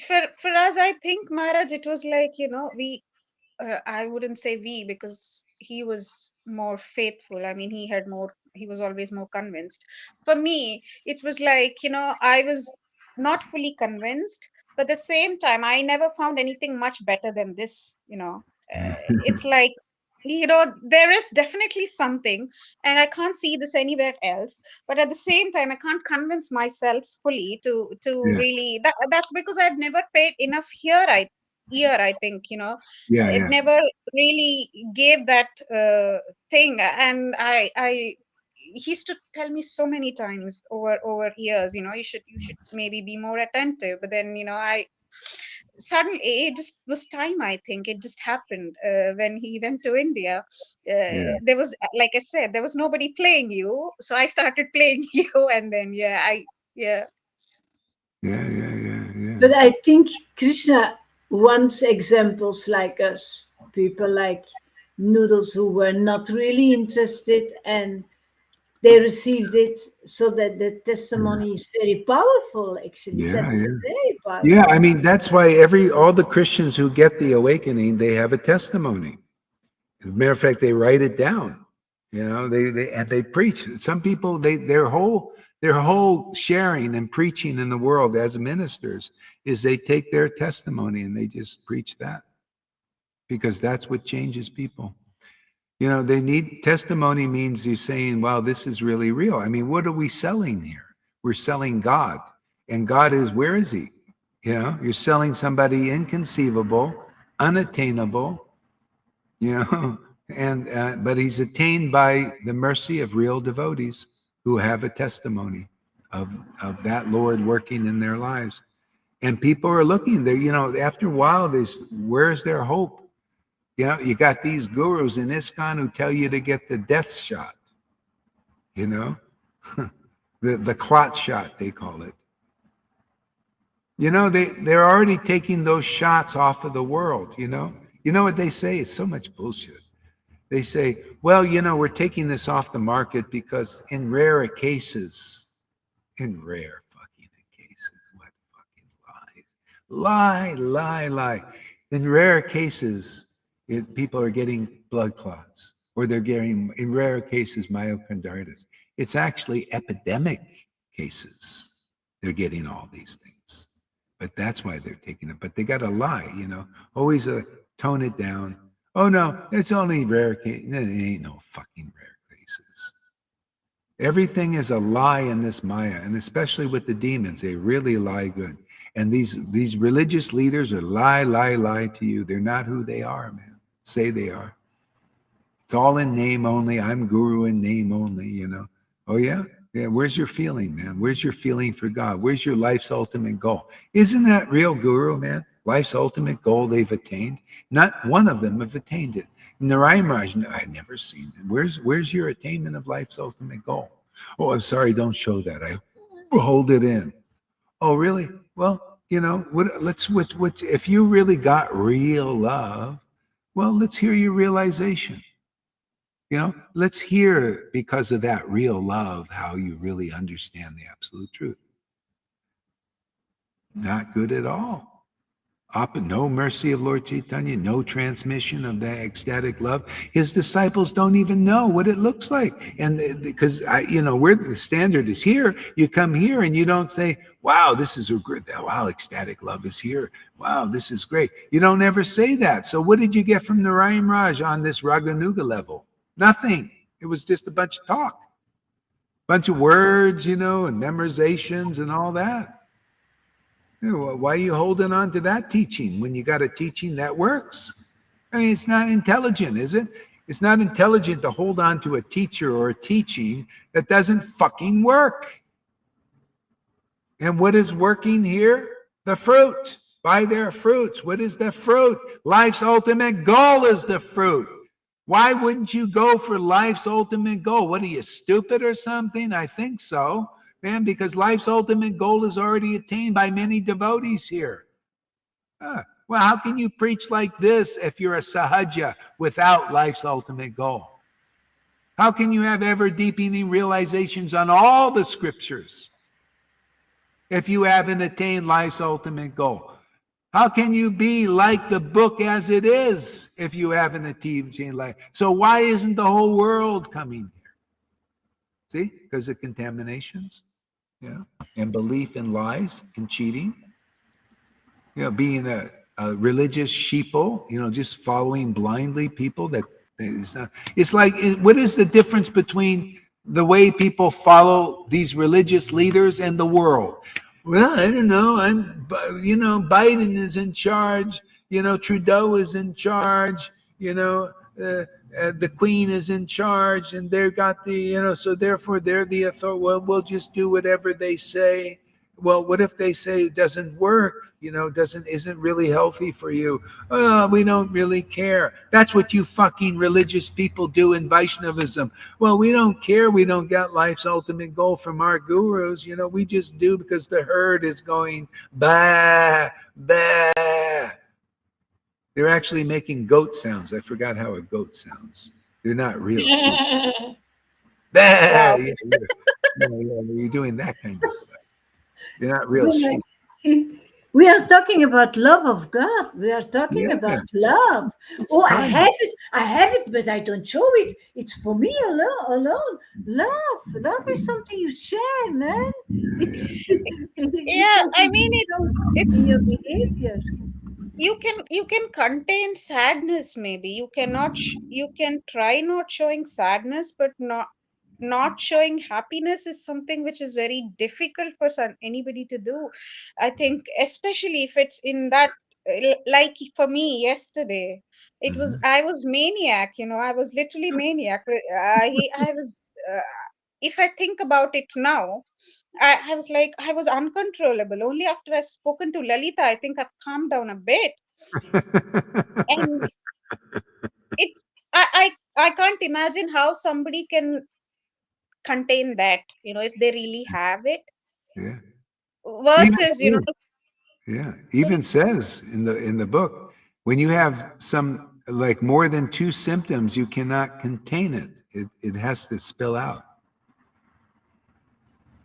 For us, I think, Maharaj, it was like, we I wouldn't say we, because he was more faithful. I mean, he was always more convinced. For me, it was like, I was not fully convinced, but at the same time, I never found anything much better than this. It's like, there is definitely something, and I can't see this anywhere else. But at the same time, I can't convince myself fully to Yeah. really. That's because I've never paid enough I think, Yeah, it yeah. never really gave that thing. And I he used to tell me so many times over years, you should maybe be more attentive. But then, I suddenly, it just was time. I think it just happened when he went to India. Yeah. There was, like I said, there was nobody playing you, so I started playing you. And then, yeah. Yeah. But I think Krishna wants examples like us, people like Noodles who were not really interested and they received it, so that the testimony is very powerful, actually. Yeah, That's yeah. very powerful. Yeah, I mean, that's why all the Christians who get the awakening, they have a testimony. As a matter of fact, they write it down. They preach. Some people, their whole sharing and preaching in the world as ministers is they take their testimony and they just preach that, because that's what changes people. They need testimony. Means you're saying, wow, this is really real. I mean, what are we selling here? We're selling God. And God is, where is he? You're selling somebody inconceivable, unattainable, and but he's attained by the mercy of real devotees who have a testimony of that Lord working in their lives. And people are looking there, after a while, where's their hope? You got these gurus in ISKCON who tell you to get the death shot, the clot shot, they call it. They're already taking those shots off of the world, You know what they say? It's so much bullshit. They say, well, we're taking this off the market because in rare cases, what fucking lies? Lie. In rare cases, people are getting blood clots, or they're getting, in rare cases, myocarditis. It's actually epidemic cases. They're getting all these things. But that's why they're taking it. But they got to lie, always tone it down. Oh, no, it's only rare cases. It ain't no fucking rare cases. Everything is a lie in this Maya, and especially with the demons, they really lie good. And these religious leaders are lie to you. They're not who they are, man. Say they are. It's all in name only. I'm guru in name only, you know. Oh, yeah? Yeah. Where's your feeling, man? Where's your feeling for God? Where's your life's ultimate goal? Isn't that real guru, man? Life's ultimate goal they've attained. Not one of them have attained it. Narayan Raj, no, I've never seen it. Where's your attainment of life's ultimate goal? Oh, I'm sorry, don't show that. I hold it in. Oh, really? Well, you know, what if you really got real love, well, let's hear your realization. You know, let's hear, because of that real love, how you really understand the absolute truth. Not good at all. No mercy of Lord Chaitanya, no transmission of that ecstatic love. His disciples don't even know what it looks like. And because you know, where the standard is here, you come here and you don't say, wow, this is a great, wow, ecstatic love is here. Wow, this is great. You don't ever say that. So what did you get from Narayan Raj on this Raganuga level? Nothing. It was just a bunch of talk, bunch of words, you know, and memorizations and all that. Why are you holding on to that teaching when you got a teaching that works? I mean, it's not intelligent, is it? It's not intelligent to hold on to a teacher or a teaching that doesn't fucking work. And what is working here? The fruit. By their fruits. What is the fruit? Life's ultimate goal is the fruit. Why wouldn't you go for life's ultimate goal? What are you, stupid or something? I think so. Man, because life's ultimate goal is already attained by many devotees here. Well, how can you preach like this if you're a sahaja without life's ultimate goal? How can you have ever deepening realizations on all the scriptures if you haven't attained life's ultimate goal? How can you be like the book as it is if you haven't attained life? So why isn't the whole world coming here? See, because of contaminations. Yeah, and belief in lies and cheating. You know, being a religious sheeple, you know, just following blindly people that it's not. It's like, what is the difference between the way people follow these religious leaders and the world? Well, I don't know. You know, Biden is in charge. You know, Trudeau is in charge. You know, the Queen is in charge, and they've got the, you know, so therefore they're the authority. Well, we'll just do whatever they say. Well, what if they say it doesn't work? You know, isn't really healthy for you? Oh, we don't really care. That's what you fucking religious people do in Vaishnavism. Well, we don't care. We don't get life's ultimate goal from our gurus. You know, we just do because the herd is going bah, bah. They're actually making goat sounds. I forgot how a goat sounds. They're not real sheep. Bah, Wow. you're doing that kind of stuff. You're not real sheep. We are talking about love of God. We are talking about love. Oh, I have it, but I don't show it. It's for me alone. Love is something you share, man. Yeah, I mean, it's in your behavior. you can contain sadness. Maybe you cannot you can try not showing sadness, but not showing happiness is something which is very difficult for anybody to do. I think, especially if it's in that, like for me yesterday, it was, I was maniac, you know, I was literally maniac. I was, if I think about it now, I was like, I was uncontrollable. Only after I've spoken to Lalita, I think I've calmed down a bit. And it's, I can't imagine how somebody can contain that, you know, if they really have it, Yeah. versus, you know, Yeah, even says in the book, when you have some like more than 2 symptoms, you cannot contain it. It has to spill out.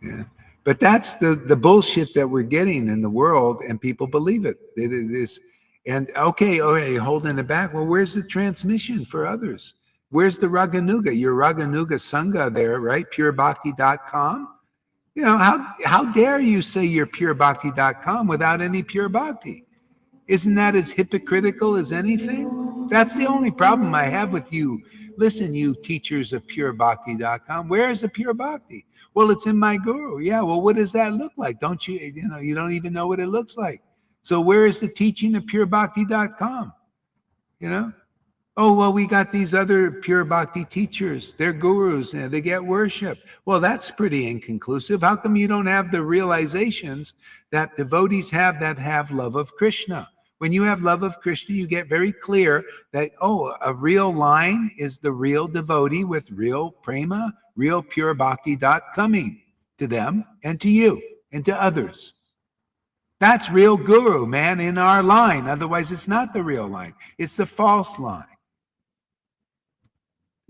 Yeah, but that's the bullshit that we're getting in the world, and people believe it. It is, and okay, holding it back. Well, where's the transmission for others? Where's the Raganuga? Your Raganuga Sangha there, right? purebhakti.com. You know, how dare you say you're purebhakti.com without any pure bhakti? Isn't that as hypocritical as anything? That's the only problem I have with you. Listen, you teachers of purebhakti.com, where is the pure bhakti? Well, it's in my guru. Yeah, well, what does that look like? Don't you, you don't even know what it looks like. So where is the teaching of purebhakti.com? You know? Oh, well, we got these other pure bhakti teachers. They're gurus and they get worship. Well, that's pretty inconclusive. How come you don't have the realizations that devotees have that have love of Krishna? When you have love of Krishna, you get very clear that, oh, a real line is the real devotee with real prema, real pure bhakti dot coming to them and to you and to others. That's real guru, man, in our line. Otherwise, it's not the real line. It's the false line.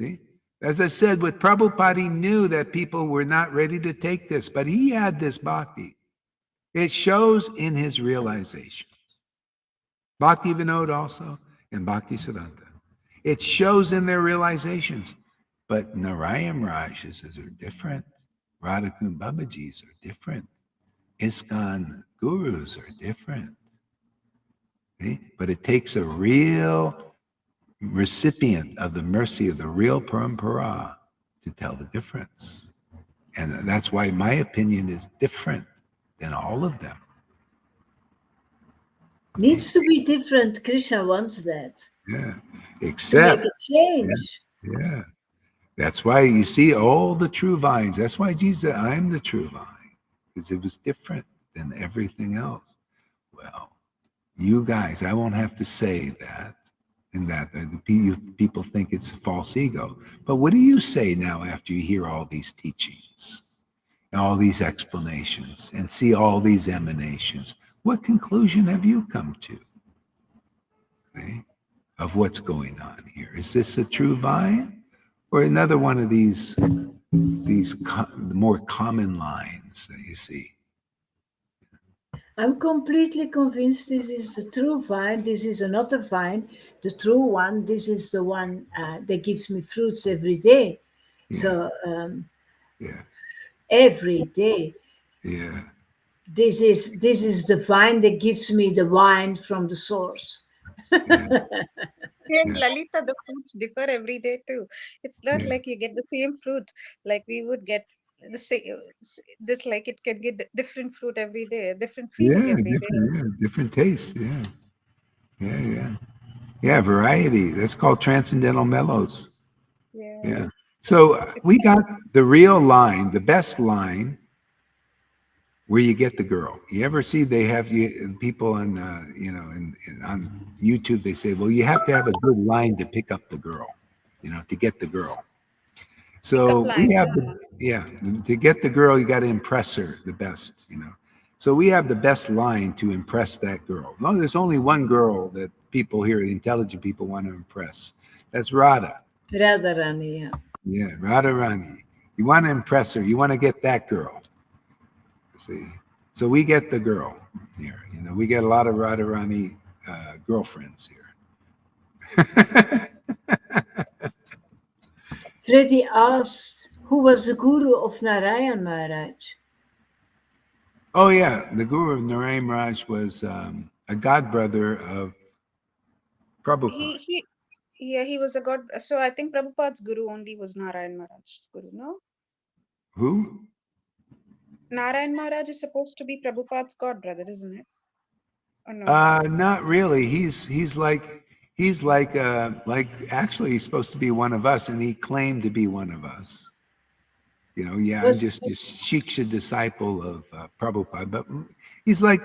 See? As I said, with Prabhupada, he knew that people were not ready to take this, but he had this bhakti. It shows in his realizations. Bhakti Vinod also, and Bhakti Siddhanta. It shows in their realizations. But Narayan Rajas are different. Radhakund Babajis are different. ISKCON gurus are different. See? But it takes a real recipient of the mercy of the real parampara to tell the difference. And that's why my opinion is different than all of them. Needs to be different. Krishna wants that. Yeah. To Except, make a change. yeah. That's why you see all the true vines. That's why Jesus said, I'm the true vine, because it was different than everything else. Well, you guys, I won't have to say that, and that people think it's a false ego. But what do you say now after you hear all these teachings, and all these explanations, and see all these emanations? What conclusion have you come to? Okay, of what's going on here? Is this a true vine, or another one of these more common lines that you see? I'm completely convinced this is the true vine. This is another vine, the true one. This is the one that gives me fruits every day. Yeah. So Yeah, every day, yeah, this is the vine that gives me the wine from the source. yeah, And yeah. Lalita, the fruits differ every day too. It's not Yeah. like you get the same fruit, like we would get the same. This like it can get different fruit every day, a different feeling Yeah, every day. different tastes. Yeah, yeah. Variety. That's called transcendental mellows. Yeah. Yeah. So It's we got the real line, the best line, where you get the girl. You ever see they have people on on YouTube? They say, well, you have to have a good line to pick up the girl, to get the girl. pick-up So we line. have to get the girl, you got to impress her the best. So we have the best line to impress that girl. No, there's only one girl that people here, the intelligent people, want to impress. That's Radha. Radharani, yeah. Yeah, Radharani. You want to impress her. You want to get that girl. See, so we get the girl here. We get a lot of Radharani girlfriends here. Freddy asked, who was the guru of Narayan Maharaj? Oh yeah, the guru of Narayan Maharaj was a god brother of Prabhupada. He was a god. So I think Prabhupada's guru only was Narayan Maharaj's guru. No, Who? Narayan Maharaj is supposed to be Prabhupada's god brother, isn't it? Or no? Not really. He's like actually he's supposed to be one of us, and he claimed to be one of us. I'm just a Shiksha disciple of Prabhupada, but he was like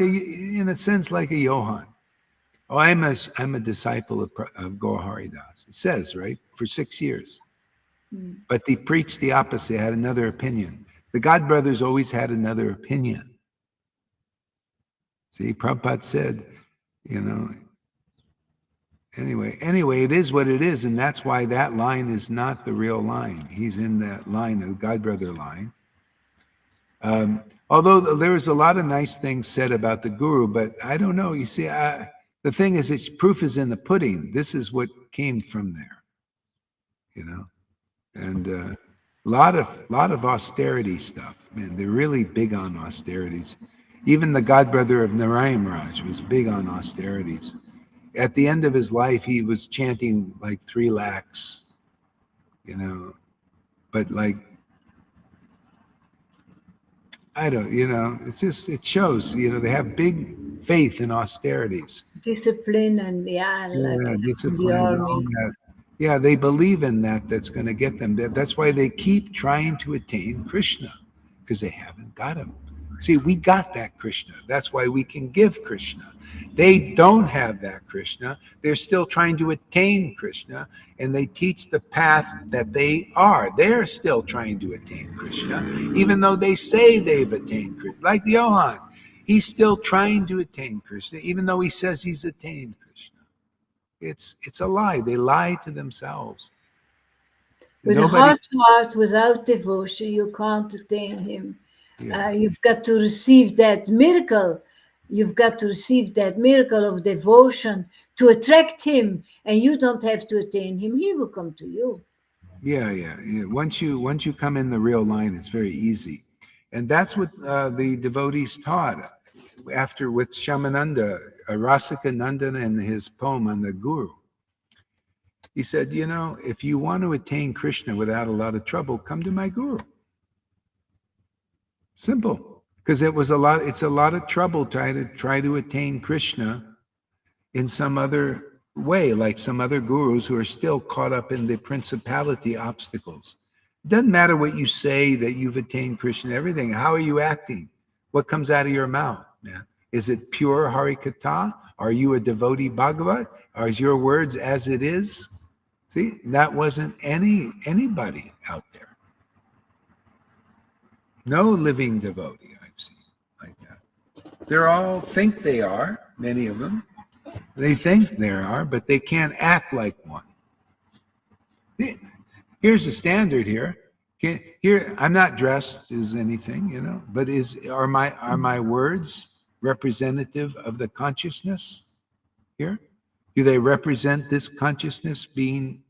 in a sense like a Johan. Oh, I'm a disciple of Gaur Haridas. It says, right, for 6 years. But he preached the opposite, had another opinion. The God brothers always had another opinion. See, Prabhupada said, anyway, it is what it is, and that's why that line is not the real line. He's in that line, the God brother line. Although there was a lot of nice things said about the guru, but I don't know. You see, the thing is, it's proof is in the pudding. This is what came from there, and a lot of austerity stuff. Man, they're really big on austerities. Even the God brother of Narayan Maharaj was big on austerities. at the end of his life, he was chanting like 3 lakhs, but like, I don't, it's just, it shows, they have big faith in austerities. Discipline and like in the Discipline and all army. that. Yeah, they believe in that. That's going to get them. That's why they keep trying to attain Krishna, because they haven't got him. See, we got that Krishna. That's why we can give Krishna. They don't have that Krishna. They're still trying to attain Krishna, and they teach the path that they are. They're still trying to attain Krishna, even though they say they've attained Krishna. Like Johan, he's still trying to attain Krishna, even though he says he's attained Krishna. It's a lie. They lie to themselves. With a hard heart, without devotion, you can't attain him. Yeah. You've got to receive that miracle. You've got to receive that miracle of devotion to attract him, and you don't have to attain him. He will come to you. Yeah. Once you come in the real line, it's very easy, and that's what the devotees taught. After with Shamananda, Rasika Nandan, and his poem on the Guru, he said, if you want to attain Krishna without a lot of trouble, come to my Guru. Simple, because it's a lot of trouble try to attain Krishna in some other way, like some other gurus who are still caught up in the principality obstacles. It doesn't matter what you say that you've attained Krishna, everything. How are you acting? What comes out of your mouth, man? Is it pure Harikatha? Are you a devotee Bhagavat? Are your words as it is? See, that wasn't anybody out there. No living devotee I've seen like that. They're all think they are, many of them. They think they are, but they can't act like one. Here's a standard here. Here, I'm not dressed as anything, but are my words representative of the consciousness here? Do they represent this consciousness being?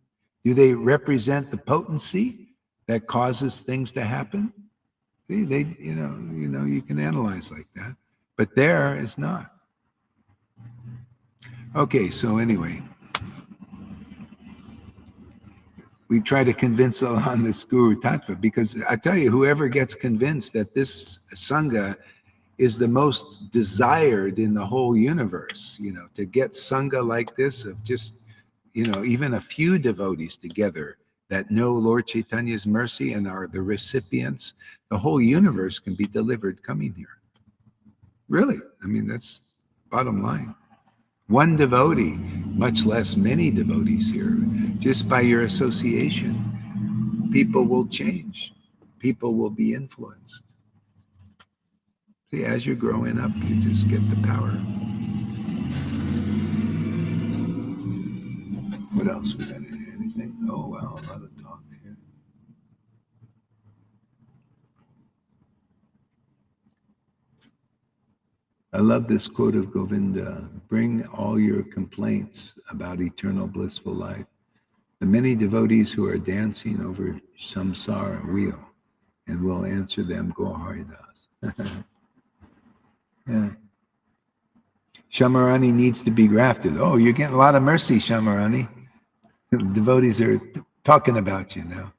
Do they represent the potency that causes things to happen? See, you can analyze like that, but there is not. Okay, so anyway, we try to convince on this Guru Tattva, because I tell you, whoever gets convinced that this Sangha is the most desired in the whole universe, to get Sangha like this of just, even a few devotees together that know Lord Chaitanya's mercy and are the recipients, the whole universe can be delivered coming here. Really, that's bottom line. One devotee, much less many devotees here, just by your association, people will change. People will be influenced. See, as you're growing up, you just get the power. What else we got in here? Anything? Oh, wow, a lot of talk here. I love this quote of Govinda: bring all your complaints about eternal blissful life. The many devotees who are dancing over samsara wheel, and will answer them, Go Haridas. Yeah. Shamarani needs to be grafted. Oh, you're getting a lot of mercy, Shamarani. Devotees are talking about you now.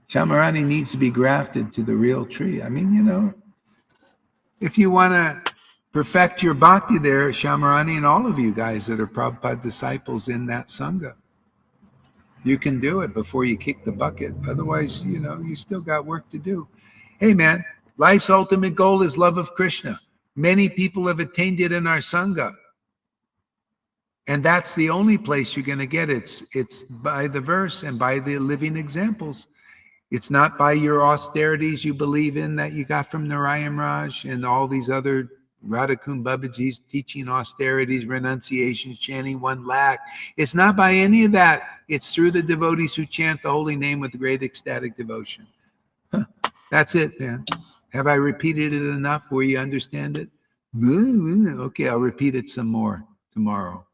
Shamarani needs to be grafted to the real tree. If you want to perfect your bhakti there, Shamarani, and all of you guys that are Prabhupada disciples in that Sangha, you can do it before you kick the bucket. Otherwise, you still got work to do. Hey, man, life's ultimate goal is love of Krishna. Many people have attained it in our Sangha. And that's the only place you're going to get it. It's by the verse and by the living examples. It's not by your austerities you believe in that you got from Narayan Raj and all these other Radhakund Babaji's teaching austerities, renunciations, chanting 1 lakh. It's not by any of that. It's through the devotees who chant the holy name with great ecstatic devotion. That's it, man. Have I repeated it enough where you understand it? Okay, I'll repeat it some more tomorrow.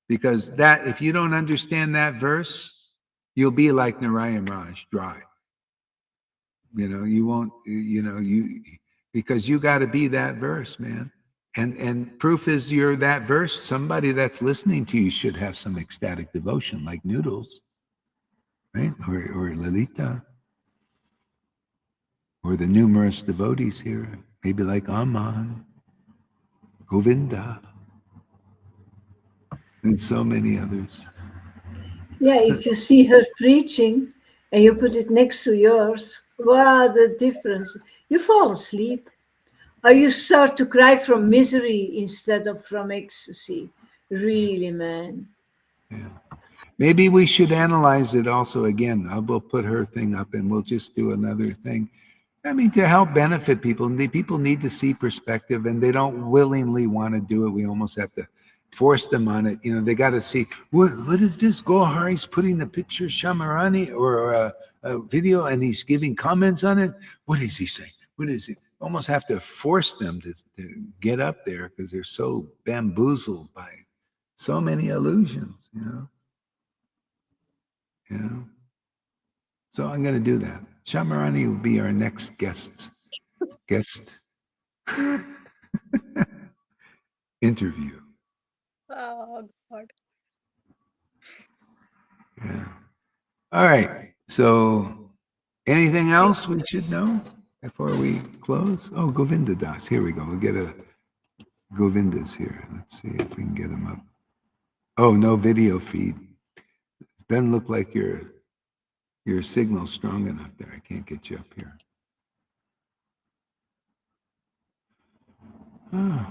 Because that, if you don't understand that verse, you'll be like Narayan Raj, dry. You won't, because you got to be that verse, man. And proof is you're that verse. Somebody that's listening to you should have some ecstatic devotion, like Noodles, right? Or Lalita, or the numerous devotees here, maybe like Aman, Govinda, and so many others. Yeah, if you see her preaching and you put it next to yours, wow, the difference. You fall asleep. Or you start to cry from misery instead of from ecstasy. Really, man. Yeah. Maybe we should analyze it also again. We'll put her thing up and we'll just do another thing. I mean, to help benefit people, and people need to see perspective, and they don't willingly want to do it. We almost have to force them on it. You know, they got to see what is this? Gohari's putting a picture of Shamarani or a video, and he's giving comments on it. What is he saying? What is he? Almost have to force them to get up there because they're so bamboozled by so many illusions. You know. So I'm going to do that. Shamarani will be our next guest interview. Oh God. Yeah. All right. So anything else we should know before we close? Oh, Govinda Das. Here we go. We'll get a Govinda's here. Let's see if we can get him up. Oh, no video feed. It doesn't look like your signal's strong enough there. I can't get you up here. Oh.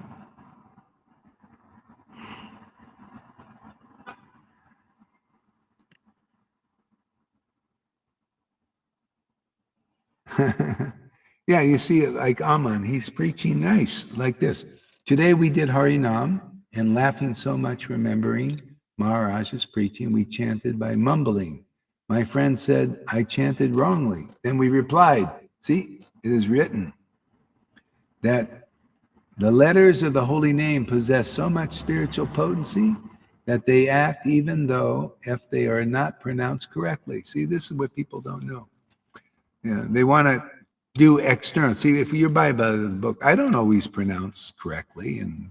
Yeah, you see it like Aman. He's preaching nice, like this. Today we did Harinam and laughing so much, remembering Maharaj's preaching, we chanted by mumbling. My friend said, I chanted wrongly. Then we replied, see, it is written that the letters of the holy name possess so much spiritual potency that they act even though if they are not pronounced correctly. See, this is what people don't know. Yeah, they want to do external. See, if you're by the book, I don't always pronounce correctly. And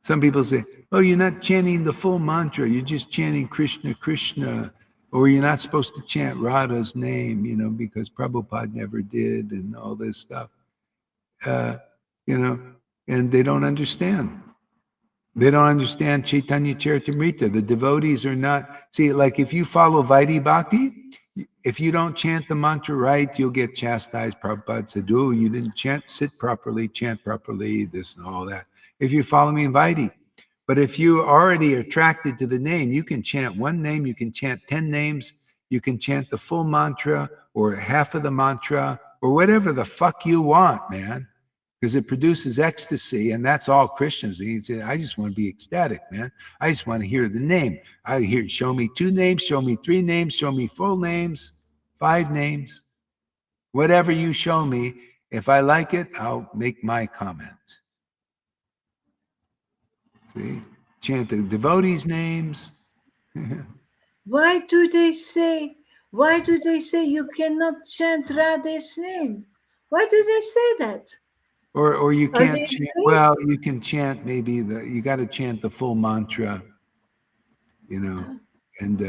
some people say, oh, you're not chanting the full mantra. You're just chanting Krishna, Krishna. Or you're not supposed to chant Radha's name, because Prabhupada never did and all this stuff. And they don't understand. They don't understand Chaitanya Charitamrita. The devotees are not, see, like if you follow Vaidhi Bhakti, if you don't chant the mantra right, you'll get chastised. Prabhupada said, oh, you didn't sit properly, chant properly, this and all that. If you follow me in Vaidhi. But if you already are attracted to the name, you can chant one name, you can chant 10 names, you can chant the full mantra or half of the mantra or whatever the fuck you want, man. Because it produces ecstasy, and that's all Christians need. I just want to be ecstatic, man. I just want to hear the name. I hear, show me 2 names, show me 3 names, show me full names, 5 names, whatever you show me. If I like it, I'll make my comment. See, chant the devotees' names. Why do they say you cannot chant Radha's name? Why do they say that? Or you Are can't they chant, afraid? well, you can chant maybe you got to chant the full mantra, and and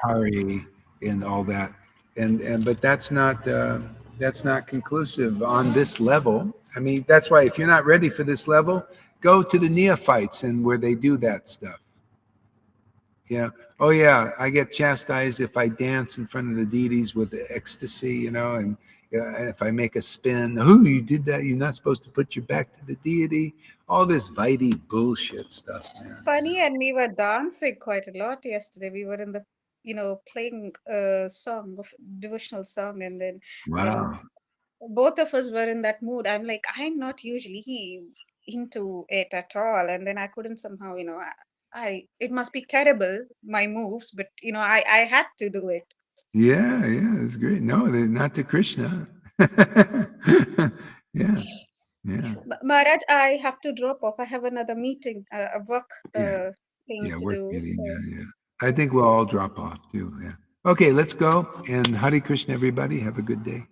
Hari and all that. But that's not conclusive on this level. I mean, that's why if you're not ready for this level, go to the neophytes and where they do that stuff. Oh yeah, I get chastised if I dance in front of the deities with ecstasy, and if I make a spin. Oh, you did that. You're not supposed to put your back to the deity. All this Vaidhi bullshit stuff, man. Funny, and we were dancing quite a lot yesterday. We were in the, playing a song of devotional song, and then, Wow. both of us were in that mood. I'm like, I'm not usually into it at all, and then I couldn't somehow, it must be terrible, my moves, but I had to do it. Yeah, it's great. No, they're not to Krishna. Yeah. Maharaj, I have to drop off. I have another meeting, a work Yeah. thing to Work do. meeting. So. Yeah. I think we'll all drop off too. Yeah. Okay, let's go. And Hare Krishna, everybody. Have a good day.